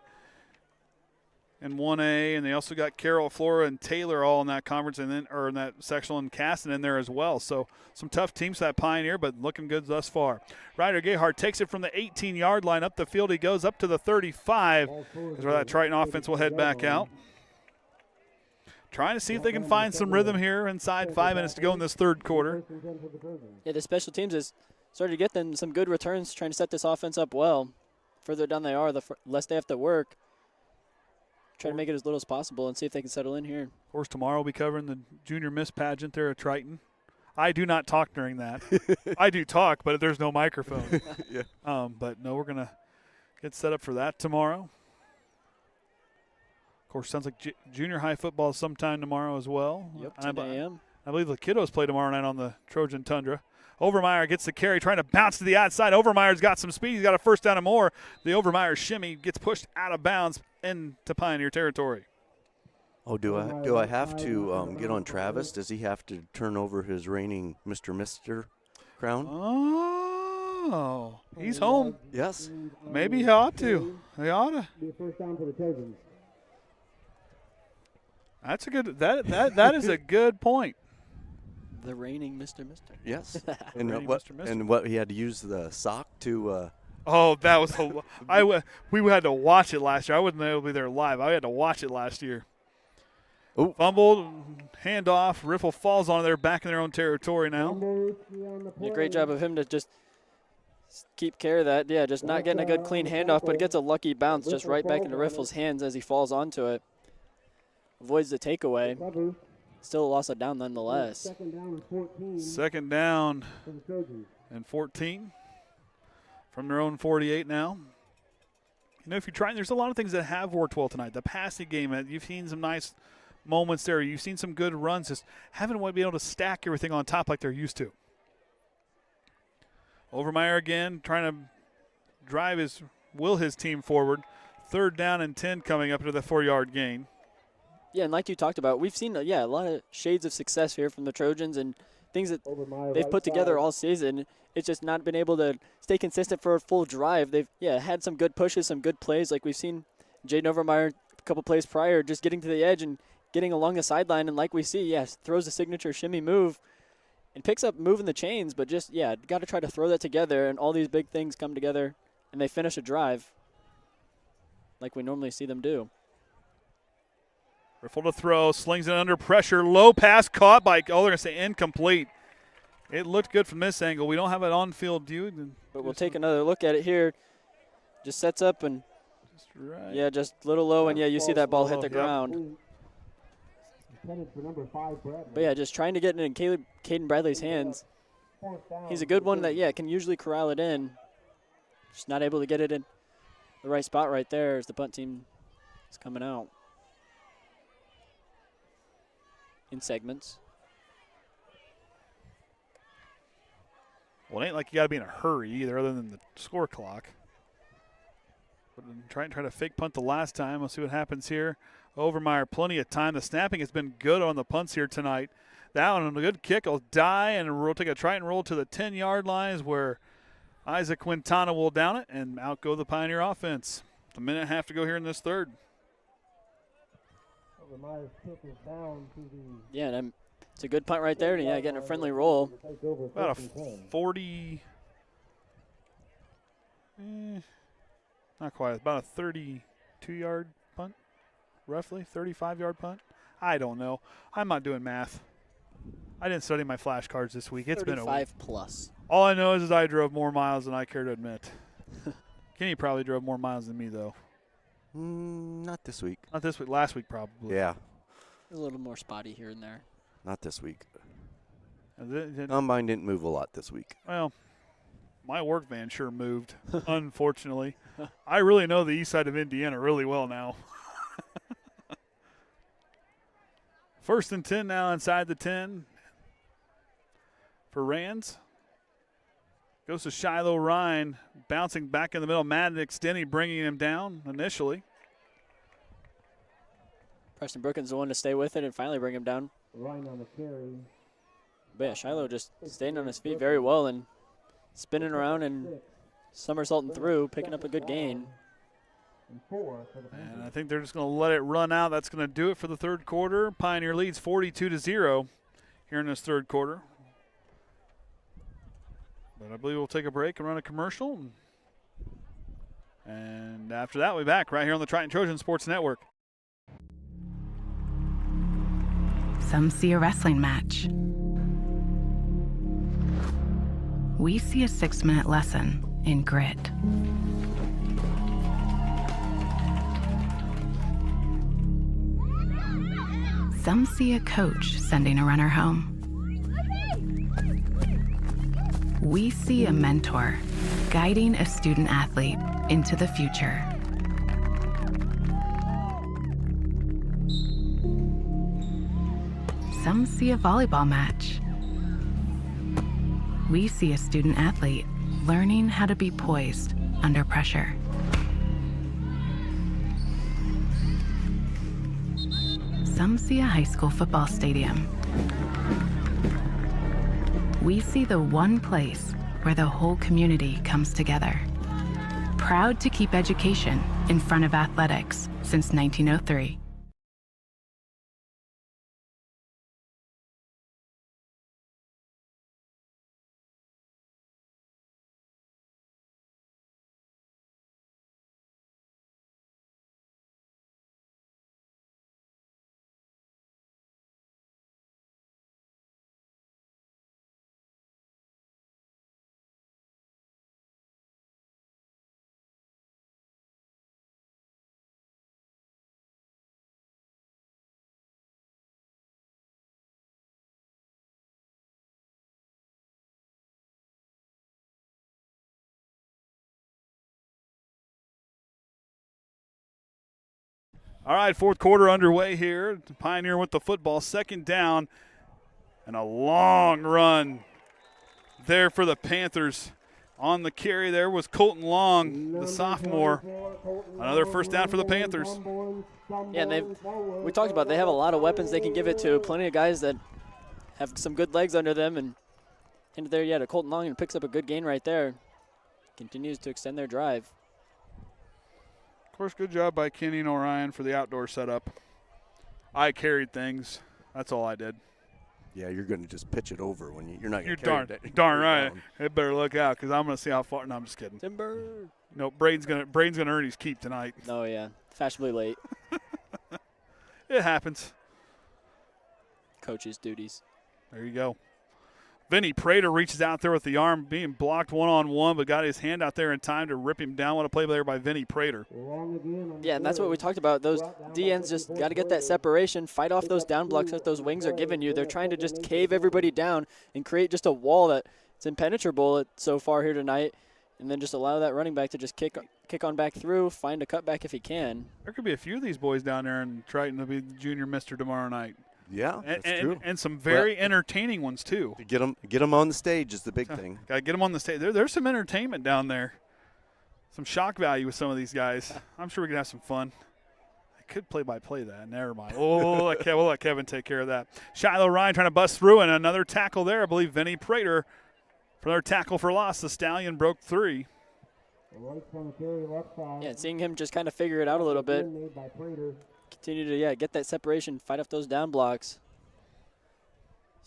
Speaker 1: 1A, and they also got Carroll, Flora, and Taylor all in that conference, and then in that sectional, and Caston in there as well. So some tough teams that Pioneer, but looking good thus far. Ryder Gayheart takes it from the 18-yard line up the field. He goes up to the 35. Is where that Triton offense will head back out. Trying to see if they can find some rhythm here inside 5 minutes to go in this third quarter.
Speaker 2: Yeah, the special teams has started to get them some good returns, trying to set this offense up well. Further down they are, the less they have to work. Try to make it as little as possible and see if they can settle in here.
Speaker 1: Of course, tomorrow we'll be covering the Junior Miss pageant there at Triton. I do not talk during that. I do talk, but there's no microphone.
Speaker 3: Yeah.
Speaker 1: But no, we're going to get set up for that tomorrow. Of course, sounds like junior high football sometime tomorrow as well.
Speaker 2: Yep, 10 a.m.
Speaker 1: I believe the kiddos play tomorrow night on the Trojan Tundra. Overmyer gets the carry, trying to bounce to the outside. Overmyer's got some speed. He's got a first down and more. The Overmyer shimmy gets pushed out of bounds into Pioneer territory.
Speaker 3: Oh, do I have to get on Travis? Does he have to turn over his reigning Mr. crown?
Speaker 1: Oh, he's home.
Speaker 3: Yes.
Speaker 1: Maybe he ought to. He ought to.
Speaker 5: Be a first down for the Trojans.
Speaker 1: That's a good. That is a good point.
Speaker 2: The reigning Mr.
Speaker 3: Yes. And what he had to use the sock to.
Speaker 1: Oh, that was we had to watch it last year. I wasn't able to be there live. I had to watch it last year.
Speaker 3: Oh.
Speaker 1: Fumbled, handoff. Riffle falls on there, back in their own territory now.
Speaker 2: Yeah, great job of him to just keep care of that. Yeah, just not getting a good clean handoff, but it gets a lucky bounce just right back into Riffle's hands as he falls onto it. Avoids the takeaway. Still a loss of down nonetheless.
Speaker 1: Second down and 14 from their own 48 now. You know, if you're trying, there's a lot of things that have worked well tonight. The passing game, you've seen some nice moments there. You've seen some good runs. Just haven't been able to stack everything on top like they're used to. Overmyer again trying to will his team forward. Third down and 10 coming up into the 4-yard gain.
Speaker 2: Yeah, and like you talked about, we've seen a lot of shades of success here from the Trojans and things that they've put together all season. It's just not been able to stay consistent for a full drive. They've had some good pushes, some good plays. Like we've seen Jayden Overmyer a couple plays prior, just getting to the edge and getting along the sideline. And like we see, throws a signature shimmy move and picks up moving the chains. But just, got to try to throw that together. And all these big things come together and they finish a drive like we normally see them do.
Speaker 1: Riffle to throw, slings it under pressure, low pass caught by, they're going to say incomplete. It looked good from this angle. We don't have an on-field view.
Speaker 2: But we'll take another look at it here. Just sets up and, just a little low, and you see that ball hit the ground. But just trying to get it in Cayden Bradley's hands. He's a good one that, can usually corral it in. Just not able to get it in the right spot right there as the punt team is coming out. In segments.
Speaker 1: Well, it ain't like you got to be in a hurry either, other than the score clock. But try to fake punt the last time. We'll see what happens here. Overmyer, plenty of time. The snapping has been good on the punts here tonight. That one, a good kick, will die, and we'll take a Triton roll to the 10-yard line is where Isaac Quintana will down it, and out go the Pioneer offense. A minute and a half to go here in this third.
Speaker 5: Overmyer's kick is down to the...
Speaker 2: and it's a good punt right there, and getting a friendly roll.
Speaker 1: About a 40, not quite, about a 32-yard punt, roughly, 35-yard punt. I don't know. I'm not doing math. I didn't study my flashcards this week. It's been a week.
Speaker 2: 35 plus.
Speaker 1: All I know is I drove more miles than I care to admit. Kenny probably drove more miles than me, though.
Speaker 3: Not this week.
Speaker 1: Not this week. Last week, probably.
Speaker 3: Yeah.
Speaker 2: A little more spotty here and there.
Speaker 3: Not this week. Combine didn't move a lot this week.
Speaker 1: Well, my work van sure moved, unfortunately. I really know the east side of Indiana really well now. First and 10 now inside the 10 for Rands. Goes to Shiloh Ryan, bouncing back in the middle. Maddox Denny bringing him down initially.
Speaker 2: Preston Brookins the one to stay with it and finally bring him down.
Speaker 5: Ryan on the carry.
Speaker 2: But Shiloh just staying on his feet very well and spinning around and somersaulting through, picking up a good gain.
Speaker 1: And I think they're just going to let it run out. That's going to do it for the third quarter. Pioneer leads 42-0 here in this third quarter. But I believe we'll take a break and run a commercial. And after that, we'll be back right here on the Triton Trojan Sports Network.
Speaker 6: Some see a wrestling match. We see a 6-minute lesson in grit. Some see a coach sending a runner home. We see a mentor guiding a student athlete into the future. Some see a volleyball match. We see a student athlete learning how to be poised under pressure. Some see a high school football stadium. We see the one place where the whole community comes together. Proud to keep education in front of athletics since 1903.
Speaker 1: All right, fourth quarter underway here. Pioneer with the football, second down, and a long run there for the Panthers. On the carry there was Colton Long, the sophomore. Another first down for the Panthers.
Speaker 2: Yeah, and we talked about they have a lot of weapons they can give it to. Plenty of guys that have some good legs under them. And into there, yeah, to Colton Long, and picks up a good gain right there. Continues to extend their drive.
Speaker 1: Of course, good job by Kenny and Orion for the outdoor setup. I carried things. That's all I did.
Speaker 3: Yeah, you're going to just pitch it over when you're not going to
Speaker 1: carry it. Darn right. It better look out because I'm going to see how far. No, I'm just kidding.
Speaker 2: Timber.
Speaker 1: No, Braden's gonna earn his keep tonight.
Speaker 2: Oh, yeah. Fashionably late.
Speaker 1: It happens.
Speaker 2: Coach's duties.
Speaker 1: There you go. Vinnie Prater reaches out there with the arm, being blocked one-on-one, but got his hand out there in time to rip him down. What a play there by Vinnie Prater.
Speaker 2: Yeah, and that's what we talked about. Those DNs just got to get that separation, fight off those down blocks that those wings are giving you. They're trying to just cave everybody down and create just a wall that's impenetrable so far here tonight, and then just allow that running back to just kick on back through, find a cutback if he can.
Speaker 1: There could be a few of these boys down there in Triton to be the junior mister tomorrow night.
Speaker 3: Yeah, that's true.
Speaker 1: And some very entertaining ones, too.
Speaker 3: To get them on the stage is the big thing.
Speaker 1: Got to get them on the stage. There's some entertainment down there. Some shock value with some of these guys. I'm sure we can have some fun. I could play-by-play that. Never mind. We'll let Kevin take care of that. Shiloh Ryan trying to bust through, and another tackle there. I believe Vinnie Prater for another tackle for loss. The Stallion broke 3.
Speaker 2: Yeah, seeing him just kind of figure it out a little bit. Continue to, get that separation, fight off those down blocks.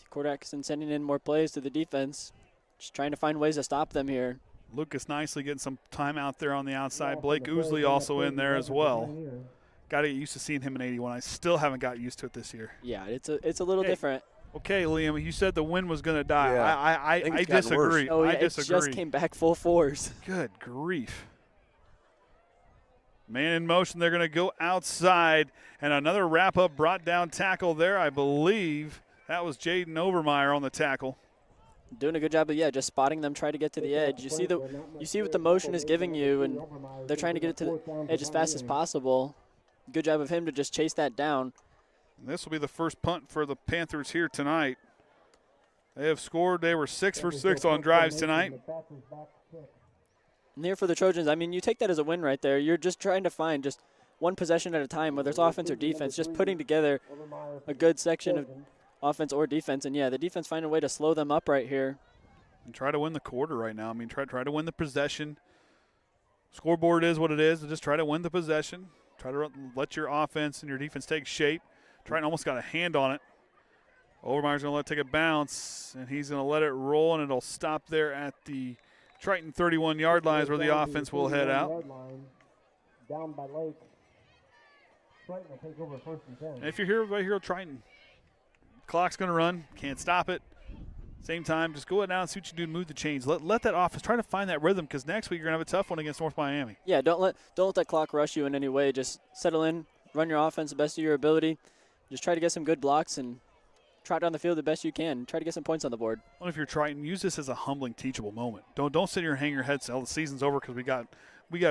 Speaker 2: Cordaxon sending in more plays to the defense, just trying to find ways to stop them here.
Speaker 1: Lucas nicely getting some time out there on the outside. Blake Oosley also in there as well. Got to get used to seeing him in 81. I still haven't got used to it this year.
Speaker 2: Yeah, it's a little different.
Speaker 1: Okay, Liam, you said the wind was going to die.
Speaker 3: Yeah.
Speaker 1: I disagree.
Speaker 2: Oh, yeah,
Speaker 1: I disagree.
Speaker 2: It just came back full force.
Speaker 1: Good grief. Man in motion, they're going to go outside. And another wrap-up brought down tackle there. I believe that was Jayden Overmyer on the tackle.
Speaker 2: Doing a good job of, just spotting them, try to get to the edge. You see what the motion is giving you, and they're trying to get it to the edge as fast as possible. Good job of him to just chase that down.
Speaker 1: This will be the first punt for the Panthers here tonight. They have scored. They were 6 for 6 on drives tonight.
Speaker 2: And here for the Trojans, I mean, you take that as a win right there. You're just trying to find just one possession at a time, whether it's offense or defense, just putting together a good section of offense or defense. And, the defense finding a way to slow them up right here.
Speaker 1: and try to win the quarter right now. I mean, try to win the possession. Scoreboard is what it is. Just try to win the possession. Try to let your offense and your defense take shape. Triton almost got a hand on it. Overmyer's going to let it take a bounce, and he's going to let it roll, and it'll stop there at the Triton 31-yard line where the offense will head out.
Speaker 5: Down by Lake. Triton will take over 1st and 10.
Speaker 1: And if you're here, right here, Triton. Clock's going to run. Can't stop it. Same time, just go down and see what you do and move the chains. Let that offense try to find that rhythm, because next week you're going to have a tough one against North Miami.
Speaker 2: Yeah, don't let that clock rush you in any way. Just settle in, run your offense the best of your ability. Just try to get some good blocks and trot down the field the best you can. Try to get some points on the board.
Speaker 1: Well, if you're Triton, use this as a humbling, teachable moment. Don't sit here and hang your head, say, oh, the season's over because we got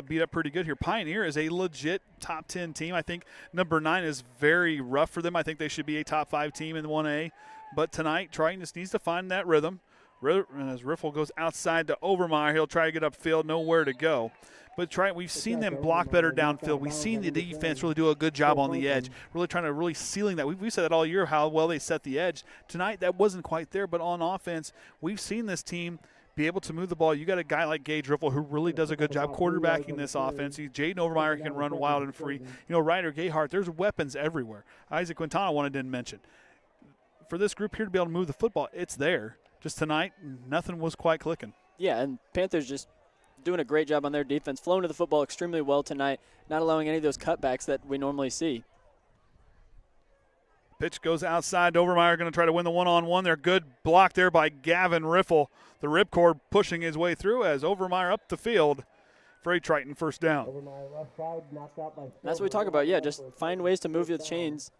Speaker 1: beat up pretty good here. Pioneer is a legit top 10 team. I think number 9 is very rough for them. I think they should be a top 5 team in 1A. But tonight, Triton just needs to find that rhythm. And as Riffle goes outside to Overmyer, he'll try to get upfield, nowhere to go. But Triton, we've seen them block better downfield. We've seen the defense really do a good job on the edge, really trying to sealing that. We've said that all year, how well they set the edge. Tonight, that wasn't quite there, but on offense, we've seen this team be able to move the ball. You got a guy like Gage Riffle who really does a good job quarterbacking this offense. Jayden Overmyer can run wild and free. Ryder Gayheart, there's weapons everywhere. Isaac Quintana, one I didn't mention. For this group here to be able to move the football, it's there. Just tonight, nothing was quite clicking.
Speaker 2: Yeah, and Panthers just doing a great job on their defense, flowing to the football extremely well tonight, not allowing any of those cutbacks that we normally see.
Speaker 1: Pitch goes outside to Overmyer, going to try to win the one-on-one. They're good block there by Gavin Riffle. The ripcord pushing his way through as Overmyer up the field for a Triton first down.
Speaker 2: That's what we talk about, yeah, just find ways to move the chains,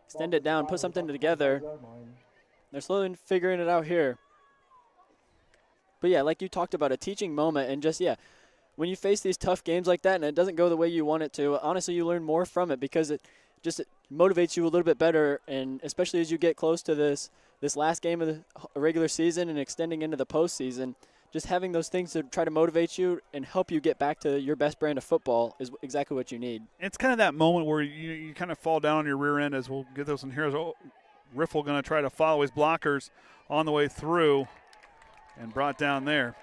Speaker 2: extend it down, put something together. They're slowly figuring it out here. But, yeah, like you talked about, a teaching moment. And just, yeah, when you face these tough games like that and it doesn't go the way you want it to, honestly, you learn more from it because it motivates you a little bit better. And especially as you get close to this last game of the regular season and extending into the postseason, just having those things to try to motivate you and help you get back to your best brand of football is exactly what you need.
Speaker 1: It's kind of that moment where you kind of fall down on your rear end, as we'll get those in here. Riffle going to try to follow his blockers on the way through and brought down there.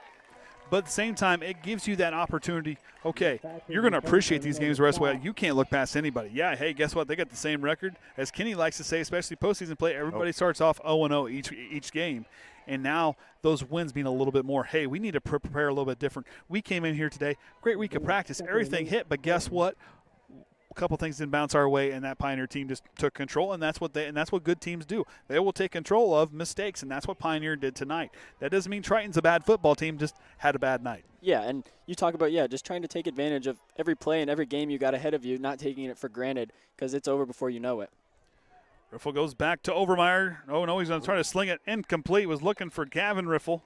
Speaker 1: But at the same time, it gives you that opportunity. Okay, you're going to appreciate these games the rest of the way. You can't look past anybody. Yeah, hey, guess what? They got the same record. As Kenny likes to say, especially postseason play, everybody starts off 0-0 each game. And now those wins mean a little bit more. Hey, we need to prepare a little bit different. We came in here today, great week of practice. Everything hit, but guess what? A couple things didn't bounce our way, and that Pioneer team just took control, and that's what good teams do. They will take control of mistakes, and that's what Pioneer did tonight. That doesn't mean Triton's a bad football team, just had a bad night.
Speaker 2: Yeah, and you talk about, just trying to take advantage of every play and every game you got ahead of you, not taking it for granted because it's over before you know it.
Speaker 1: Riffle goes back to Overmyer. Oh, no, he's going to try to sling it incomplete. Was looking for Gavin Riffle.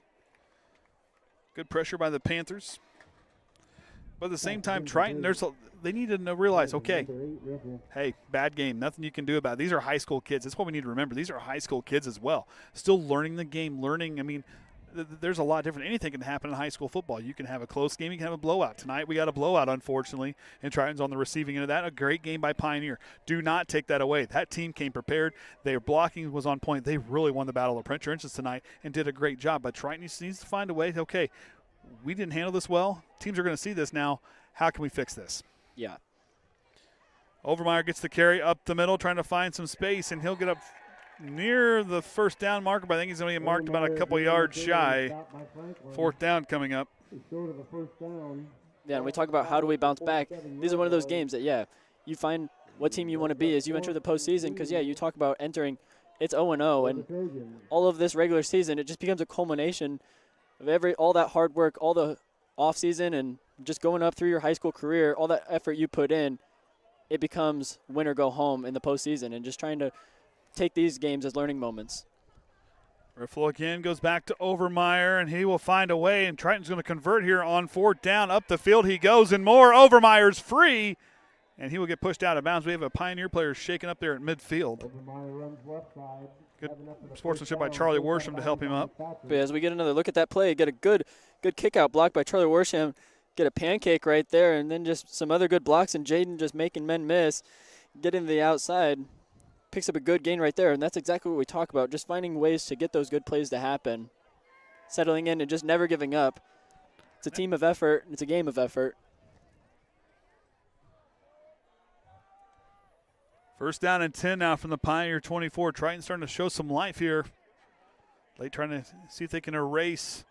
Speaker 1: Good pressure by the Panthers. But at the same time, Triton, they need to realize, okay, hey, bad game, nothing you can do about it. These are high school kids. That's what we need to remember. These are high school kids as well. Still learning the game, there's a lot different. Anything can happen in high school football. You can have a close game. You can have a blowout. Tonight we got a blowout, unfortunately, and Triton's on the receiving end of that. A great game by Pioneer. Do not take that away. That team came prepared. Their blocking was on point. They really won the battle of trenches tonight and did a great job. But Triton needs to find a way, okay, we didn't handle this well. Teams are going to see this now. How can we fix this?
Speaker 2: Yeah.
Speaker 1: Overmyer gets the carry up the middle, trying to find some space, and he'll get up near the first down marker, but I think he's going to get marked about a couple yards shy. Fourth down coming up.
Speaker 2: Yeah, and we talk about how do we bounce back. These are one of those games that, you find what team you want to be as you enter the postseason because, you talk about entering, it's 0-0, and all of this regular season, it just becomes a culmination of all that hard work, all the offseason, and just going up through your high school career, all that effort you put in, it becomes win or go home in the postseason, and just trying to take these games as learning moments.
Speaker 1: Riffle again goes back to Overmyer, and he will find a way, and Triton's going to convert here on fourth down. Up the field he goes, and more. Overmyer's free, and he will get pushed out of bounds. We have a Pioneer player shaking up there at midfield.
Speaker 5: Overmyer runs left side.
Speaker 1: Good sportsmanship by Charlie Worsham to help him up.
Speaker 2: But as we get another look at that play, get a good kick-out block by Charlie Worsham, get a pancake right there, and then just some other good blocks, and Jayden just making men miss, getting to the outside, picks up a good gain right there, and that's exactly what we talk about, just finding ways to get those good plays to happen. settling in and just never giving up. It's a team of effort. It's a game of effort.
Speaker 1: First down and 10 now from the Pioneer 24. Triton starting to show some life here. Late trying to see if they can erase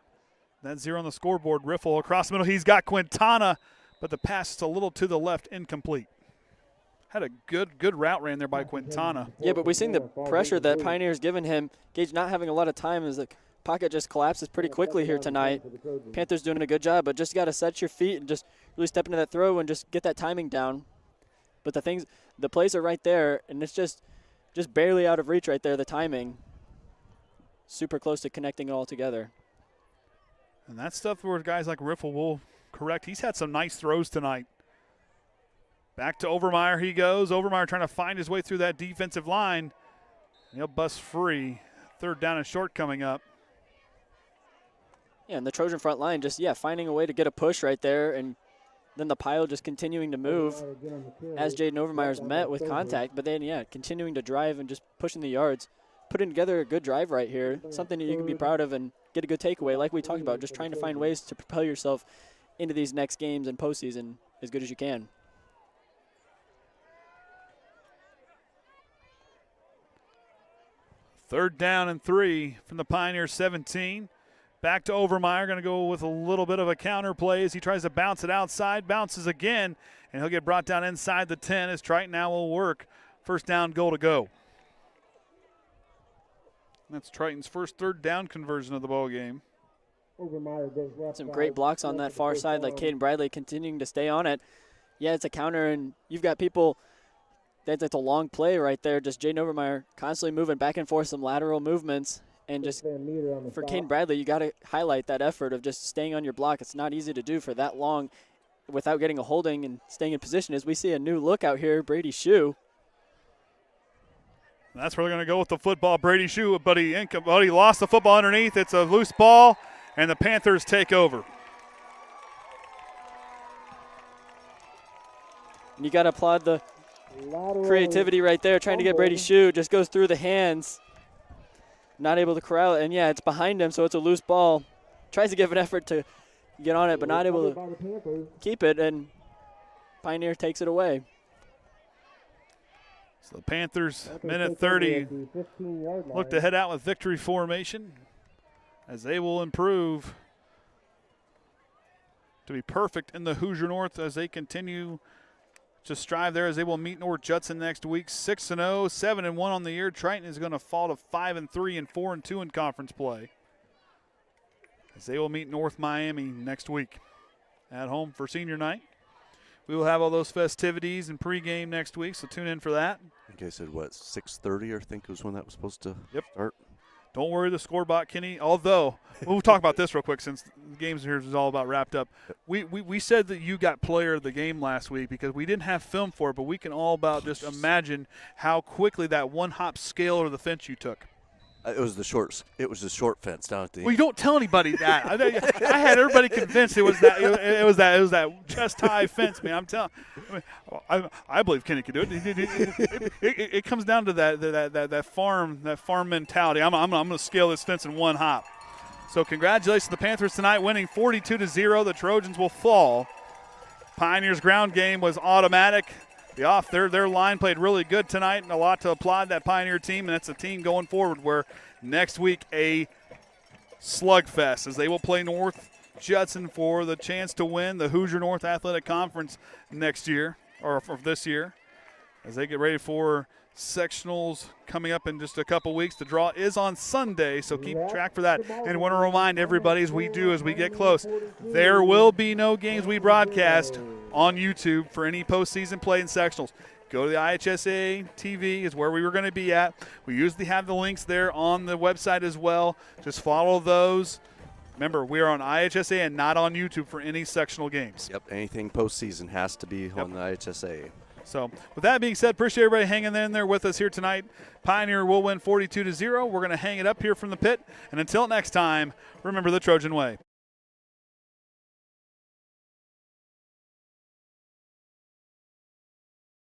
Speaker 1: that 0 on the scoreboard. Riffle across the middle. He's got Quintana, but the pass is a little to the left, incomplete. Had a good route ran there by Quintana.
Speaker 2: Yeah, but we've seen the pressure that Pioneer's given him. Gage not having a lot of time as the pocket just collapses pretty quickly here tonight. Panthers doing a good job, but just got to set your feet and just really step into that throw and just get that timing down. But the plays are right there, and it's just barely out of reach right there, the timing. Super close to connecting it all together.
Speaker 1: And that's stuff where guys like Riffle will correct. He's had some nice throws tonight. Back to Overmyer he goes. Overmyer trying to find his way through that defensive line. He'll bust free. Third down and short coming up.
Speaker 2: Yeah, and the Trojan front line just, finding a way to get a push right there, and then the pile just continuing to move as Jayden Overmyer's met with contact, but then, continuing to drive and just pushing the yards. Putting together a good drive right here, something that you can be proud of and get a good takeaway like we talked about, just trying to find ways to propel yourself into these next games and postseason as good as you can.
Speaker 1: Third down and 3 from the Pioneer 17. Back to Overmyer, going to go with a little bit of a counter play as he tries to bounce it outside, bounces again, and he'll get brought down inside the 10 as Triton now will work. First down, goal to go. That's Triton's first third down conversion of the ball game.
Speaker 2: Some great blocks on that far side, like Cayden Bradley continuing to stay on it. Yeah, it's a counter, and you've got people. That's a long play right there. Just Jayden Overmyer constantly moving back and forth, some lateral movements. And just for Cayden Bradley, you got to highlight that effort of just staying on your block. It's not easy to do for that long without getting a holding and staying in position. As we see a new look out here, Brady Shue.
Speaker 1: That's where they're going to go with the football. Brady Shue, but he lost the football underneath. It's a loose ball, and the Panthers take over.
Speaker 2: And you got to applaud the creativity right there, trying to get Brady Shue. Just goes through the hands. Not able to corral it, and it's behind him, so it's a loose ball. Tries to give an effort to get on it, but not able to keep it, and Pioneer takes it away.
Speaker 1: So the Panthers, minute 30, look to head out with victory formation as they will improve to be perfect in the Hoosier North as they continue to strive there as they will meet North Judson next week. 6-0, 7-1 on the year. Triton is going to fall to 5-3 and 4-2 in conference play as they will meet North Miami next week at home for senior night. We will have all those festivities and pregame next week, so tune in for that.
Speaker 3: I think I said, 6:30 I think was when that was supposed to start.
Speaker 1: Don't worry, the scoreboard, Kenny. Although, we'll talk about this real quick since the games here is all about wrapped up. We said that you got player of the game last week because we didn't have film for it, but we can all about just imagine how quickly that one-hop scale or the fence you took.
Speaker 3: It was the short fence down at the.
Speaker 1: Well, you don't tell anybody that. I had everybody convinced it was that chest high fence, man. I'm telling. I believe Kenny could do it. It comes down to that farm mentality. I'm going to scale this fence in one hop. So congratulations to the Panthers tonight, winning 42-0. The Trojans will fall. Pioneers' ground game was automatic. Their line played really good tonight, and a lot to applaud that Pioneer team, and that's a team going forward where next week a slugfest as they will play North Judson for the chance to win the Hoosier North Athletic Conference next year, or for this year, as they get ready for sectionals coming up in just a couple weeks. The draw is on Sunday, so keep track for that. And I want to remind everybody as we get close, there will be no games we broadcast on YouTube for any postseason play in sectionals. Go to the IHSA TV is where we were going to be at. We usually have the links there on the website as well. Just follow those. Remember, we are on IHSA and not on YouTube for any sectional games.
Speaker 3: Yep, anything postseason has to be on the IHSA.
Speaker 1: So with that being said, appreciate everybody hanging in there with us here tonight. Pioneer will win 42-0. We're going to hang it up here from the pit. And until next time, remember the Trojan way.